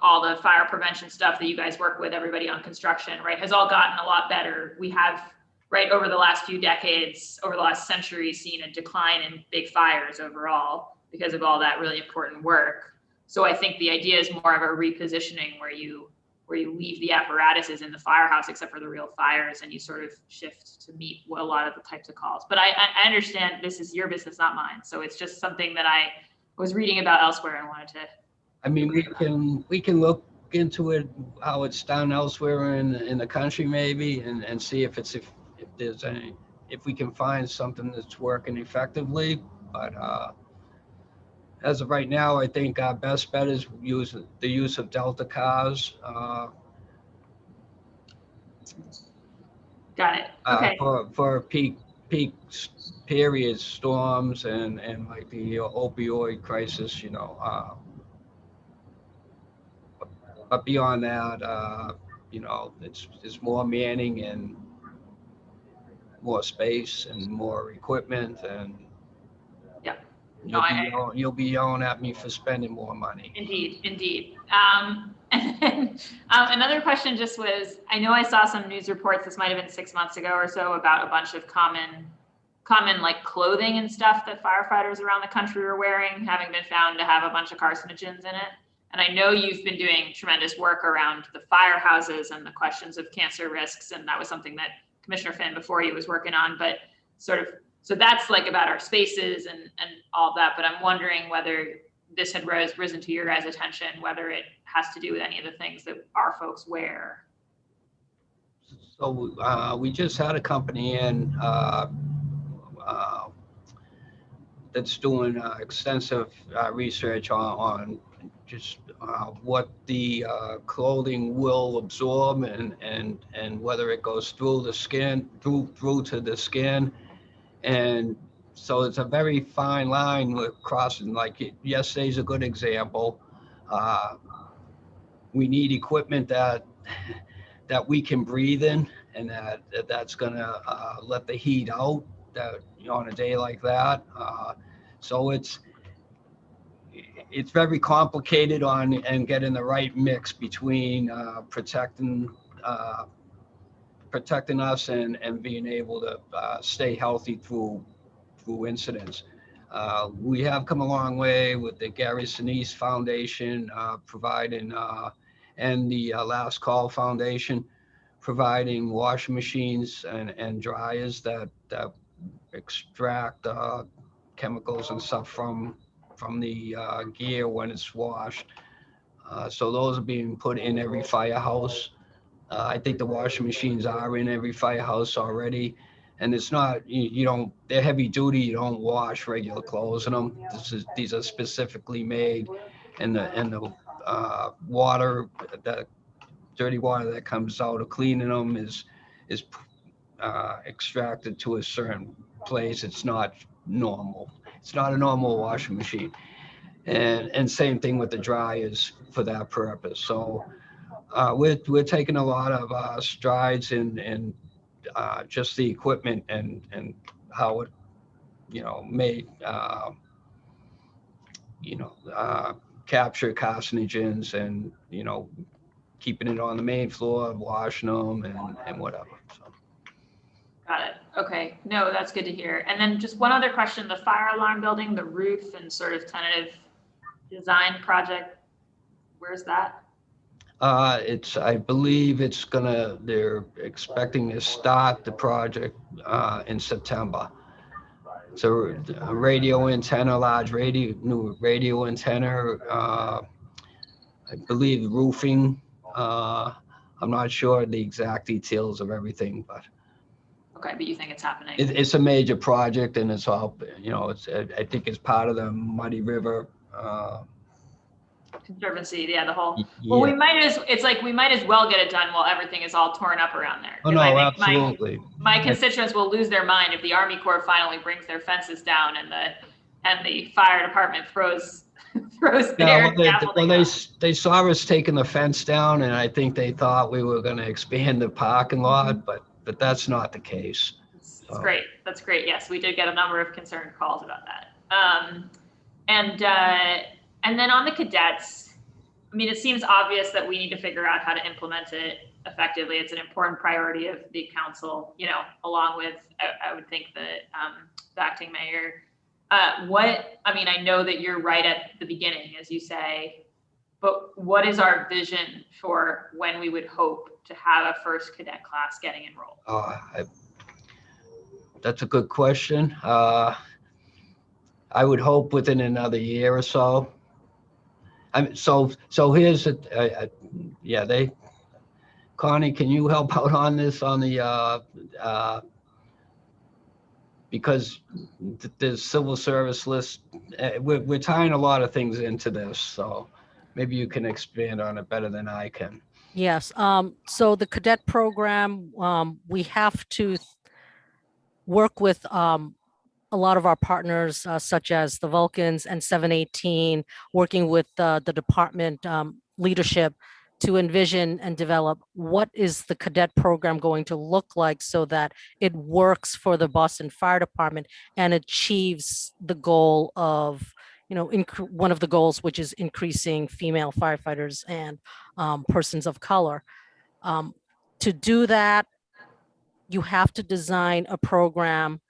all the fire prevention stuff that you guys work with everybody on construction, right, has all gotten a lot better. We have, right, over the last few decades, over the last century, seen a decline in big fires overall because of all that really important work. So I think the idea is more of a repositioning where you leave the apparatuses in the firehouse except for the real fires, and you sort of shift to meet a lot of the types of calls. But I understand this is your business, not mine. So it's just something that I was reading about elsewhere and wanted to. I mean, we can look into it, how it's done elsewhere in the country maybe, and see if we can find something that's working effectively. But as of right now, I think our best bet is the use of Delta cars. Got it. Okay. For peak periods, storms, and like the opioid crisis, but beyond that, it's more manning and more space and more equipment, and you'll be yelling at me for spending more money. Indeed. And then, another question just was, I know I saw some news reports, this might've been 6 months ago or so, about a bunch of common like clothing and stuff that firefighters around the country are wearing, having been found to have a bunch of carcinogens in it. And I know you've been doing tremendous work around the firehouses and the questions of cancer risks. And that was something that Commissioner Finn before you was working on, but so that's like about our spaces and all of that. But I'm wondering whether this had risen to your guys' attention, whether it has to do with any of the things that our folks wear. So we just had a company in that's doing extensive research on just what the clothing will absorb and whether it goes through the skin, through to the skin. And so it's a very fine line with crossing, like yesterday's a good example. We need equipment that we can breathe in, and that's gonna let the heat out that, you know, on a day like that. So it's very complicated and getting the right mix between protecting us and being able to stay healthy through incidents. We have come a long way with the Gary Sinise Foundation providing, and the Last Call Foundation providing washing machines and dryers that extract chemicals and stuff from the gear when it's washed. So those are being put in every firehouse. I think the washing machines are in every firehouse already. And it's not, you don't, they're heavy duty, you don't wash regular clothes in them. These are specifically made, and the water, the dirty water that comes out of cleaning them is extracted to a certain place. It's not normal. It's not a normal washing machine. And same thing with the dryers for that purpose. So we're taking a lot of strides in just the equipment and how it, you know, may, capture carcinogens and, you know, keeping it on the main floor, washing them and whatever. So. Got it. Okay. No, that's good to hear. And then just one other question, the fire alarm building, the roof and sort of tentative design project, where's that? I believe they're expecting to start the project in September. It's a radio antenna, new radio antenna. I believe roofing. I'm not sure the exact details of everything, but. Okay, but you think it's happening? It's a major project, and it's all, you know, I think it's part of the Muddy River. Conservancy, yeah, the whole. Well, we might as well get it done while everything is all torn up around there. Oh no, absolutely. My constituents will lose their mind if the Army Corps finally brings their fences down and the fire department throws their scaffolding up. They saw us taking the fence down, and I think they thought we were going to expand the parking lot, but that's not the case. That's great. That's great. Yes, we did get a number of concerned calls about that. And then on the cadets, I mean, it seems obvious that we need to figure out how to implement it effectively. It's an important priority of the council, you know, along with, I would think, the acting mayor. I know that you're right at the beginning, as you say, but what is our vision for when we would hope to have a first cadet class getting enrolled? That's a good question. I would hope within another year or so. So here's Connie, can you help out on this on the because the civil service list, we're tying a lot of things into this, so maybe you can expand on it better than I can. Yes. So the cadet program, we have to work with a lot of our partners, such as the Vulcans and 718, working with the department leadership to envision and develop what is the cadet program going to look like so that it works for the Boston Fire Department and achieves the goal of, you know, one of the goals, which is increasing female firefighters and persons of color. To do that, you have to design a program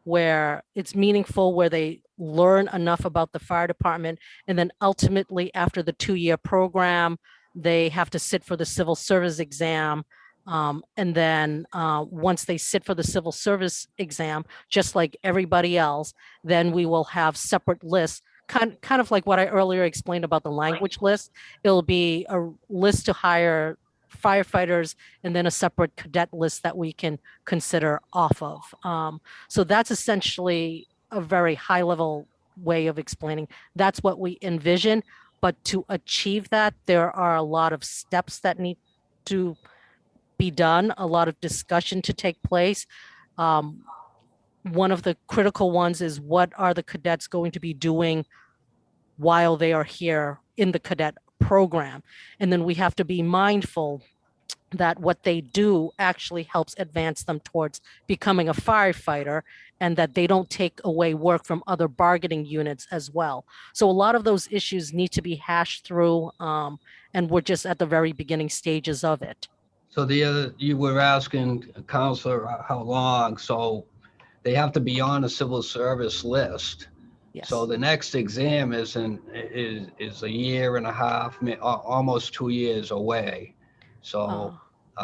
where it's meaningful, where they learn enough about the fire department, and then ultimately after the 2-year program, they have to sit for the civil service exam. And then once they sit for the civil service exam, just like everybody else, then we will have separate lists, kind of like what I earlier explained about the language list. It'll be a list to hire firefighters and then a separate cadet list that we can consider off of. So that's essentially a very high level way of explaining. That's what we envision. But to achieve that, there are a lot of steps that need to be done, a lot of discussion to take place. One of the critical ones is, what are the cadets going to be doing while they are here in the cadet program? And then we have to be mindful that what they do actually helps advance them towards becoming a firefighter, and that they don't take away work from other bargaining units as well. So a lot of those issues need to be hashed through, and we're just at the very beginning stages of it. So you were asking, Counselor, how long? So they have to be on a civil service list. Yes. So the next exam is a year and a half, almost 2 years away. So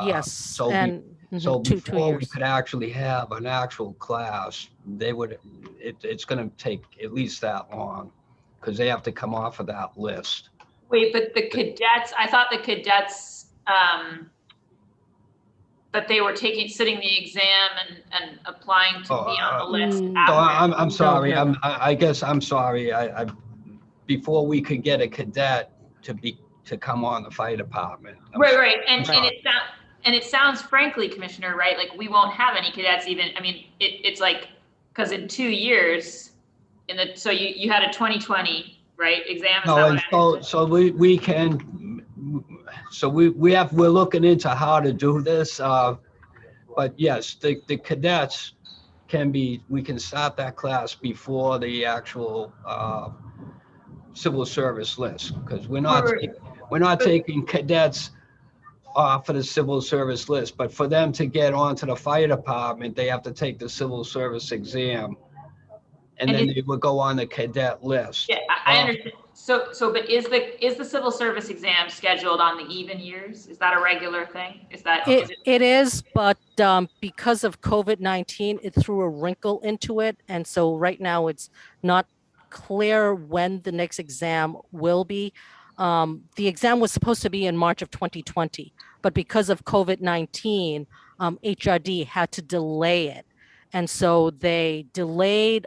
yes, so and so two before we years. could actually have an actual class, it's going to take at least that long, because they have to come off of that list. Wait, but the cadets, I thought the cadets, that they were sitting the exam and applying to be on the list So after. I'm sorry. No. I guess I'm sorry. Before we could get a cadet to come on the fire department. Right. And sorry. it sounds, frankly, Commissioner, right? Like, we won't have any cadets even. I mean, it's like, because in 2 years, so you had a 2020, right, exam? Is that No, what I understood? so we can. So we're looking into how to do this. But yes, the cadets we can start that class before the actual civil service list, because we're not taking cadets off of the civil service list, but for them to get onto the fire department, they have to take the civil service exam, and then they would go on the cadet list. Yeah, I understand. But is the civil service exam scheduled on the even years? Is that a regular thing? It is, but because of COVID-19, it threw a wrinkle into it. And so right now it's not clear when the next exam will be. The exam was supposed to be in March of 2020, but because of COVID-19, HRD had to delay it. And so they delayed,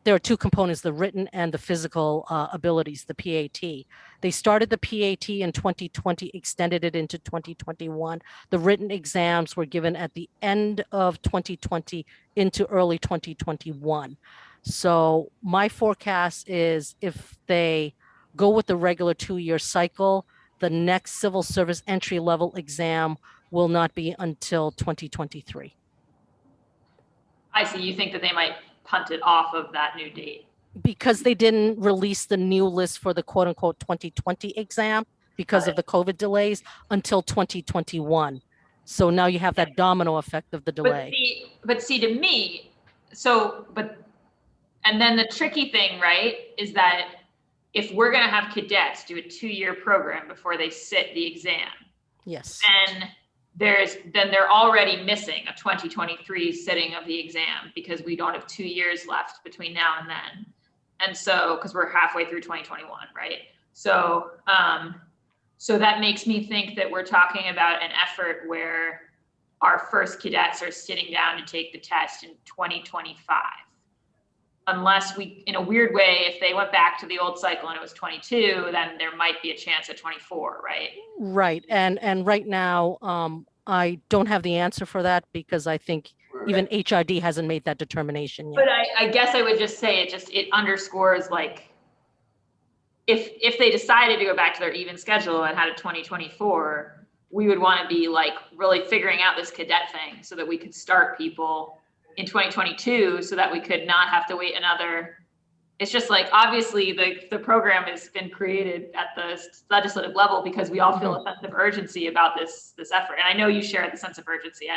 there are two components, the written and the physical abilities, the PAT. They started the PAT in 2020, extended it into 2021. The written exams were given at the end of 2020 into early 2021. So my forecast is, if they go with the regular 2-year cycle, the next civil service entry level exam will not be until 2023. I see. You think that they might punt it off of that new date? Because they didn't release the new list for the quote unquote 2020 exam because of the COVID delays until 2021. So now you have that domino effect of the delay. But see, to me, and then the tricky thing, right, is that if we're going to have cadets do a 2-year program before they sit the exam, yes, then they're already missing a 2023 sitting of the exam, because we don't have 2 years left between now and then. And so, because we're halfway through 2021, right? So, so that makes me think that we're talking about an effort where our first cadets are sitting down to take the test in 2025. Unless we, in a weird way, if they went back to the old cycle and it was 22, then there might be a chance at 24, right? Right. And right now, I don't have the answer for that, because I think even HRD hasn't made that determination yet. But I guess I would just say it underscores, like, if they decided to go back to their even schedule and had a 2024, we would want to be like really figuring out this cadet thing so that we could start people in 2022, so that we could not have to wait another. It's just like, obviously the program has been created at the legislative level because we all feel a sense of urgency about this effort. And I know you share the sense of urgency.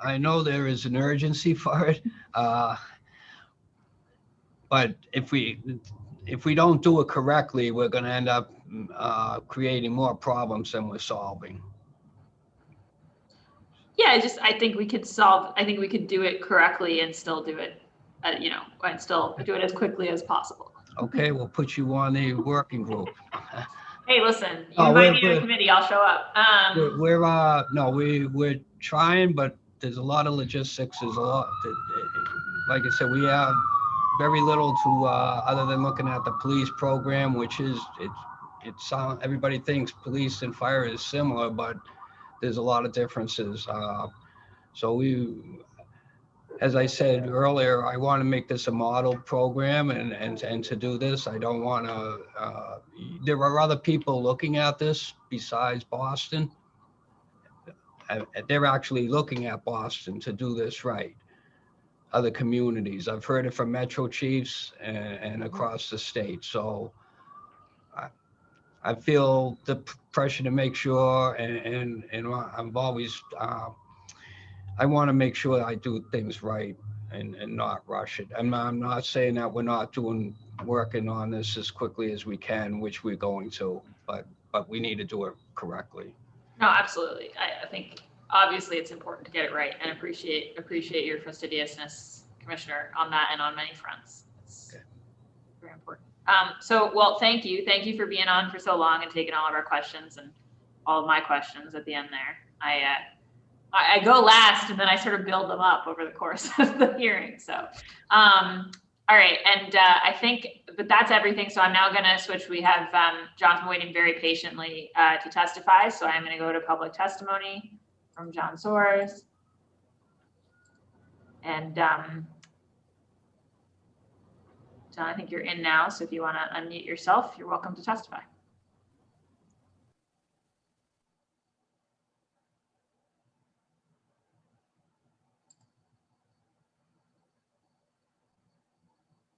I know there is an urgency for it. But if we don't do it correctly, we're going to end up creating more problems than we're solving. Yeah, I think we could do it correctly and still do it, and still do it as quickly as possible. Okay, we'll put you on the working group. Hey, listen, you invite me to the committee, I'll show up. We're trying, but there's a lot of logistics. There's a lot, like I said, we have very little to, other than looking at the police program, which is, it's everybody thinks police and fire is similar, but there's a lot of differences. So as I said earlier, I want to make this a model program, and to do this, I don't want to, there are other people looking at this besides Boston. They're actually looking at Boston to do this right. Other communities. I've heard it from Metro Chiefs and across the state. So I feel the pressure to make sure, and I'm always, I want to make sure I do things right and not rush it. I'm not saying that we're not working on this as quickly as we can, which we're going to, but we need to do it correctly. No, absolutely. I think obviously it's important to get it right, and appreciate your fastidiousness, Commissioner, on that and on many fronts. It's very important. Well, thank you for being on for so long and taking all of our questions and all of my questions at the end there. I go last, and then I sort of build them up over the course of the hearing. So, all right, and I think, but that's everything. So I'm now going to switch. We have John's been waiting very patiently to testify. So I'm going to go to public testimony from John Soares. And John, I think you're in now. So if you want to unmute yourself, you're welcome to testify.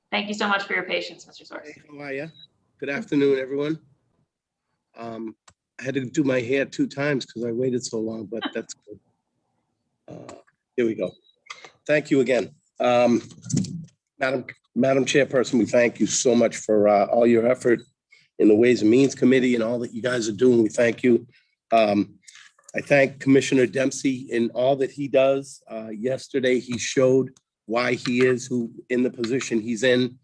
Thank you so much for your patience, Mr. Soares. Hey, how are you? Good afternoon, everyone. I had to do my hair 2 times because I waited so long, but that's good. Here we go. Thank you again. Madam Chairperson, we thank you so much for all your effort in the Ways and Means Committee and all that you guys are doing. We thank you. I thank Commissioner Dempsey in all that he does. Yesterday, he showed why he is who in the position he's in,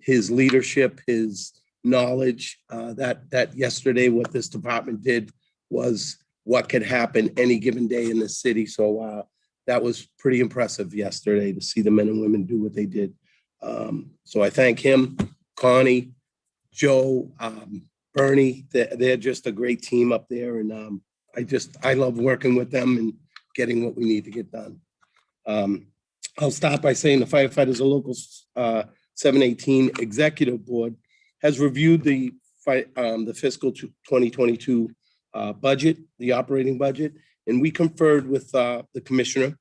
his leadership, his knowledge, that yesterday what this department did was what could happen any given day in the city. So that was pretty impressive yesterday to see the men and women do what they did. So I thank him, Connie, Joe, Bernie. They're just a great team up there. And I love working with them and getting what we need to get done. I'll start by saying the Firefighters of Local 718 Executive Board has reviewed the fiscal 2022 budget, the operating budget, and we conferred with the commissioner.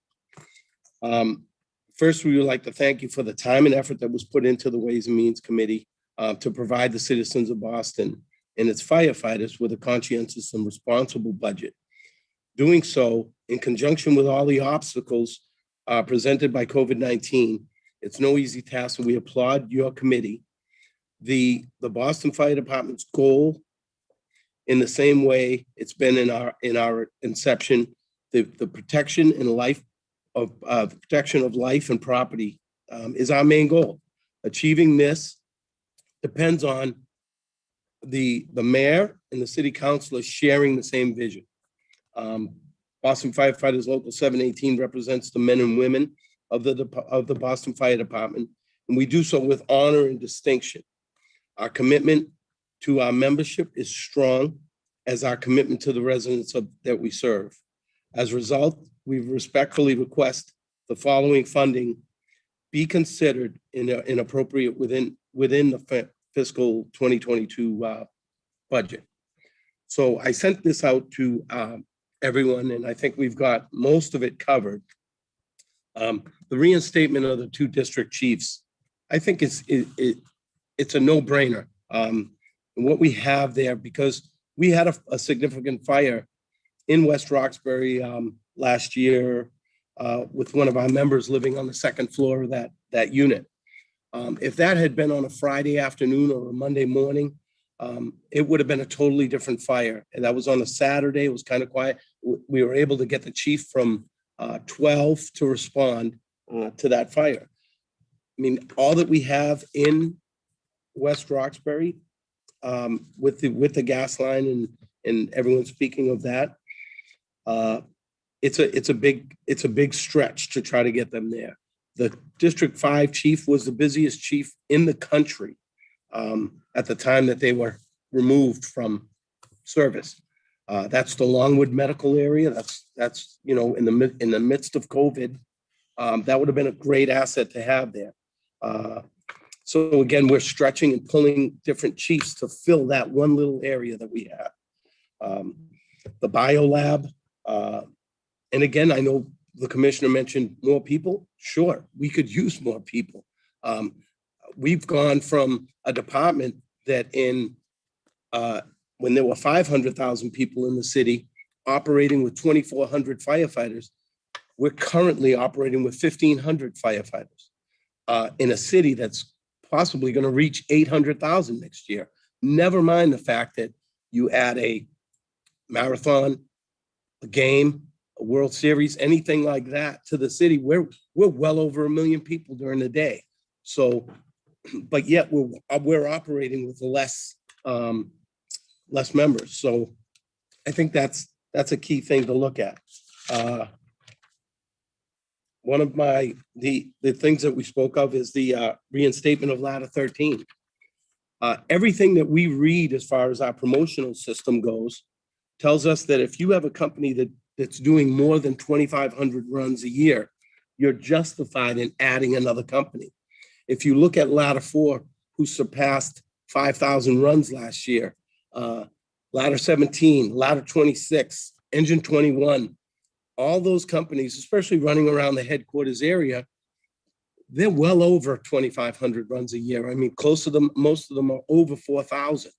First, we would like to thank you for the time and effort that was put into the Ways and Means Committee to provide the citizens of Boston and its firefighters with a conscientious and responsible budget. Doing so, in conjunction with all the obstacles presented by COVID-19, it's no easy task, and we applaud your committee. The Boston Fire Department's goal, in the same way it's been in our inception, the protection and life of the protection of life and property is our main goal. Achieving this depends on the mayor and the city councilor sharing the same vision. Boston Firefighters Local 718 represents the men and women of the Boston Fire Department, and we do so with honor and distinction. Our commitment to our membership is strong as our commitment to the residents that we serve. As a result, we respectfully request the following funding be considered in appropriate within the fiscal 2022 budget. So I sent this out to everyone, and I think we've got most of it covered. The reinstatement of the 2 district chiefs, I think it's a no-brainer. And what we have there, because we had a significant fire in West Roxbury last year with one of our members living on the 2nd floor of that unit. If that had been on a Friday afternoon or a Monday morning, it would have been a totally different fire. And that was on a Saturday. It was kind of quiet. We were able to get the chief from 12 to respond to that fire. I mean, all that we have in West Roxbury with the gas line and everyone speaking of that, it's a big stretch to try to get them there. The District 5 chief was the busiest chief in the country at the time that they were removed from service. That's the Longwood Medical Area. That's you know, in the midst of COVID, that would have been a great asset to have there. So again, we're stretching and pulling different chiefs to fill that one little area that we have. The biolab, and again, I know the commissioner mentioned more people. Sure, we could use more people. We've gone from a department that when there were 500,000 people in the city operating with 2,400 firefighters, we're currently operating with 1,500 firefighters in a city that's possibly going to reach 800,000 next year. Never mind the fact that you add a marathon, a game, a World Series, anything like that to the city. We're well over 1 million people during the day. So, but yet we're operating with less members. So I think that's a key thing to look at. One of the things that we spoke of is the reinstatement of Ladder 13. Everything that we read as far as our promotional system goes tells us that if you have a company that's doing more than 2,500 runs a year, you're justified in adding another company. If you look at Ladder 4, who surpassed 5,000 runs last year, Ladder 17, Ladder 26, Engine 21, all those companies, especially running around the headquarters area, they're well over 2,500 runs a year. I mean, close to them, most of them are over 4,000.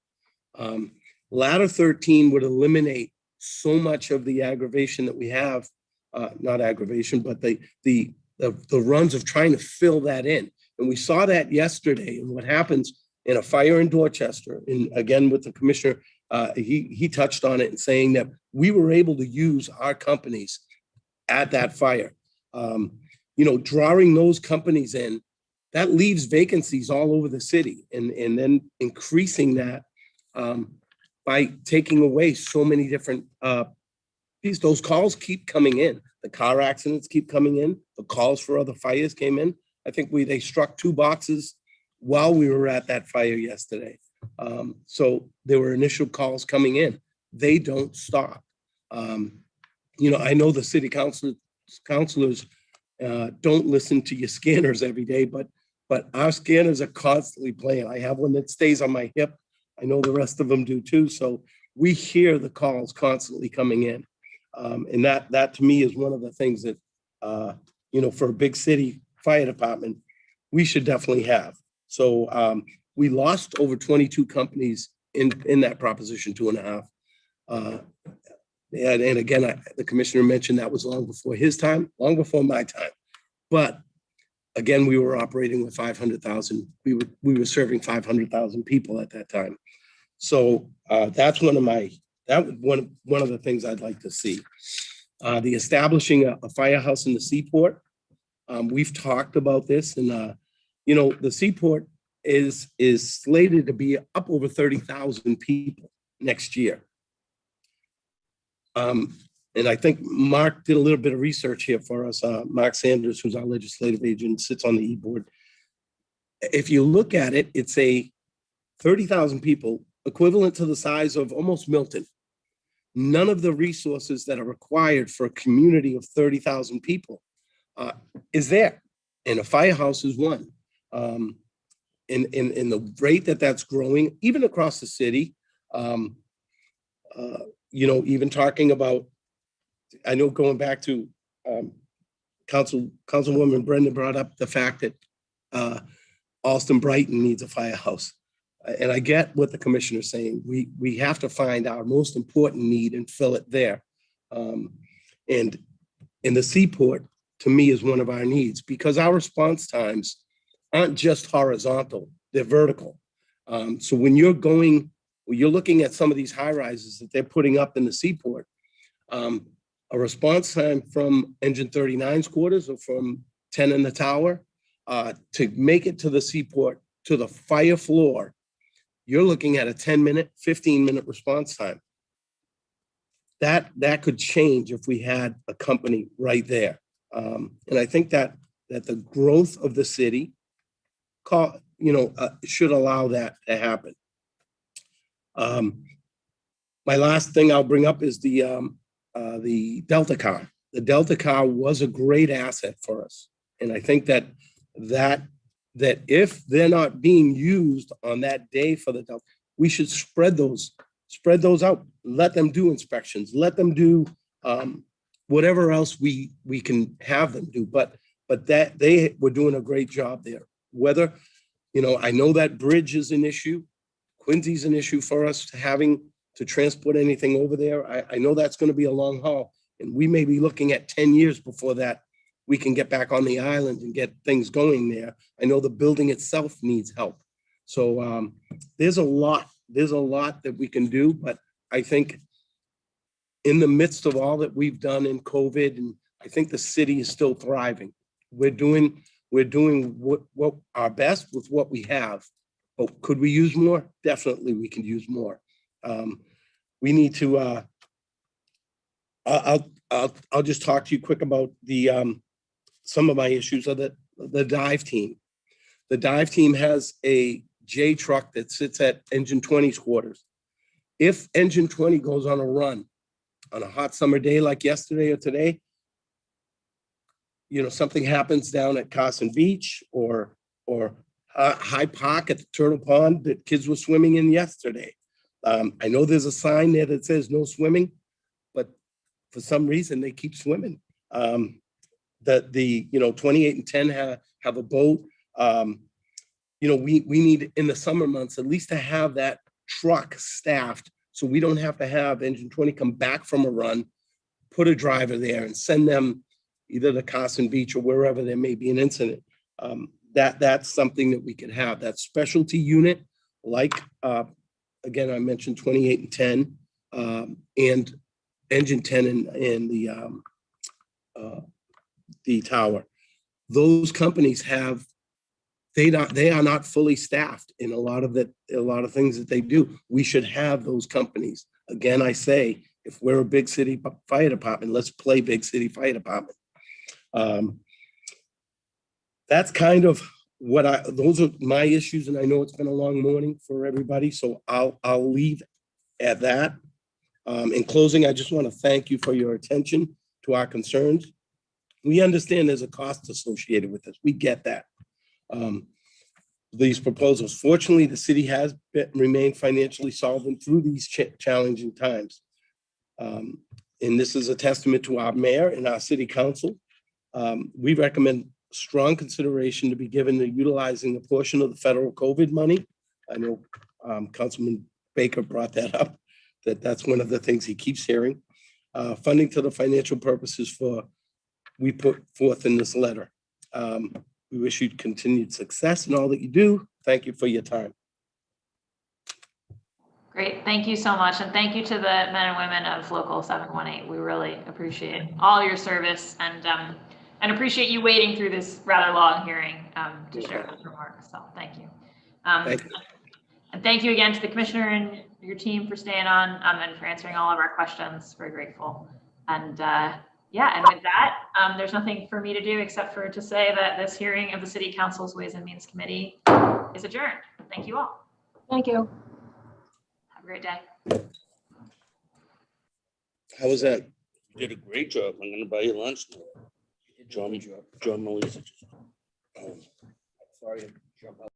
Ladder 13 would eliminate so much of the aggravation that we have, not aggravation, but the runs of trying to fill that in. And we saw that yesterday. And what happens in a fire in Dorchester, and again with the commissioner, he touched on it and saying that we were able to use our companies at that fire. You know, drawing those companies in, that leaves vacancies all over the city, and then increasing that by taking away so many different those calls keep coming in. The car accidents keep coming in. The calls for other fires came in. I think they struck 2 boxes while we were at that fire yesterday. So there were initial calls coming in. They don't stop. You know, I know the city councilors don't listen to your scanners every day, but our scanners are constantly playing. I have one that stays on my hip. I know the rest of them do too. So we hear the calls constantly coming in. And that to me is one of the things that, you know, for a big city fire department, we should definitely have. So we lost over 22 companies in that Proposition 2.5. And again, the commissioner mentioned that was long before his time, long before my time. But again, we were operating with 500,000. We were serving 500,000 people at that time. So that's one of the things I'd like to see. The establishing a firehouse in the Seaport. We've talked about this, and you know, the Seaport is slated to be up over 30,000 people next year. And I think Mark did a little bit of research here for us. Mark Sanders, who's our legislative agent, sits on the e-board. If you look at it, it's a 30,000 people, equivalent to the size of almost Milton. None of the resources that are required for a community of 30,000 people is there. And a firehouse is one. In the rate that that's growing, even across the city, you know, even talking about, I know going back to Councilwoman Brendan brought up the fact that Alston Brighton needs a firehouse. And I get what the commissioner's saying. We have to find our most important need and fill it there. And in the Seaport, to me, is one of our needs, because our response times aren't just horizontal, they're vertical. So when you're looking at some of these high rises that they're putting up in the Seaport, a response time from Engine 39's quarters or from 10 in the tower to make it to the Seaport, to the fire floor, you're looking at a 10-minute, 15-minute response time. That could change if we had a company right there. And I think that that the growth of the city should allow that to happen. My last thing I'll bring up is the Delta car. The Delta car was a great asset for us. And I think that if they're not being used on that day for the Delta, we should spread those out. Let them do inspections. Let them do whatever else we can have them do. But that they were doing a great job there. Whether, I know that bridge is an issue. Quincy's an issue for us having to transport anything over there. I know that's going to be a long haul, and we may be looking at 10 years before that we can get back on the island and get things going there. I know the building itself needs help. So there's a lot that we can do, but I think in the midst of all that we've done in COVID, and I think the city is still thriving. We're doing what our best with what we have. But could we use more? Definitely we can use more. We need to, I'll just talk to you quick about the, some of my issues are the dive team. The dive team has a J truck that sits at Engine 20's quarters. If Engine 20 goes on a run on a hot summer day like yesterday or today, something happens down at Carson Beach or High Park at the Turtle Pond that kids were swimming in yesterday. I know there's a sign there that says no swimming, but for some reason they keep swimming. The 28 and 10 have a boat. We need in the summer months at least to have that truck staffed so we don't have to have Engine 20 come back from a run, put a driver there and send them either to Carson Beach or wherever there may be an incident. That's something that we could have, that specialty unit, like, again, I mentioned 28 and 10 and Engine 10 and the tower. Those companies they are not fully staffed in a lot of things that they do. We should have those companies. Again, I say, if we're a big city fire department, let's play big city fire department. That's kind of those are my issues, and I know it's been a long morning for everybody, so I'll leave at that. In closing, I just want to thank you for your attention to our concerns. We understand there's a cost associated with this. We get that. These proposals, fortunately, the city has remained financially solvent through these challenging times. And this is a testament to our mayor and our city council. We recommend strong consideration to be given to utilizing a portion of the federal COVID money. I know Councilman Baker brought that up, that's one of the things he keeps hearing. Funding to the financial purposes we put forth in this letter. We wish you continued success in all that you do. Thank you for your time. Great, thank you so much. And thank you to the men and women of Local 718. We really appreciate all your service and appreciate you waiting through this rather long hearing to share those remarks. So thank you. Thank you. And thank you again to the commissioner and your team for staying on and for answering all of our questions. Very grateful. And yeah, and with that, there's nothing for me to do except for to say that this hearing of the City Council's Ways and Means Committee is adjourned. Thank you all. Thank you. Have a great day. How was that? You did a great job. I'm gonna buy you lunch now. John Melissa. Sorry to jump out.